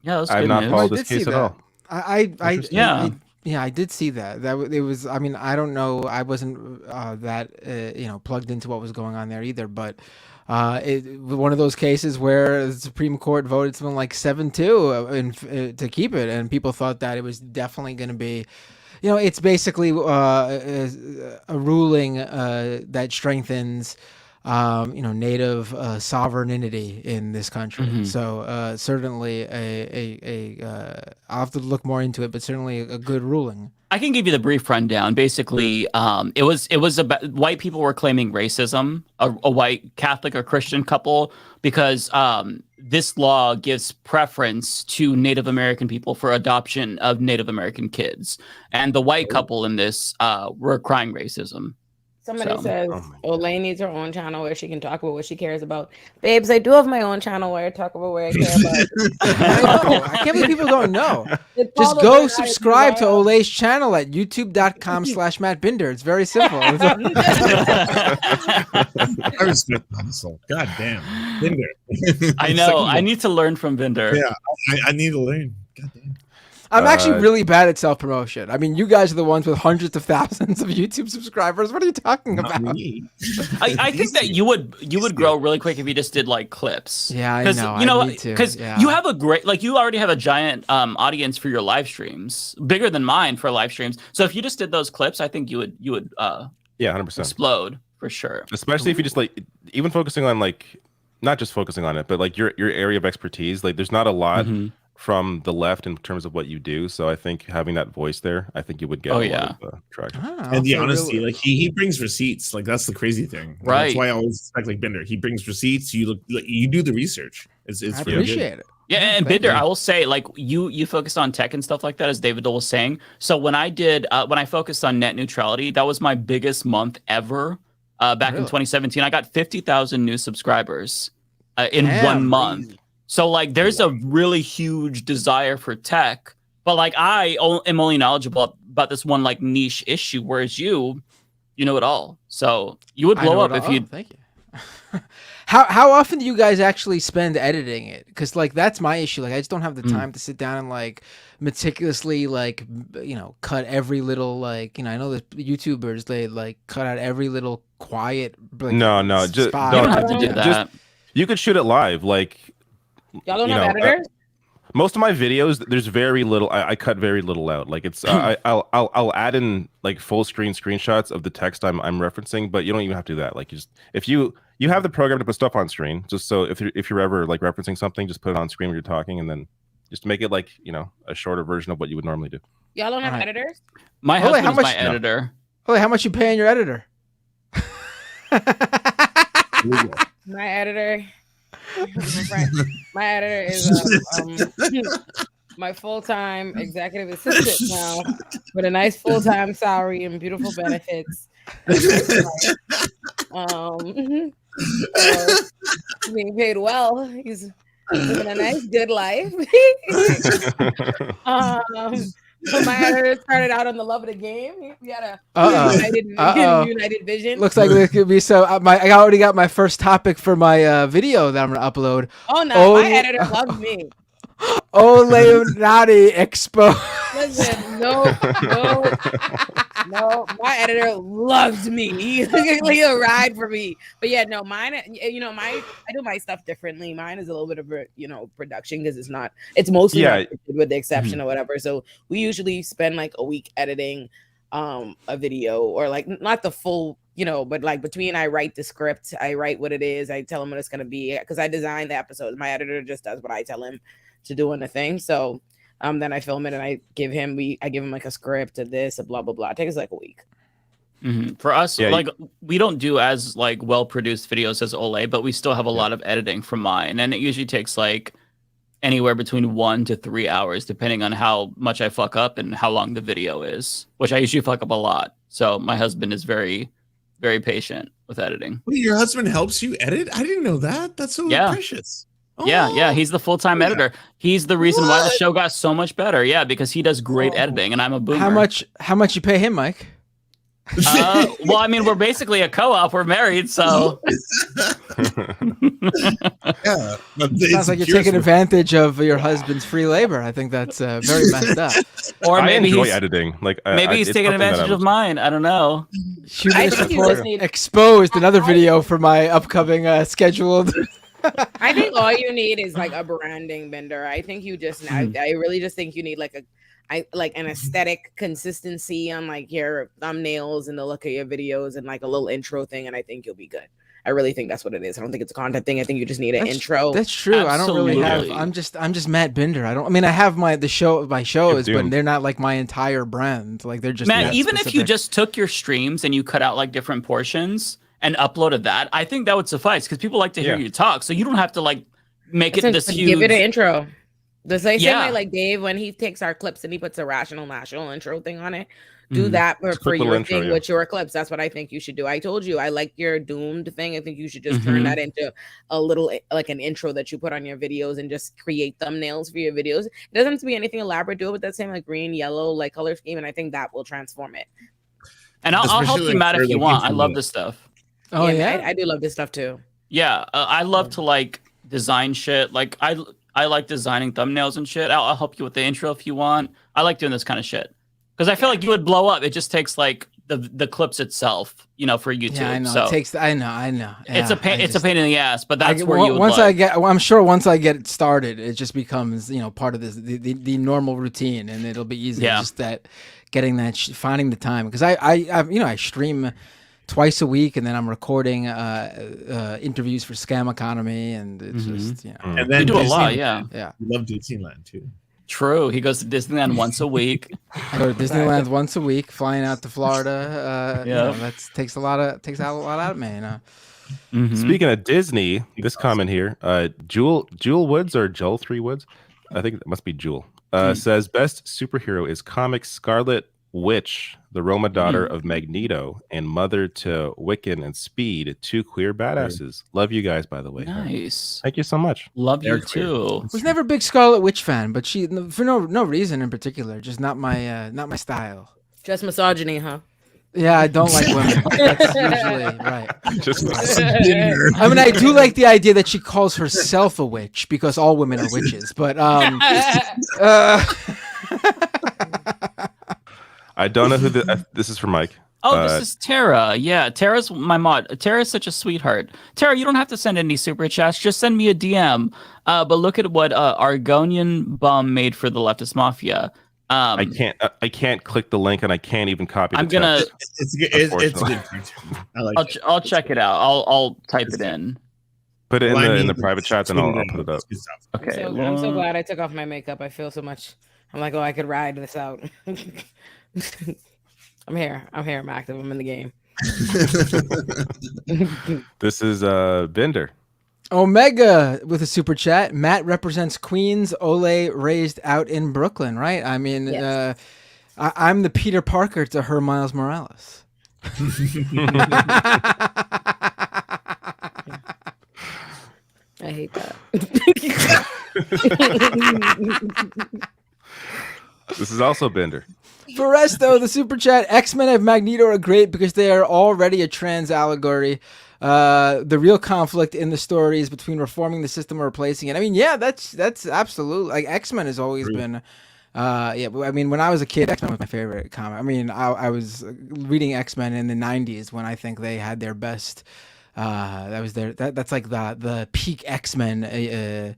Yeah, that's I've not followed this case at all. I did see that. It was. I mean, I don't know. I wasn't plugged into what was going on there either. But one of those cases where the Supreme Court voted something like 7-2 to keep it, and people thought that it was definitely going to be. It's basically a ruling that strengthens, native sovereignty in this country. Mm-hmm. So certainly I'll have to look more into it, but certainly a good ruling. I can give you the brief rundown. Basically, it was about white people were claiming racism, a white Catholic or Christian couple, because this law gives preference to Native American people for adoption of Native American kids. And the white couple in this were crying racism. Somebody says Olay needs her own channel where she can talk about what she cares about. Babes, I do have my own channel where I talk about what I care about. I can't believe people don't know. Just go subscribe to Olay's channel at youtube.com/Matt Binder. It's very simple. I respect hustle. God damn. Binder. I know. I need to learn from Binder. Yeah, I need to learn. God damn. I'm actually really bad at self-promotion. I mean, you guys are the ones with hundreds of thousands of YouTube subscribers. What are you talking about? I think that you would grow really quick if you just did like clips. Yeah, I know. You know, because you have a great, like, you already have a giant audience for your live streams, bigger than mine for live streams. So if you just did those clips, I think you would 100% explode for sure. Especially if you just like even focusing on like not just focusing on it, but like your area of expertise. Like there's not a lot from the left in terms of what you do. So I think having that voice there, I think you would get a lot of traction. And the honesty, like he brings receipts. Like that's the crazy thing. Right. That's why I always expect like Binder. He brings receipts. You look, like, you do the research. It's I appreciate it. Yeah, and Binder, I will say, like you focused on tech and stuff like that, as David was saying. So when I did, when I focused on net neutrality, that was my biggest month ever. Back in 2017, I got 50,000 new subscribers in 1 month. So like, there's a really huge desire for tech, but like I am only knowledgeable about this one like niche issue, whereas you know it all. So you would blow up if you. Thank you. How often do you guys actually spend editing it? Because like that's my issue. Like I just don't have the time to sit down and like meticulously like cut every little like I know the YouTubers, they like cut out every little quiet. Like, no, just don't have to do that. You could shoot it live, like. Y'all don't have editors? Most of my videos, there's very little. I cut very little out. Like it's, I'll add in like full screen screenshots of the text I'm referencing, but you don't even have to do that. Like you just, if you have the program to put stuff on screen, just so if you're ever like referencing something, just put it on screen when you're talking, and then just make it like a shorter version of what you would normally do. Y'all don't have editors? My husband's my editor. Holy, how much you paying your editor? My editor. My editor is my full-time executive assistant now, with a nice full-time salary and beautiful benefits. Being paid well. He's living a nice, good life. So my editor started out on the love of the game. He had a United Vision. Looks like there could be I already got my first topic for my video that I'm gonna upload. Oh no, my editor loves me. Olayemi exposed. Listen, no, my editor loves me. He'll ride for me. But yeah, no, mine. I do my stuff differently. Mine is a little bit of production because it's mostly with the exception of whatever. So we usually spend like a week editing a video, or like not the full. But like between I write the script, I write what it is, I tell him what it's gonna be because I design the episodes. My editor just does what I tell him to do in the thing. So then I film it and I give him like a script of this, a blah blah blah. It takes like a week. For us, like we don't do as like well produced videos as Olay, but we still have a lot of editing from mine, and it usually takes like anywhere between 1 to 3 hours, depending on how much I fuck up and how long the video is, which I usually fuck up a lot. So my husband is very, very patient with editing. Wait, your husband helps you edit? I didn't know that. That's so precious. Yeah, he's the full-time editor. He's the reason why the show got so much better. Yeah, because he does great editing, and I'm a boomer. How much you pay him, Mike? Well, I mean, we're basically a co-op. We're married, so sounds like you're taking advantage of your husband's free labor. I think that's very messed up. Or maybe I enjoy editing. Like maybe he's taking advantage of mine. I don't know. Humanist Report exposed another video for my upcoming scheduled. I think all you need is like a branding Bender. I think you just I really just think you need like an aesthetic consistency on like your thumbnails and the look of your videos and like a little intro thing, and I think you'll be good. I really think that's what it is. I don't think it's a content thing. I think you just need an intro. That's true. Absolutely. I don't really have. I'm just Matt Binder. I mean, I have my shows, but they're not like my entire brand. Like they're just Matt. Even if you just took your streams and you cut out like different portions and uploaded that, I think that would suffice because people like to hear you talk. So you don't have to like make it this huge. Give it an intro. The same way like Dave, when he takes our clips and he puts a rational national intro thing on it, do that for your intro, thing with your clips. That's what I think you should do. I told you I like your doomed thing. I think you should just turn that into a little like an intro that you put on your videos and just create thumbnails for your videos. It doesn't have to be anything elaborate. Do it with that same like green, yellow like color scheme, and I think that will transform it. And I'll help you, Matt, if you want. I love this stuff. Oh yeah, I do love this stuff too. Yeah, I love to like design shit. Like I like designing thumbnails and shit. I'll help you with the intro if you want. I like doing this kind of shit because I feel like you would blow up. It just takes like the clips itself, you know, for YouTube. Yeah, I know. So It takes. I know. Yeah, it's a pain. It's a pain in the ass, but that's where you would once look. I get. Well, I'm sure once I get it started, it just becomes part of this the normal routine, and it'll be easy. Yeah. Just that getting that finding the time because I stream twice a week, and then I'm recording interviews for Scam Economy, and it's just And then you do a lot, Disneyland. yeah. You love Disneyland too. True. He goes to Disneyland once a week. I go to Disneyland once a week, flying out to Florida. That takes a lot out of me. Speaking of Disney, this comment here, Jewel Woods or Joel 3 Woods, I think it must be Jewel, says best superhero is comic Scarlet Witch, the Roma daughter of Magneto and mother to Wiccan and Speed, two queer badasses. Love you guys, by the way. Nice. Thank you so much. Love you too. I was never a big Scarlet Witch fan, but she for no reason in particular, just not my style. Just misogyny, huh? Yeah, I don't like women. That's usually right. Just I mean, I do like the idea that she calls herself a witch because all women are witches. But I don't know who this is for Mike. Oh, this is Tara. Yeah, Tara's my mod. Tara's such a sweetheart. Tara, you don't have to send any super chats. Just send me a DM. But look at what Argonian Bum made for the Leftist Mafia. I can't click the link and I can't even copy. I'm gonna. It's good. I like. I'll check it out. I'll type it in. Put it in the private chats and I'll put it up. Okay. I'm so glad I took off my makeup. I feel so much. I'm like, oh, I could ride this out. I'm here. I'm active. I'm in the game. This is Bender. Omega with a super chat. Matt represents Queens. Ole raised out in Brooklyn, right? I mean, Yes. I'm the Peter Parker to her Miles Morales. I hate that. This is also Bender. Foresto, the super chat. X-Men of Magneto are great because they are already a trans allegory. The real conflict in the story is between reforming the system or replacing it. I mean, yeah, that's absolutely like X-Men has always been. I mean, when I was a kid, X-Men was my favorite comic. I mean, I was reading X-Men in the '90s when I think they had their best. That's like the peak X-Men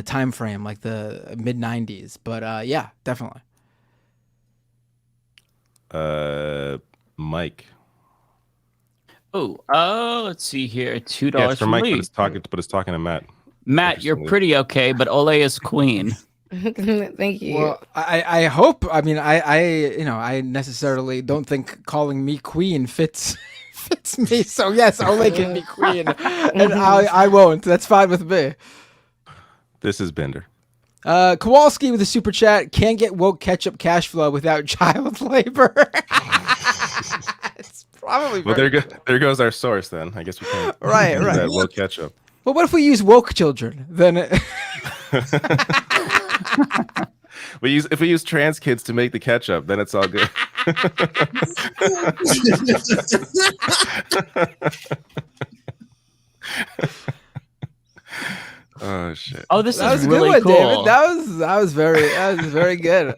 time frame, like the mid '90s. But yeah, definitely. Mike. Let's see here. $2 Yeah, it's for Mike, Lee. but it's talking to Matt. Matt, you're pretty okay, but Ole is queen. Thank you. Well, I hope. I mean, I necessarily don't think calling me queen fits me. So yes, Ole can be queen, and I won't. That's fine with me. This is Bender. Kowalski with a super chat. Can't get woke ketchup cash flow without child labor. It's probably. Well, there goes our source. Then I guess we can't. Right. That will catch up. Well, what if we use woke children? Then. If we use trans kids to make the ketchup, then it's all good. Oh shit! Oh, this that is was really good one, cool. David. That was very good.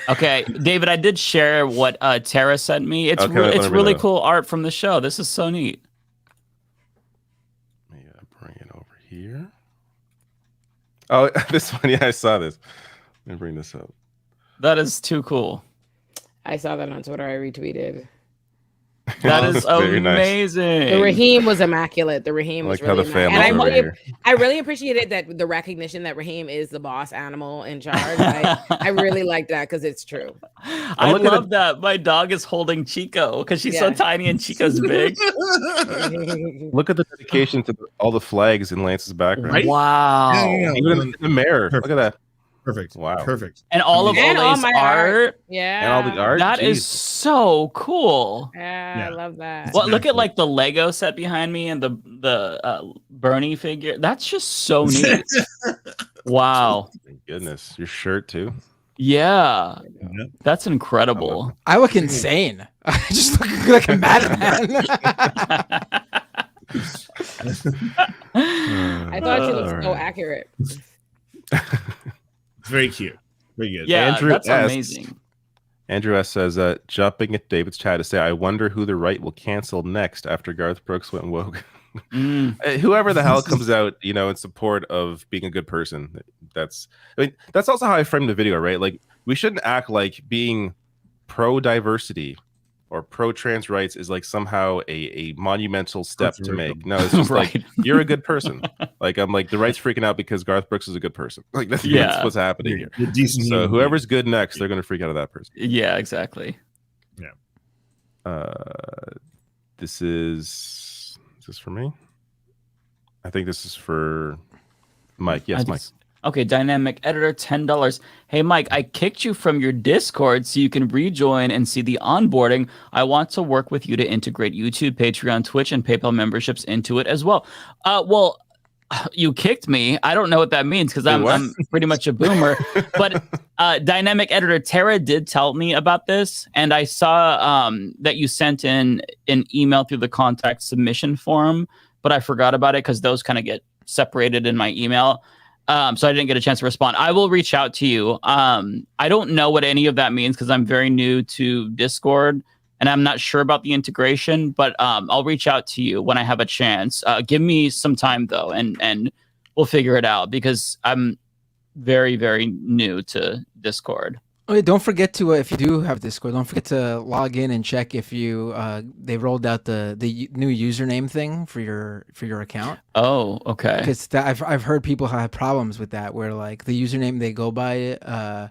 Okay, David, I did share what Tara sent me. It's Okay, let it's me really know. cool art from the show. This is so neat. Let me bring it over here. Oh, this one. Yeah, I saw this. Let me bring this up. That is too cool. I saw that on Twitter. I retweeted. That is Very nice. amazing. The Raheem was immaculate. The Raheem was like how really the nice. family's And over here. I really appreciated that the recognition that Raheem is the boss animal in charge. I really like that because it's true. I love that. My dog is holding Chico because she's so tiny and Chico's big. Look at the dedication to all the flags in Lance's background. Right? Wow. Yeah. Even in the mirror. Perfect. Look at that. Perfect. Wow. Perfect. And all of And all Ole's my art. Yeah. And all the art. That is Jeez. so cool. Yeah, I love that. Well, look at like the Lego set behind me and the Bernie figure. That's just so neat. Wow. Thank goodness. Your shirt too. Yeah. That's incredible. I look insane. I just look like a madman. I thought you looked so accurate. It's very cute. Very good. Yeah, Andrew that's S. amazing. Andrew S says, jumping at David's chat to say, I wonder who the right will cancel next after Garth Brooks went woke. Whoever the hell comes out, in support of being a good person. That's also how I framed the video, right? Like, we shouldn't act like being pro-diversity or pro-trans rights is like somehow a monumental step to make. No, it's just like, you're a good person. Like, I'm like, the right's freaking out because Garth Brooks is a good person. Like, that's what's happening here. So whoever's good next, they're going to freak out of that person. Yeah, exactly. Yeah. This is this for me? I think this is for Mike. Yes, Mike. Okay, Dynamic Editor, $10. Hey, Mike, I kicked you from your Discord so you can rejoin and see the onboarding. I want to work with you to integrate YouTube, Patreon, Twitch, and PayPal memberships into it as well. Well, you kicked me. I don't know what that means because I'm pretty much a boomer. But Dynamic Editor, Tara did tell me about this, and I saw that you sent in an email through the contact submission form, but I forgot about it because those kind of get separated in my email. So I didn't get a chance to respond. I will reach out to you. I don't know what any of that means because I'm very new to Discord and I'm not sure about the integration, but I'll reach out to you when I have a chance. Give me some time though, and we'll figure it out because I'm very, very new to Discord. Oh, don't forget to if you do have Discord, don't forget to log in and check if you they rolled out the new username thing for your account. Oh, okay. Because I've heard people have problems with that, where like the username they go by,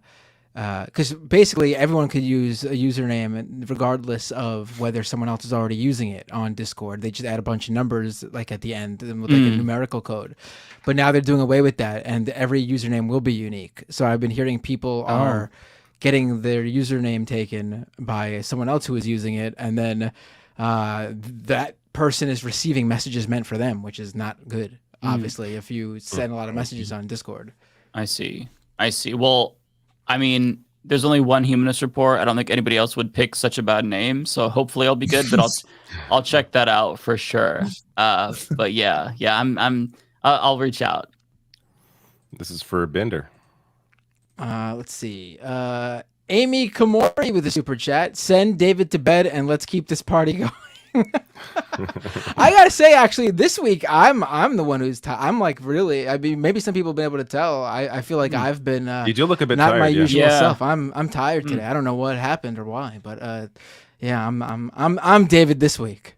because basically everyone could use a username regardless of whether someone else is already using it on Discord. They just add a bunch of numbers like at the end with like a numerical code. But now they're doing away with that, and every username will be unique. So I've been hearing people are getting their username taken by someone else who is using it, and then that person is receiving messages meant for them, which is not good, obviously, if you send a lot of messages on Discord. I see. Well, I mean, there's only one Humanist Report. I don't think anybody else would pick such a bad name, so hopefully I'll be good, but I'll check that out for sure. But yeah, I'll reach out. This is for Bender. Let's see. Amy Komori with a super chat. Send David to bed and let's keep this party going. I gotta say, actually, this week I'm the one who's I'm like really. I mean, maybe some people have been able to tell. I feel like I've been. You do look a bit not tired, my yeah. usual self. I'm tired today. I don't know what happened or why, but yeah, I'm David this week.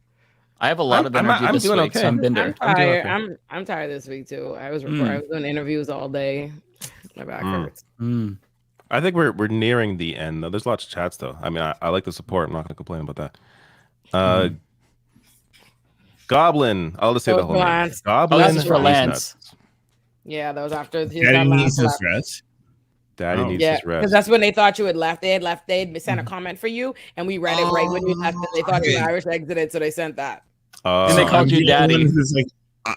I have a lot of energy this week. Okay. So I'm Bender. I'm tired this week too. I was doing interviews all day. My back hurts. I think we're nearing the end though. There's lots of chats though. I mean, I like the support. I'm not going to complain about that. Goblin. I'll just say the whole name. Goblin. This is for Lance. Yeah, that was after his Daddy needs his rest. Daddy needs his rest. Because that's when they thought you had left. They had sent a comment for you, and we read it right when you left. They thought you were Irish exited, so they sent that. And they called you Daddy.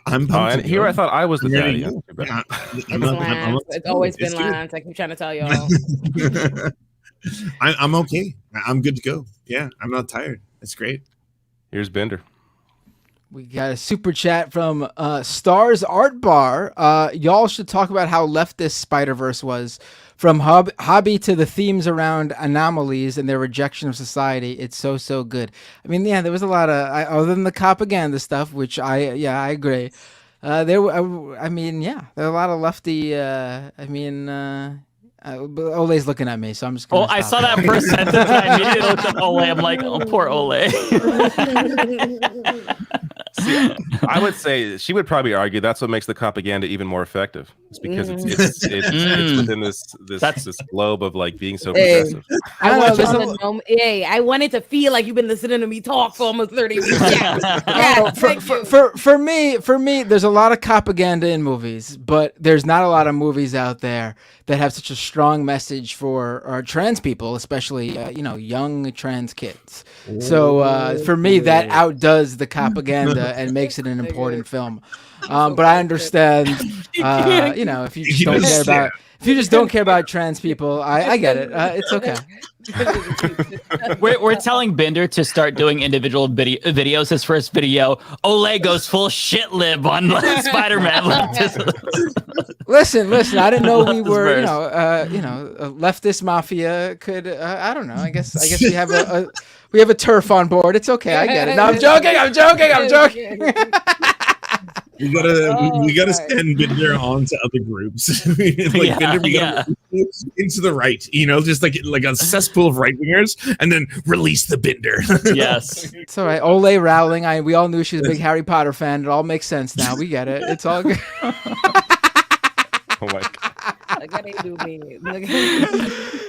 I'm pumped. And here I thought I was the daddy. It's always been Lance. I keep trying to tell y'all. I'm okay. I'm good to go. Yeah, I'm not tired. It's great. Here's Bender. We got a super chat from Stars Art Bar. Y'all should talk about how leftist Spider-Verse was. From hobby to the themes around anomalies and their rejection of society. It's so good. I mean, yeah, there was a lot of, other than the propaganda stuff, which I agree. There were a lot of lefty, Ole's looking at me, so I'm just going to I saw that first sentence and I immediately looked at Ole. I'm like, oh, poor Ole. See, I would say she would probably argue that's what makes the propaganda even more effective. It's because it's within this globe of like being so progressive. I wanted to feel like you've been listening to me talk for almost 30 weeks. For me, there's a lot of propaganda in movies, but there's not a lot of movies out there that have such a strong message for trans people, especially young trans kids. So for me, that outdoes the propaganda and makes it an important film. But I understand, if you just don't care about trans people, I get it. It's okay. We're telling Binder to start doing individual videos. His first video, Olay goes full shit lib on Spider-Man. Listen. I didn't know we were, leftist mafia could. I don't know. I guess we have a turf on board. It's okay. I get it. No, I'm joking. We gotta send Binder on to other groups. Binder into the right, just like a cesspool of right wingers, and then release the Binder. Yes, it's all right. Olay Rowling. We all knew she was a big Harry Potter fan. It all makes sense now. We get it. It's all good. Oh my God. Look how they do me.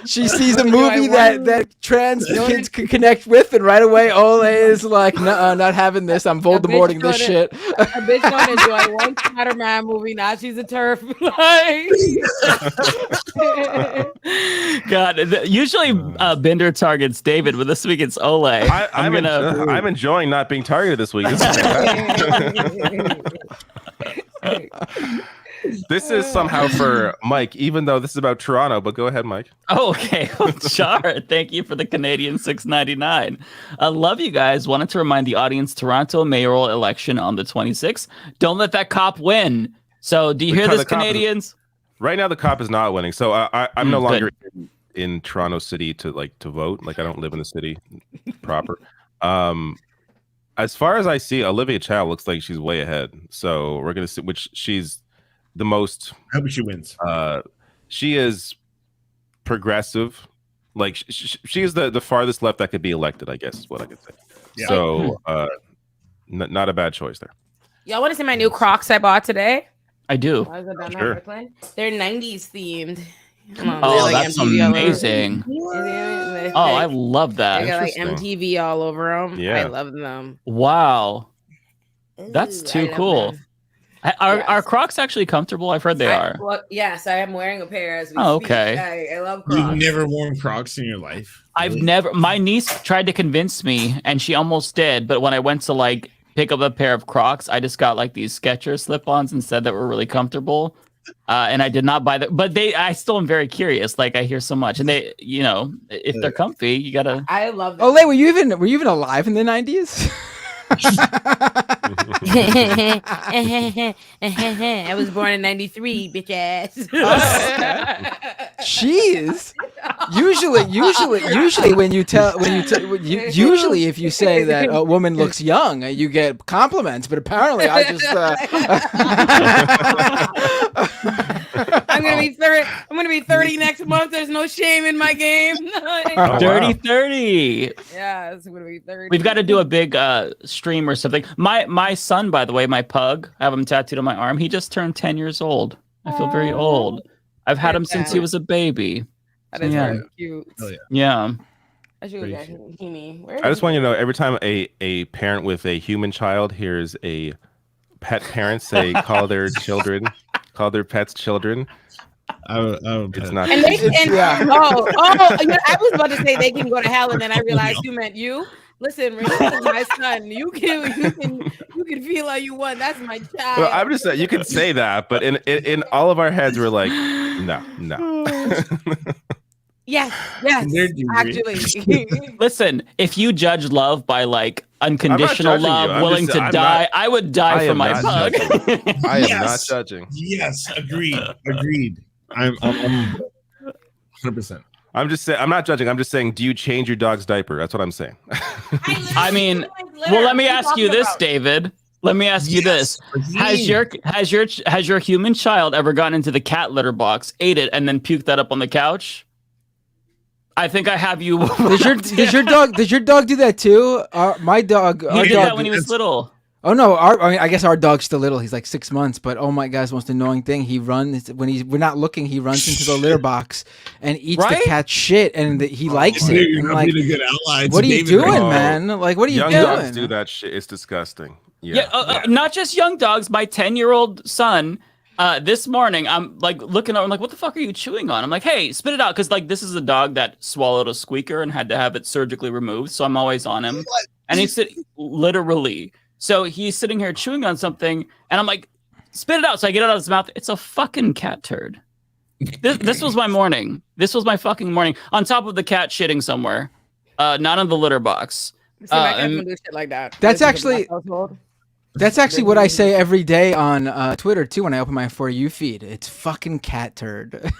She sees a movie that trans kids could connect with, and right away Olay is like, "Nuh-uh, not having this. I'm Voldemorting this shit." A bitch don't enjoy one Spider-Man movie. Now she's a turf. God, usually Binder targets David, but this week it's Olay. I'm enjoying not being targeted this week. This is somehow for Mike, even though this is about Toronto, but go ahead, Mike. Oh, okay. Well, sure. Thank you for the Canadian $6.99. I love you guys. Wanted to remind the audience, Toronto mayoral election on the 26th. Don't let that cop win. So do you hear this, Canadians? Right now, the cop is not winning. So I'm no longer in Toronto City to vote. Like, I don't live in the city proper. As far as I see, Olivia Chow looks like she's way ahead. So we're going to see which she's the most. I hope she wins. She is progressive. Like she is the farthest left that could be elected, I guess is what I could say. Yeah. So not a bad choice there. Y'all want to see my new Crocs I bought today? I do. Sure. They're 90s themed. Oh, that's amazing. Oh, I love that. They got like MTV all over them. Yeah. I love them. Wow. That's too cool. Are Crocs actually comfortable? I've heard they are. Well, yes, I am wearing a pair as we speak. Okay. I love Crocs. You've never worn Crocs in your life? I've never. My niece tried to convince me, and she almost did. But when I went to pick up a pair of Crocs, I just got these Skechers slip-ons instead that were really comfortable. And I did not buy them. But I still am very curious. I hear so much, and they, if they're comfy, you gotta. I love them. Oh, were you even alive in the 90s? I was born in 93, bitch ass. Jeez. Usually when you usually if you say that a woman looks young, you get compliments. But apparently, I just. I'm gonna be 30 next month. There's no shame in my game. Dirty 30. Yeah, it's gonna be 30. We've got to do a big stream or something. My son, by the way, my pug, I have him tattooed on my arm. He just turned 10 years old. I feel very old. I've had him since he was a baby. That is very cute. Yeah. I just want you to know, every time a parent with a human child hears a pet parent say call their pets children, it's not. And I was about to say they can go to hell, and then I realized you meant you. Listen, Rachel is my son. You can feel how you want. That's my child. Well, I'm just saying you can say that, but in all of our heads, we're like, no. Yes, actually. Listen, if you judge love by unconditional love, willing to die, I would die for my pug. I am not judging. Yes, agreed. I'm 100%. I'm just saying, I'm not judging. I'm just saying, do you change your dog's diaper? That's what I'm saying. I mean, well, let me ask you this, David. Let me ask you this: Has your human child ever gotten into the cat litter box, ate it, and then puked that up on the couch? I think I have you. Does your dog do that too? My dog. He did that when he was little. Oh no! I guess our dog's still little. He's like 6 months. But oh my gosh, most annoying thing. He runs when we're not looking. He runs into the litter box and eats the cat's shit, and he likes it. You're not being a good ally. What are you doing, man? What are you doing? Young dogs do that shit. It's disgusting. Yeah. Not just young dogs. My 10-year-old son. This morning, I'm looking over, I'm like, what the fuck are you chewing on? I'm like, hey, spit it out. Because this is a dog that swallowed a squeaker and had to have it surgically removed. So I'm always on him. And he's literally. So he's sitting here chewing on something. And I'm like, spit it out. So I get it out of his mouth. It's a fucking cat turd. This was my morning. This was my fucking morning. On top of the cat shitting somewhere. Not in the litter box. See, my cats don't do shit like that. That's This is a actually black household. that's actually what I say every day on Twitter too when I open my For You feed. It's fucking cat turd.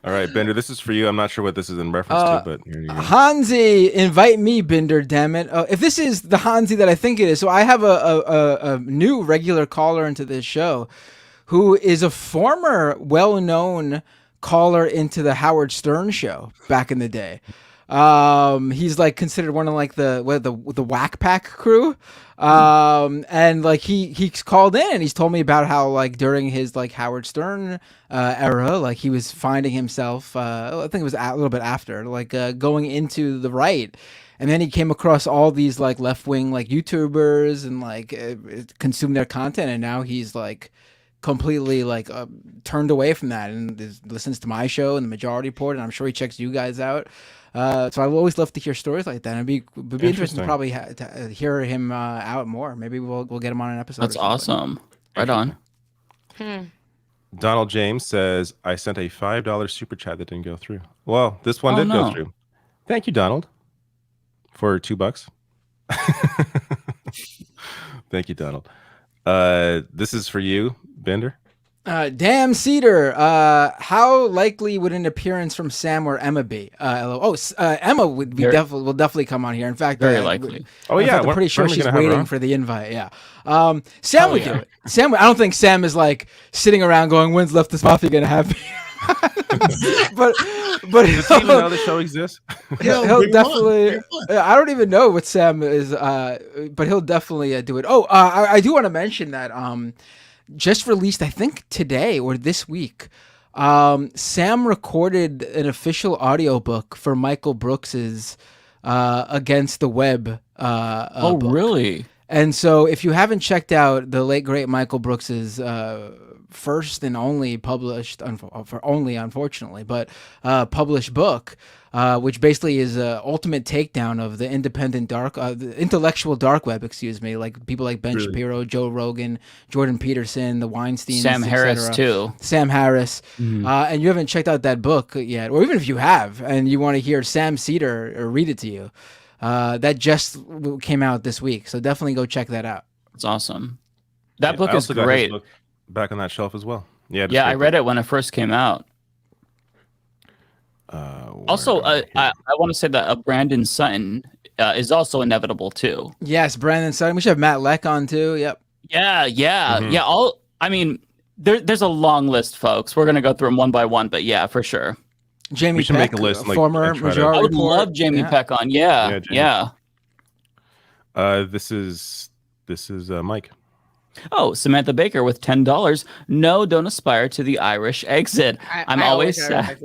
All right, Bender, this is for you. I'm not sure what this is in reference to, but here you go. Hansi, invite me, Binder, damn it. If this is the Hansi that I think it is, so I have a new regular caller into this show who is a former well-known caller into the Howard Stern show back in the day. He's like considered one of like the Whack Pack crew. And like he's called in and he's told me about how like during his like Howard Stern era, like he was finding himself, I think it was a little bit after, like going into the right. And then he came across all these like left-wing like YouTubers and like consumed their content. And now he's like completely like turned away from that and listens to my show and the Majority Report. And I'm sure he checks you guys out. So I would always love to hear stories like that. It'd be interesting to probably to hear him out more. Maybe we'll get him on an episode. That's awesome. Right on. Donald James says, I sent a $5 super chat that didn't go through. Well, this one did go through. Thank you, Donald, for $2. Thank you, Donald. This is for you, Bender. Damn Cedar. How likely would an appearance from Sam or Emma be? Emma will definitely come on here. In fact, very likely. I'm pretty sure she's waiting for the invite. Yeah. Sam would do it. Sam. I don't think Sam is like sitting around going, "When's Leftist Mafia gonna have me?" but does he even know the show exists? He'll definitely. I don't even know what Sam is. But he'll definitely do it. I do want to mention that. Just released, I think today or this week, Sam recorded an official audiobook for Michael Brooks's Against the Web. Book. Really? And so if you haven't checked out the late, great Michael Brooks's first and only published, unfortunately, but published book, which basically is an ultimate takedown of the independent the intellectual dark web, like people like Ben Shapiro, Joe Rogan, Jordan Peterson, the Weinsteins, Sam Harris too. Sam Harris. And you haven't checked out that book yet, or even if you have and you want to hear Sam Cedar read it to you, that just came out this week. So definitely go check that out. It's awesome. That book is great. Book back on that shelf as well. Yeah, I read it when it first came out. Also, I want to say that Brandon Sutton is also inevitable too. Yes, Brandon Sutton. We should have Matt Leck on too. Yep. Yeah. I mean, there's a long list, folks. We're gonna go through them one by one, but yeah, for sure. Jamie we should Peck, make a list. Former Majority I would Report. love Jamie Peck on. Yeah. This is Mike. Oh, Samantha Baker with $10. No, don't aspire to the Irish exit. I'm always sad.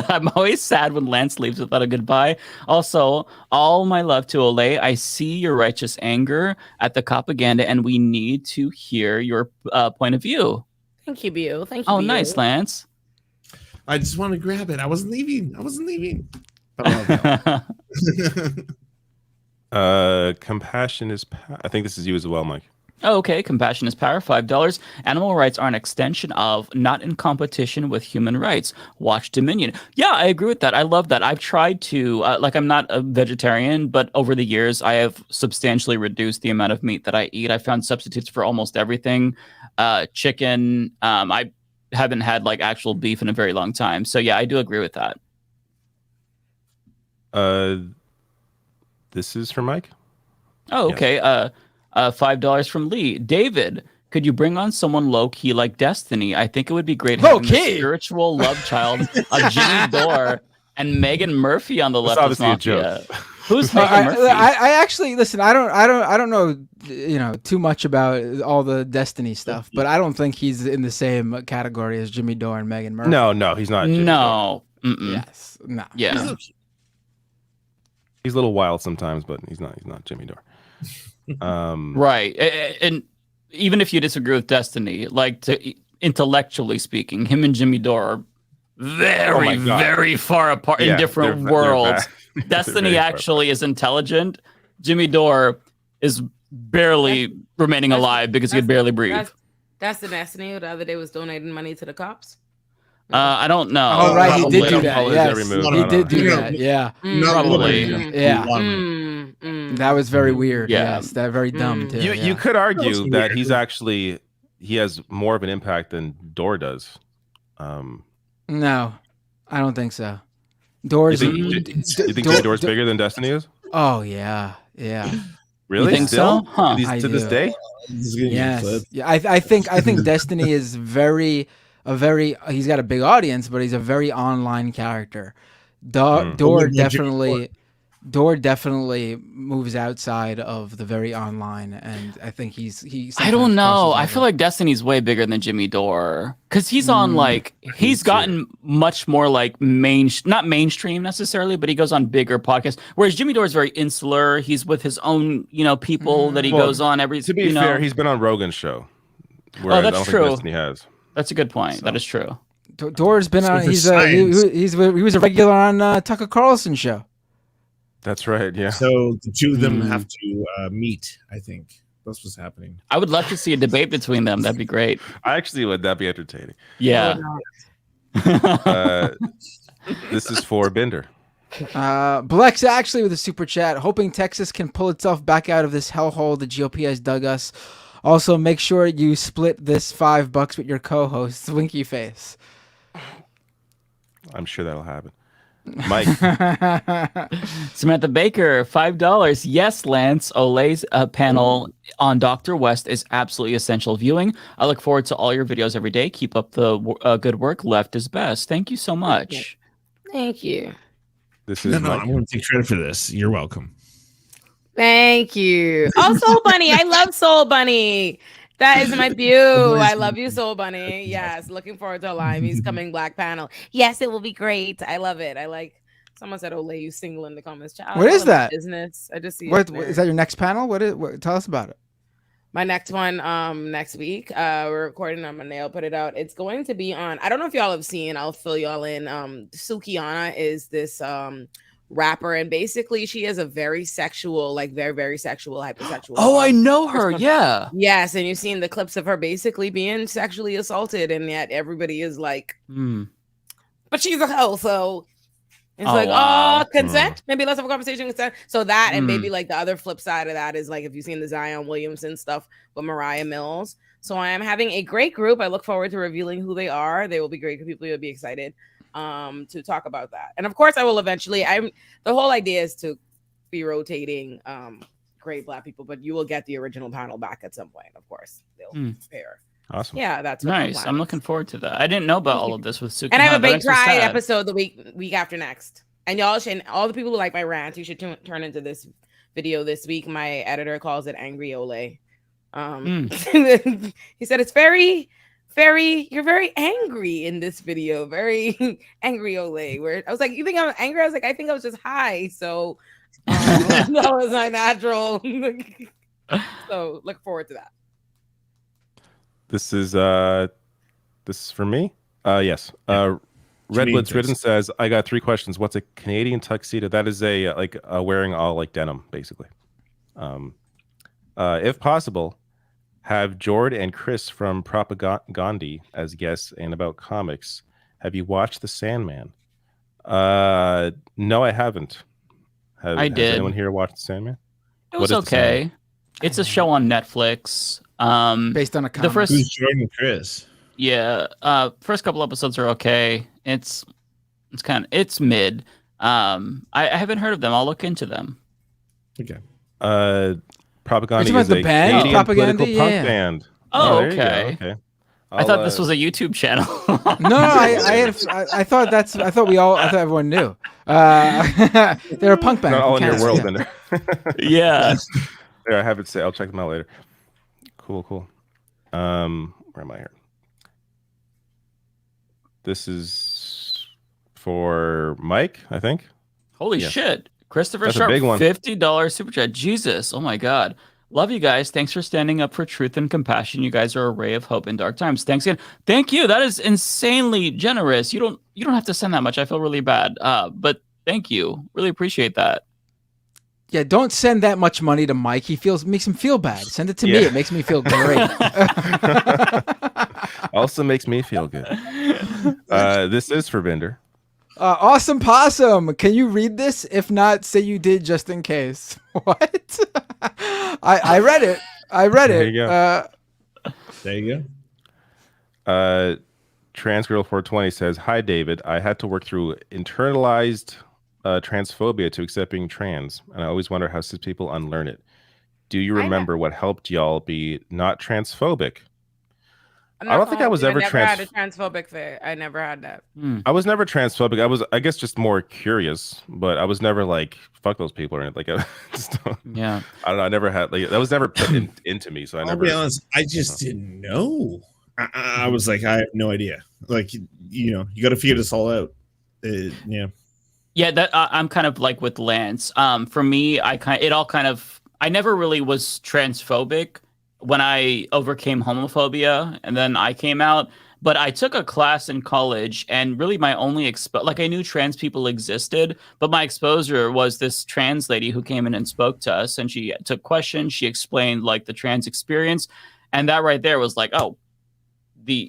I'm always sad when Lance leaves without a goodbye. Also, all my love to Olay. I see your righteous anger at the propaganda, and we need to hear your point of view. Thank you, Beau. Thank you. Oh, nice, Lance. I just want to grab it. I wasn't leaving. Compassion is. I think this is you as well, Mike. Oh, okay. Compassion is power. $5. Animal rights are an extension of, not in competition with human rights. Watch Dominion. Yeah, I agree with that. I love that. I've tried to, I'm not a vegetarian, but over the years, I have substantially reduced the amount of meat that I eat. I found substitutes for almost everything. Chicken. I haven't had like actual beef in a very long time. So yeah, I do agree with that. This is for Mike. Oh, okay. Yes. $5 from Lee. David, could you bring on someone low-key like Destiny? I think it would be great having the spiritual love child of Jimmy Dore and Megan Murphy on the Leftist Mafia. Who's Megan Murphy? I actually listen. I don't know too much about all the Destiny stuff, but I don't think he's in the same category as Jimmy Dore and Megan Murphy. No, he's not. No. Yes. No. Yeah. He's a little wild sometimes, but he's not Jimmy Dore. Right. And even if you disagree with Destiny, like intellectually speaking, him and Jimmy Dore are very far apart in different worlds. Destiny actually is intelligent. Jimmy Dore is barely remaining alive because he could barely breathe. That's the Destiny who the other day was donating money to the cops. I don't know. Oh, right, he did do that. Follow his Yes, every move. he did do that. Yeah, Probably. yeah. That was very weird. Yeah. Yes, that very dumb too. You could argue that he has more of an impact than Door does. No, I don't think so. Doors. You think Door's bigger than Destiny is? Oh yeah, yeah. Really? You think Still? so? Huh. To this day? Yes. Yeah. I think Destiny is he's got a big audience, but he's a very online character. Door definitely moves outside of the very online, and I think I don't know. I feel like Destiny's way bigger than Jimmy Dore because he's on he's gotten much more like not mainstream necessarily, but he goes on bigger podcasts. Whereas Jimmy Dore is very insular. He's with his own people that he goes on every. To be fair, he's been on Rogan's show. Oh, that's true. Destiny has. That's a good point. So. That is true. Dore's been on. He was a regular on Tucker Carlson's show. That's right. Yeah. So the two of them have to meet. I think that's what's happening. I would love to see a debate between them. That'd be great. Actually, would that be entertaining? Yeah. This is for Binder. Blex actually with a super chat, hoping Texas can pull itself back out of this hellhole the GOP has dug us. Also, make sure you split this $5 with your co-host, Winky Face. I'm sure that'll happen. Mike. Samantha Baker, $5. Yes, Lance. Olay's panel on Dr. West is absolutely essential viewing. I look forward to all your videos every day. Keep up the good work. Left is best. Thank you so much. Thank you. This is no, I'm going to take credit for this. You're welcome. Thank you. Oh, Soul Bunny. I love Soul Bunny. That is my view. I love you, Soul Bunny. Yes. Looking forward to Olayemi's coming black panel. Yes, it will be great. I love it. I like someone said Olay you single in the comments. Child, what is that? Business. I just see what is that your next panel? What tell us about it. My next one next week. We're recording on Monday. I'll put it out. It's going to be on, I don't know if y'all have seen, I'll fill y'all in. Sukiana is this rapper, and basically she is a very sexual, like very, very sexual, hypersexual. Oh, I know her. Yeah. Yes, and you've seen the clips of her basically being sexually assaulted, and yet everybody is like, but she's a hoe, so it's consent. Maybe let's have a conversation. Consent. So that, and maybe like the other flip side of that is like if you've seen the Zion Williamson stuff with Mariah Mills. So I am having a great group. I look forward to revealing who they are. They will be great. People will be excited to talk about that. And of course I will eventually, the whole idea is to be rotating great black people, but you will get the original panel back at some point. Of course they'll pair. Awesome. Yeah, that's nice. I'm looking forward to that. I didn't know about all of this with Suki. And I have a big Pride episode the week after next. And y'all should, all the people who like my rant, you should turn into this video this week. My editor calls it Angry Olay. He said it's very, very, you're very angry in this video. Very angry Olay. Where I was like, you think I'm angry? I was like, I think I was just high. So that was my natural. So look forward to that. This is for me. Yes. Redwood's Ridden says, I got 3 questions. What's a Canadian tuxedo? That is a wearing all like denim, basically. If possible, have Jord and Chris from Propagandhi as guests and about comics. Have you watched The Sandman? No, I haven't. I did. Has anyone here watched The Sandman? It was okay. It's a show on Netflix. Based on a comic. Who's Jordan and Chris? Yeah. First couple episodes are okay. It's mid. I haven't heard of them. I'll look into them. Okay. Propaganda is the a band? Canadian political punk band. Oh, there you go. okay. Okay. I thought this was a YouTube channel. No, I thought everyone knew. They're a punk band. Not all in your world, then. Yeah. There, I have it. I'll check them out later. Cool. Where am I here? This is for Mike, I think. Holy shit. Christopher That's Sharp, a big one. $50 super chat. Jesus. Oh my God. Love you guys. Thanks for standing up for truth and compassion. You guys are a ray of hope in dark times. Thanks again. Thank you. That is insanely generous. You don't have to send that much. I feel really bad. But thank you. Really appreciate that. Yeah, don't send that much money to Mike. Makes him feel bad. Send it to me. It makes me feel great. Also makes me feel good. This is for Bender. Awesome Possum. Can you read this? If not, say you did just in case. What? I read it. I read There it. you go. There you go. Transgirl420 says, "Hi David, I had to work through internalized transphobia to accept being trans, and I always wonder how cis people unlearn it. Do you remember what helped y'all be not transphobic?" I don't think I was ever never had a transphobic thing. I never had that. I was never transphobic. I was, I guess, just more curious, but I was never like, fuck those people or anything. Like, yeah. I don't know. I never had, like, that was never put into me. So I I'll never. be honest, I just didn't know. I was like, I have no idea. Like, you know, you got to figure this all out. Yeah. Yeah, that I'm kind of like with Lance. For me, I never really was transphobic when I overcame homophobia, and then I came out. But I took a class in college, and really my only like I knew trans people existed, but my exposure was this trans lady who came in and spoke to us, and she took questions. She explained like the trans experience, and that right there was like, oh, the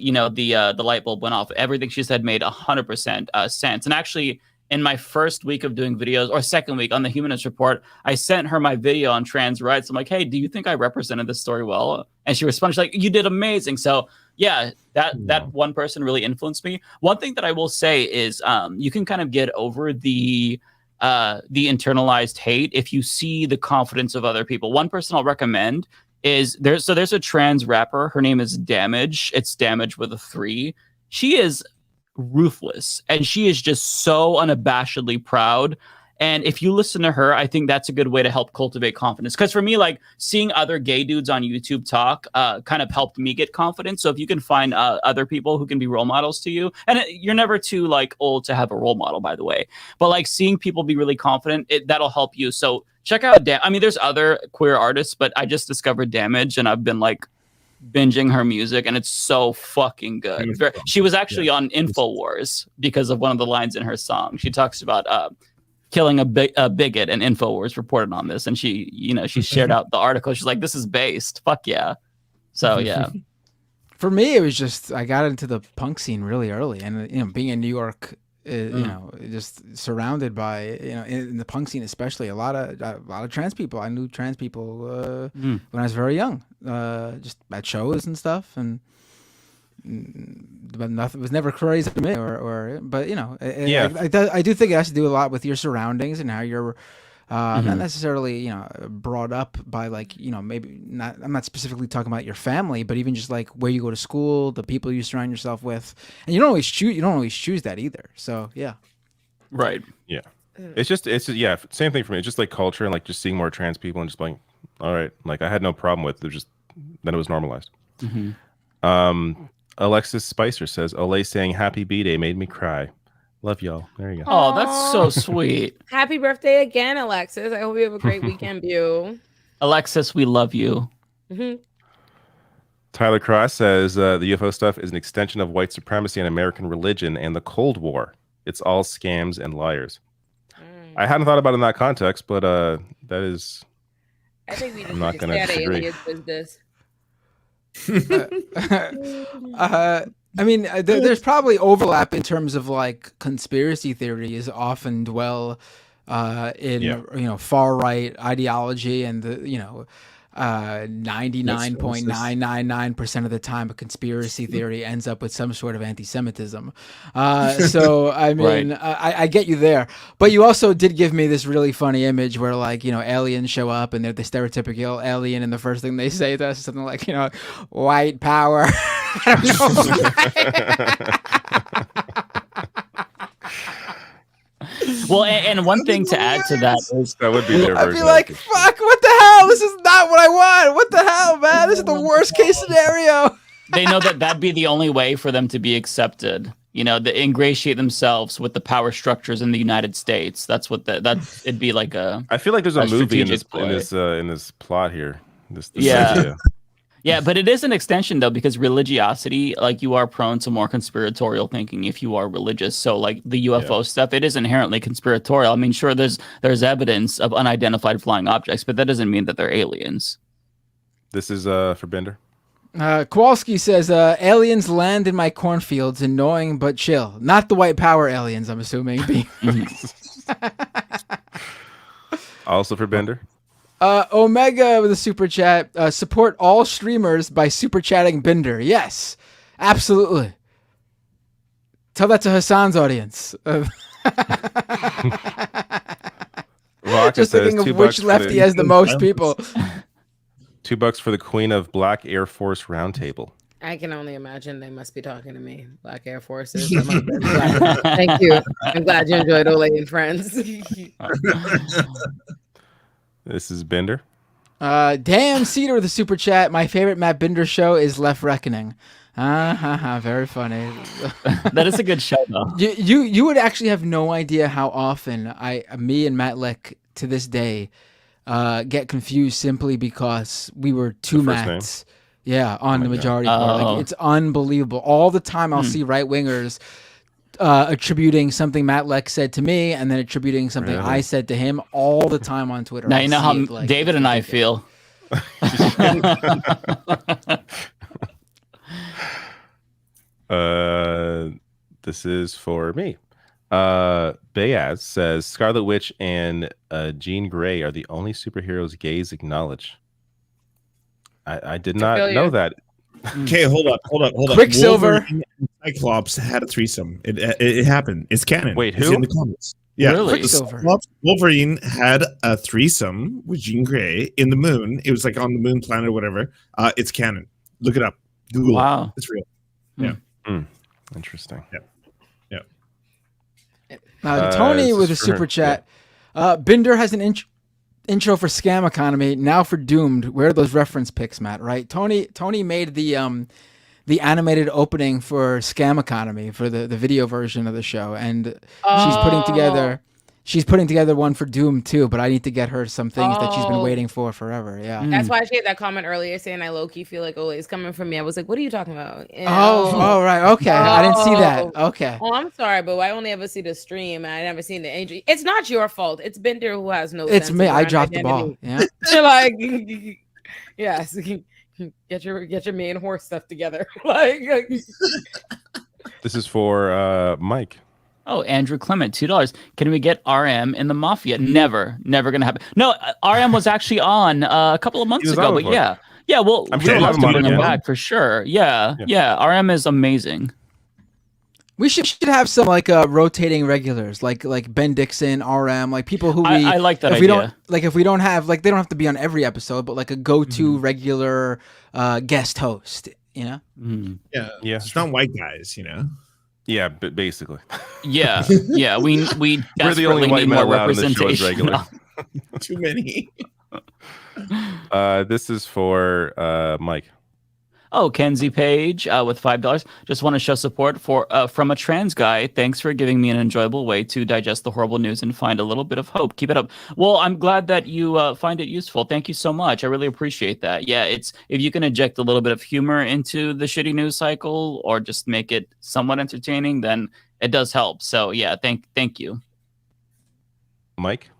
light bulb went off. Everything she said made 100% sense. And actually, in my first week of doing videos, or second week on the Humanist Report, I sent her my video on trans rights. I'm like, hey, do you think I represented this story well? And she responded, she's like, you did amazing. So yeah, that one person really influenced me. One thing that I will say is you can kind of get over the internalized hate if you see the confidence of other people. One person I'll recommend is there's a trans rapper. Her name is Damage. It's Damage with a 3. She is ruthless, and she is just so unabashedly proud. And if you listen to her, I think that's a good way to help cultivate confidence. Because for me, like seeing other gay dudes on YouTube talk kind of helped me get confidence. So if you can find other people who can be role models to you, and you're never too like old to have a role model, by the way, but like seeing people be really confident, that'll help you. So check out there's other queer artists, but I just discovered Damage, and I've been like binging her music, and it's so fucking good. She was actually on InfoWars because of one of the lines in her song. She talks about killing a bigot, and InfoWars reported on this, and she shared out the article. She's like, this is based. Fuck yeah. So yeah. For me, it was just I got into the punk scene really early, and being in New York, just surrounded by in the punk scene especially a lot of trans people. I knew trans people when I was very young, just at shows and stuff, but nothing was never crazy to me but I do think it has to do a lot with your surroundings and how you're not necessarily brought up by maybe not. I'm not specifically talking about your family, but even just like where you go to school, the people you surround yourself with, and you don't always choose that either. So yeah, right, yeah. It's same thing for me. It's just like culture and like just seeing more trans people and just like, all right, like I had no problem with it. Just then it was normalized. Alexis Spicer says, Olay saying happy B-Day made me cry. Love y'all. There you go. Oh, that's so sweet. Happy birthday again, Alexis. I hope you have a great weekend, Bew. Alexis, we love you. Tyler Cross says the UFO stuff is an extension of white supremacy and American religion and the Cold War. It's all scams and liars. I hadn't thought about it in that context, but that is. I think we just I'm not going to disagree. I mean, there's probably overlap in terms of like conspiracy theories often dwell in far right ideology, and 99.999% of the time a conspiracy theory ends up with some sort of anti-Semitism. So I mean, right. I get you there, but you also did give me this really funny image where aliens show up and they're the stereotypical alien, and the first thing they say to us is something like white power. Well, and one thing to add to that is that would be their I'd be like, fuck, what the hell? This is not what I want. What the hell, man? This is the worst case scenario. They know that'd be the only way for them to be accepted. To ingratiate themselves with the power structures in the United States. That's what it'd be like a. I feel like there's a movie in this plot here. This idea. Yeah, but it is an extension though, because religiosity, like you are prone to more conspiratorial thinking if you are religious. So like the UFO stuff, it is inherently conspiratorial. I mean, sure, there's evidence of unidentified flying objects, but that doesn't mean that they're aliens. This is for Bender. Kowalski says, aliens land in my cornfields, annoying but chill. Not the white power aliens, I'm assuming. Also for Bender. Omega with a super chat. Support all streamers by super chatting Bender. Yes, absolutely. Tell that to Hassan's audience. Just thinking of which lefty has the most people. $2 for the Queen of Black Air Force Roundtable. I can only imagine they must be talking to me. Black Air Forces. Thank you. I'm glad you enjoyed Olay and Friends. This is Bender. Dan Cedar with a super chat. My favorite Matt Binder show is Left Reckoning. Very funny. That is a good show, though. You would actually have no idea how often me and Matt Lick to this day get confused simply because we were two Matts. Yeah, on the majority part. Like, it's unbelievable. All the time I'll see right wingers attributing something Matt Leck said to me and then attributing something I said to him all the time on Twitter. Now you know how David and I feel. This is for me. Bayaz says Scarlet Witch and Jean Grey are the only superheroes gays acknowledge. I did not know that. Okay, hold up. Quicksilver and Cyclops had a threesome. It happened. It's canon. Wait, it's who? in the comments. Yeah, really? Wolverine had a threesome with Jean Grey in the moon. It was like on the moon planet or whatever. It's canon. Look it up. Google it. It's real. Yeah. Interesting. Yeah. Tony with a super chat. Binder has an intro for Scam Economy, now for Doomed. Where are those reference pics, Matt? Right? Tony made the animated opening for Scam Economy for the video version of the show, and she's putting together one for Doom too. But I need to get her some things that she's been waiting for forever. Yeah, that's why she had that comment earlier saying I low-key feel like Olay is coming from me. I was like, what are you talking about? Right, okay. I didn't see that. Okay. Oh, I'm sorry, but I only ever see the stream and I never seen the angel. It's not your fault. It's Bender who has no. It's me. I dropped the ball. Yeah. You're like, yes. Get your main horse stuff together. This is for Mike. Oh, Andrew Clement, $2. Can we get RM in the Mafia? Never gonna happen. No, RM was actually on a couple of months ago, but yeah. Well, I'm sure we'd love to bring him back for sure. Yeah. RM is amazing. We should have some rotating regulars, like Ben Dixon, RM, like people who I like that idea. If we don't have they don't have to be on every episode, but like a go-to regular guest host, you know? Yeah. It's not white guys, you know. Yeah, but basically. Yeah. We We're the only white men allowed in the show as regular. Too many. This is for Mike. Oh, Kenzie Page with $5. Just want to show support from a trans guy. Thanks for giving me an enjoyable way to digest the horrible news and find a little bit of hope. Keep it up. Well, I'm glad that you find it useful. Thank you so much. I really appreciate that. Yeah, if you can inject a little bit of humor into the shitty news cycle or just make it somewhat entertaining, then it does help. So yeah, thank you. Mike?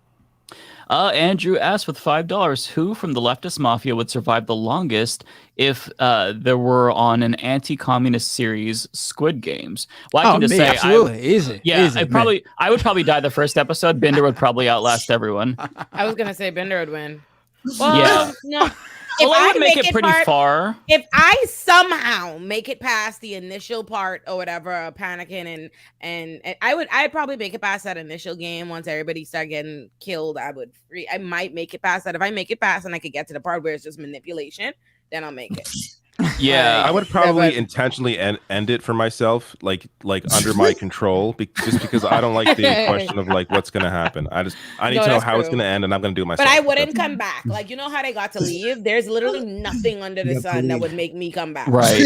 Andrew asked with $5, who from the Leftist Mafia would survive the longest if there were on an anti-communist series, Squid Games? Well, I can just say, absolutely, easy. Yeah, easy, I would probably die the first episode. Bender would probably outlast everyone. I was gonna say Bender would win. Well, no. Well, I would make it pretty far. If I somehow make it past the initial part or whatever, panicking and I'd probably make it past that initial game. Once everybody start getting killed, I might make it past that. If I make it past and I could get to the part where it's just manipulation, then I'll make it. Yeah, I would probably intentionally end it for myself, like under my control, just because I don't like the question of what's gonna happen. I need to know how it's gonna end, and I'm gonna do it myself. But I wouldn't come back. You know how they got to leave? There's literally nothing under the sun that would make me come back. Right?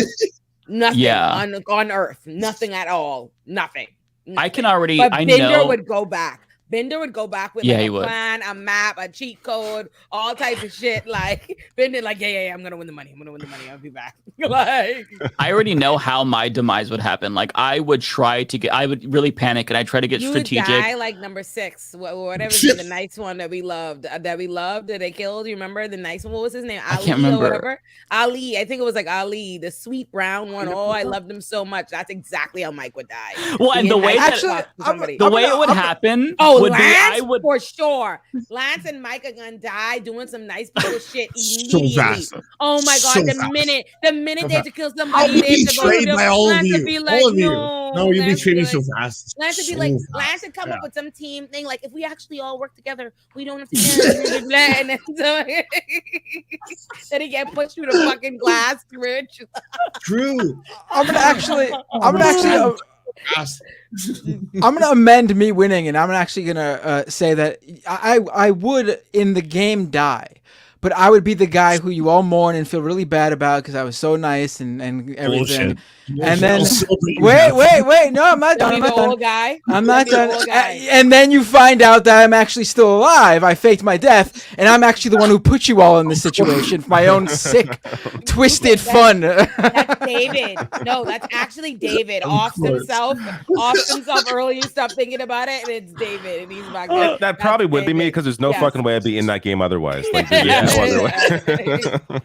Nothing on Earth. Nothing at all. Nothing. I can already. But I Binder know would go back. Bender would go back with Yeah, like he a would. plan, a map, a cheat code, all type of shit. Like Bender, like, yeah, I'm gonna win the money. I'm gonna win the money. I'll be back. Like, I already know how my demise would happen. Like I would really panic and I try to get you strategic. die like number 6, whatever the nice one that we loved, that they killed. You remember the nice one? What was his name? Ali can't remember. or whatever. Ali, I think it was like Ali, the sweet brown one. Oh, I loved him so much. That's exactly how Mike would die. Well, and the way it would happen would be Lance, I would for sure. Lance and Mike are gonna die doing some nice people shit So immediately. fast. Oh my god, So the fast. minute they have to kill I'll somebody, be they have to go betrayed to by all of Lance would you. be like, All of you. no. No, you Lance betrayed would me be so like- fast. Lance would be So like, fast. Lance would come Yeah. up with some team thing, like if we actually all work together, we don't have to get and then so then he get pushed through the fucking glass bridge. True. I'm gonna actually amend me winning, and I'm actually gonna say that I would in the game die, but I would be the guy who you all mourn and feel really bad about because I was so nice and everything. Bullshit. And then I'll celebrate you. wait, no, I'm not done. Be I'm the not done. old guy. I'm not Be the done. old guy. And then you find out that I'm actually still alive. I faked my death, and I'm actually the one who put you all in this situation for my own sick, twisted fun. That's David. No, that's actually David. Offs himself early. You stop thinking about it, and it's David, and he's back there. That probably would be me because there's no Yes. fucking way I'd be in that game otherwise. Like, there's no other way.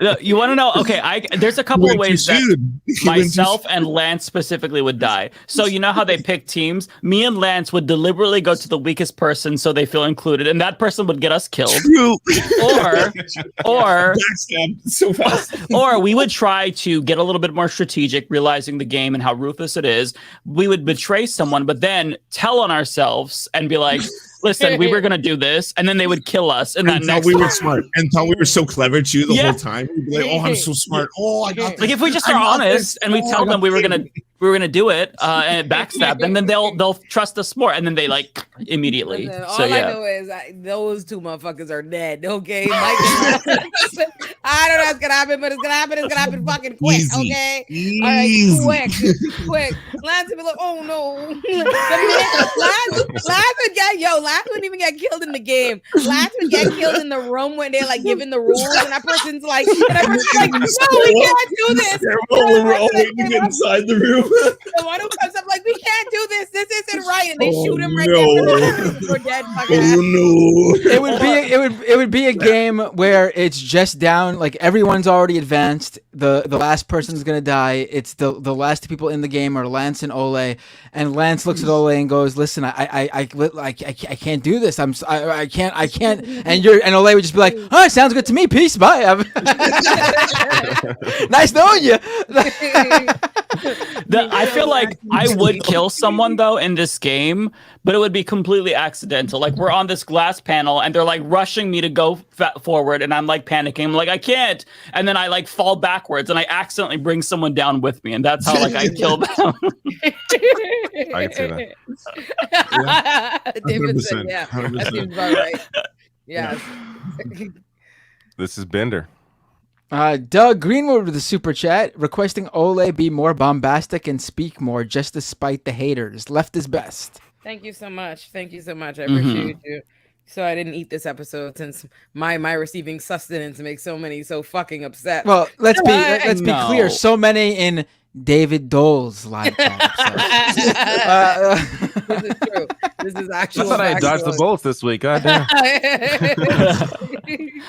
Look, you want to know? Okay, there's a couple of went too ways that soon. You went too myself and Lance specifically would die. So you know how they pick teams? Me and Lance would deliberately go to the weakest person so they feel included, and that person would get us killed. True. Or Backstab so fast. or we would try to get a little bit more strategic, realizing the game and how ruthless it is. We would betray someone, but then tell on ourselves and be like, listen, we were going to do this. And then they would kill us. And that And thought next we were smart. And thought we were so clever too the Yeah. whole time. We'd be like, oh, I'm so smart. Oh, I got this. Like if we just are I got honest this. and we Oh, tell I got them we were this. gonna do it and backstab them, then they'll trust us more, and then they like immediately. Listen, So all I yeah, know is those two motherfuckers are dead. Okay, Mike and Lance. I don't know what's gonna happen, but it's gonna happen. It's gonna happen fucking quick. Easy. Okay, Easy. all right, quick. Lance would be like, oh no. Lance wouldn't even get killed in the game. Lance would get killed in the room when they're like giving the rules, and that person's like, no, we can't do this. When we're all waiting to get inside the room. The one who comes up like, we can't do this. This isn't right, and they Oh, shoot him right no. there. We're dead. Fucking ass. Oh no. It would be a game where it's just down, like everyone's already advanced. The last person's gonna die. It's the last two people in the game are Lance and Ole, and Lance looks at Ole and goes, "Listen, I can't do this. I can't." And Ole would just be like, "Oh, sounds good to me. Peace, bye. Nice knowing you." I feel like I would kill someone though in this game, but it would be completely accidental. Like we're on this glass panel and they're like rushing me to go forward, and I'm like panicking. I'm like, I can't, and then I like fall backwards and I accidentally bring someone down with me, and that's how like I kill them. I can see that. Davidson, 100%, yeah, 100%. that seems about right. Yes. This is Bender. Doug Greenwood with the super chat requesting Ole be more bombastic and speak more just to spite the haters. Left is best. Thank you so much. I appreciate you. So I didn't eat this episode since my receiving sustenance makes so many so fucking upset. Well, let's be No. clear. So many in David Dole's live chat. This is true. This is I actual. thought I dodged the bullets this week. God damn.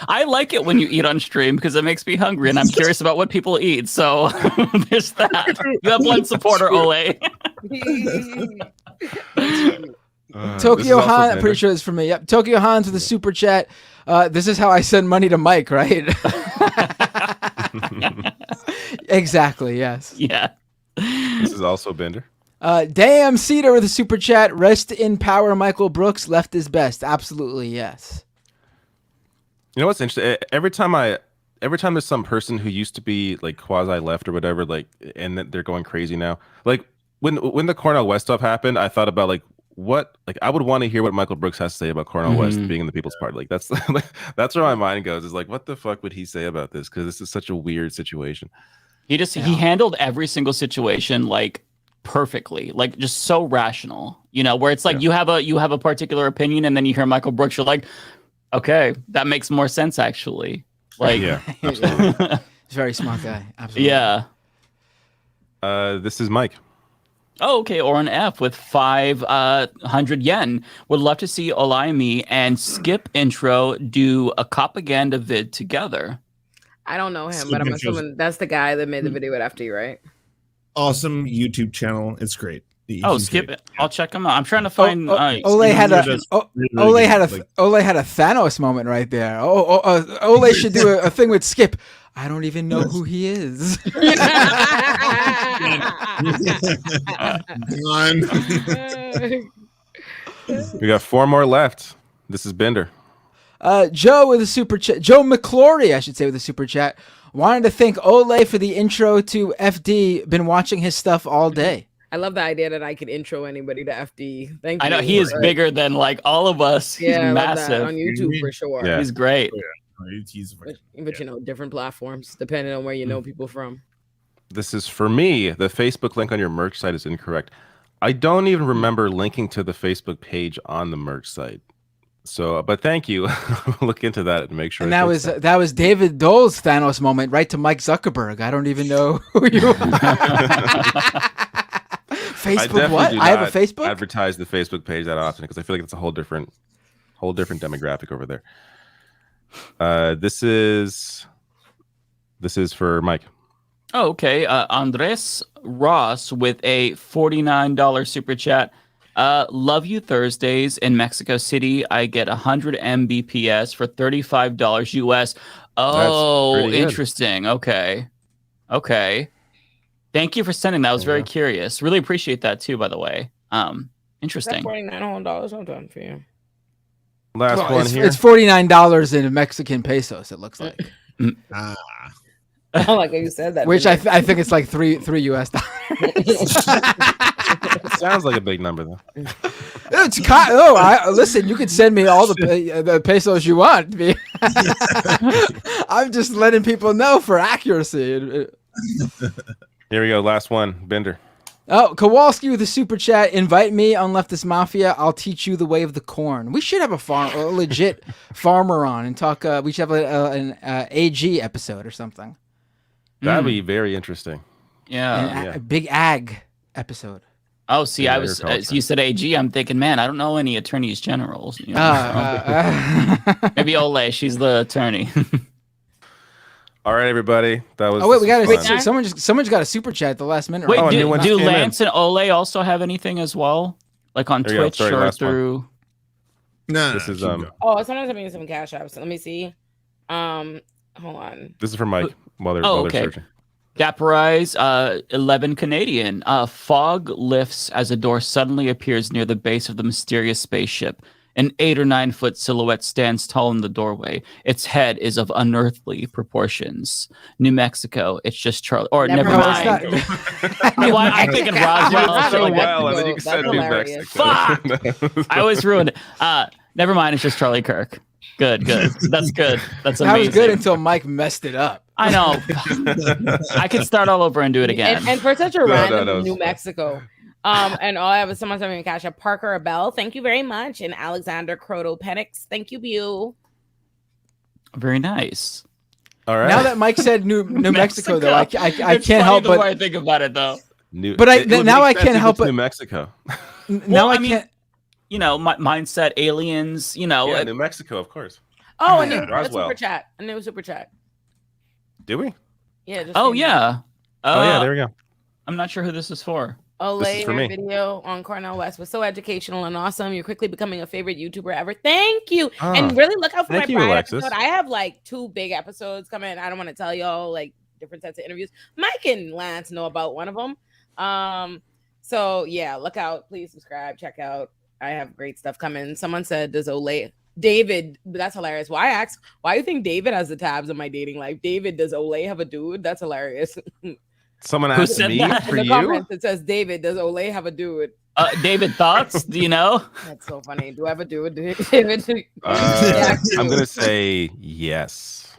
I like it when you eat on stream because it makes me hungry, and I'm curious about what people eat. So there's that. You have one supporter, Ole. Tokyo Han, I'm pretty sure it's for me. Yep. Tokyo Han's with the super chat. This is how I send money to Mike, right? Exactly, yes. Yeah. This is also Bender. Damn Cedar with a super chat. Rest in power, Michael Brooks. Left is best. Absolutely, yes. You know what's interesting? Every time there's some person who used to be like quasi left or whatever, like, and then they're going crazy now. Like when the Cornel West stuff happened, I thought about like what, like I would want to hear what Michael Brooks has to say about Cornel West being in the People's Party. Like that's that's where my mind goes. Is like, what the fuck would he say about this? Because this is such a weird situation. He handled every single situation like perfectly, like just so rational, you know, where it's like you have a particular opinion and then you hear Michael Brooks, you're like, okay, that makes more sense actually. Like, yeah, He's a very smart guy. Absolutely. Yeah. This is Mike. Oh, okay, or an F with 500 yen. Would love to see Olayemi and Skip intro do a propaganda vid together. I don't know him, but I'm assuming that's the guy that made the video with After You, right? Awesome YouTube channel. It's great. Oh, Skip it. I'll check him out. I'm trying to find. Ole had a Thanos moment right there. Ole should do a thing with Skip. I don't even know who he is. We got 4 more left. This is Bender. Joe with a super chat. Joe McClory, I should say, with a super chat. Wanted to thank Ole for the intro to FD. Been watching his stuff all day. I love the idea that I could intro anybody to FD. Thank you. I know he is bigger than like all of us. He's massive on YouTube for sure. Yeah. He's great. But you know, different platforms depending on where you know people from. This is for me. The Facebook link on your merch site is incorrect. I don't even remember linking to the Facebook page on the merch site. So, but thank you. Look into that and make sure. And that was David Dole's Thanos moment, right to Mike Zuckerberg. I don't even know who you are. Facebook? What? I have a Facebook. Advertise the Facebook page that often because I feel like it's a whole different demographic over there. This is for Mike. Oh, okay. Andres Ross with a $49 super chat. Love you Thursdays in Mexico City. I get 100 Mbps for $35 US. Oh, interesting. Okay. Thank you for sending that. I was very curious. Really appreciate that too, by the way. Interesting. $49 I'm done for you. Last one here. It's $49 in Mexican pesos. It looks like. I like how you said that. Which I think it's like three US dollars. Sounds like a big number though. Listen, you can send me all the pesos you want. I'm just letting people know for accuracy. Here we go. Last one, Bender. Oh, Kowalski with a super chat. Invite me on Leftist Mafia. I'll teach you the way of the corn. We should have a legit farmer on and talk. We should have an AG episode or something. That'd be very interesting. Yeah. A big ag episode. Oh, see, you said AG. I'm thinking, man, I don't know any attorneys generals. You know, maybe Ole. She's the attorney. All right, everybody. That was. Oh wait, we got someone just got a super chat at the last minute. Wait, do Lance and Ole also have anything as well, like on Twitch or through? No, this is someone sent me some cash apps. Let me see. Hold on. This is for Mike while they're searching. Daporize 11 Canadian. Fog lifts as a door suddenly appears near the base of the mysterious spaceship. An 8 or 9 foot silhouette stands tall in the doorway. Its head is of unearthly proportions. New Mexico. It's just Charlie. Or never mind. I'm thinking Roswell. Well, and then you said New Mexico. Fuck! I always ruined it. Never mind. It's just Charlie Kirk. Good. That's good. That's amazing. That was good until Mike messed it up. I know. I could start all over and do it again. And for such a random New Mexico. And all I have is someone sending me a cash app. Parker Abell, thank you very much. And Alexander Croto-Penix, thank you. Very nice. All right. Now that Mike said New Mexico, though, I can't help but. The more I think about it, though. Now I can't help but. New Mexico. Now I can't. You know, mindset, aliens. You know, New Mexico, of course. Oh, a new super chat. A new super chat. Do we? Yeah. Yeah. There we go. I'm not sure who this is for. Olay, your video on Cornel West was so educational and awesome. You're quickly becoming a favorite YouTuber ever. Thank you. And really look out for my Pride episode. I have like 2 big episodes coming. I don't want to tell y'all like different sets of interviews. Mike and Lance know about one of them. So yeah, look out. Please subscribe. Check out. I have great stuff coming. Someone said, does Olay David, that's hilarious. Why ask why you think David has the tabs in my dating life? David, does Olay have a dude? That's hilarious. Someone asked me for in the you. Comments, it says, David, does Olay have a dude? David, thoughts? Do you know? That's so funny. Do I have a dude? David? I'm gonna say yes.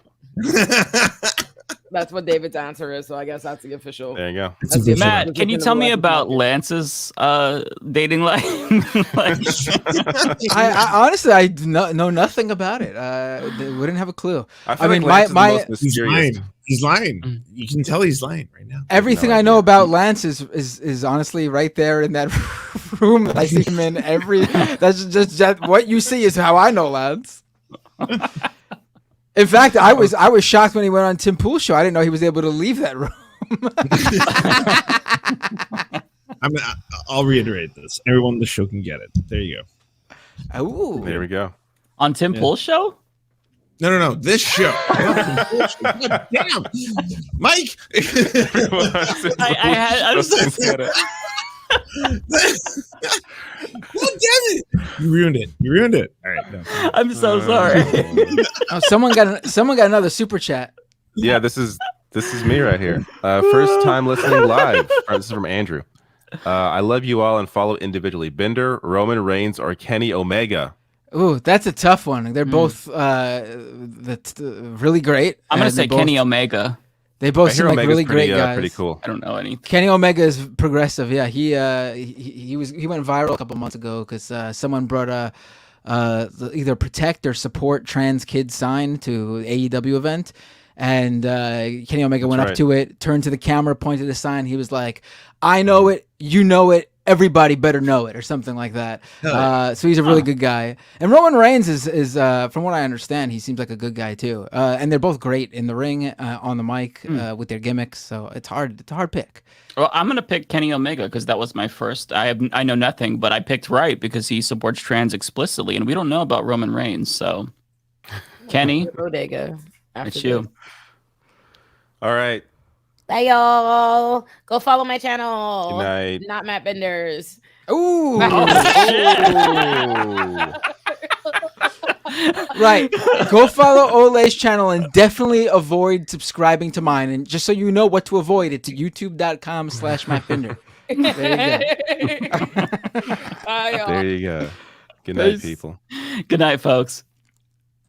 That's what David's answer is. So I guess that's the official. There you go. That's the Matt, official can you position tell of me the about Leftist Lance's dating life? I honestly I know nothing about it. Wouldn't have a clue. I mean, my he's lying. He's lying. You can tell he's lying right now. Everything I know about Lance is honestly right there in that room that I see him in. That's just what you see is how I know Lance. In fact, I was shocked when he went on Tim Pool's show. I didn't know he was able to leave that room. I'll reiterate this. Everyone on the show can get it. There you go. Oh, there we go. On Tim Pool's show? No. This show. God damn, Mike. I was God damn it! You ruined it. All right. No. I'm so sorry. Someone got another super chat. Yeah, this is me right here. First time listening live. This is from Andrew. I love you all and follow individually. Bender, Roman Reigns, or Kenny Omega. Ooh, that's a tough one. They're both really great. I'm gonna say Kenny Omega. They both seem like really great guys. Pretty cool. I don't know anything. Kenny Omega is progressive. Yeah, he went viral a couple months ago because someone brought either protect or support trans kids sign to AEW event, and Kenny Omega went up to it, turned to the camera, pointed the sign. He was like, "I know it, you know it. Everybody better know it," or something like that. So he's a really good guy. And Roman Reigns is from what I understand, he seems like a good guy too. And they're both great in the ring, on the mic, with their gimmicks. So it's hard. It's a hard pick. Well, I'm gonna pick Kenny Omega because that was my first. I know nothing, but I picked right because he supports trans explicitly, and we don't know about Roman Reigns. So, Kenny, Bodega. It's you. All right. Bye, y'all. Go follow my channel. Good night. Not Matt Benders. Ooh. Right. Go follow Ole's channel and definitely avoid subscribing to mine. And just so you know what to avoid, it's youtube.com/MattBender. There you go. Bye, y'all. There you go. Good night, people. Good night, folks.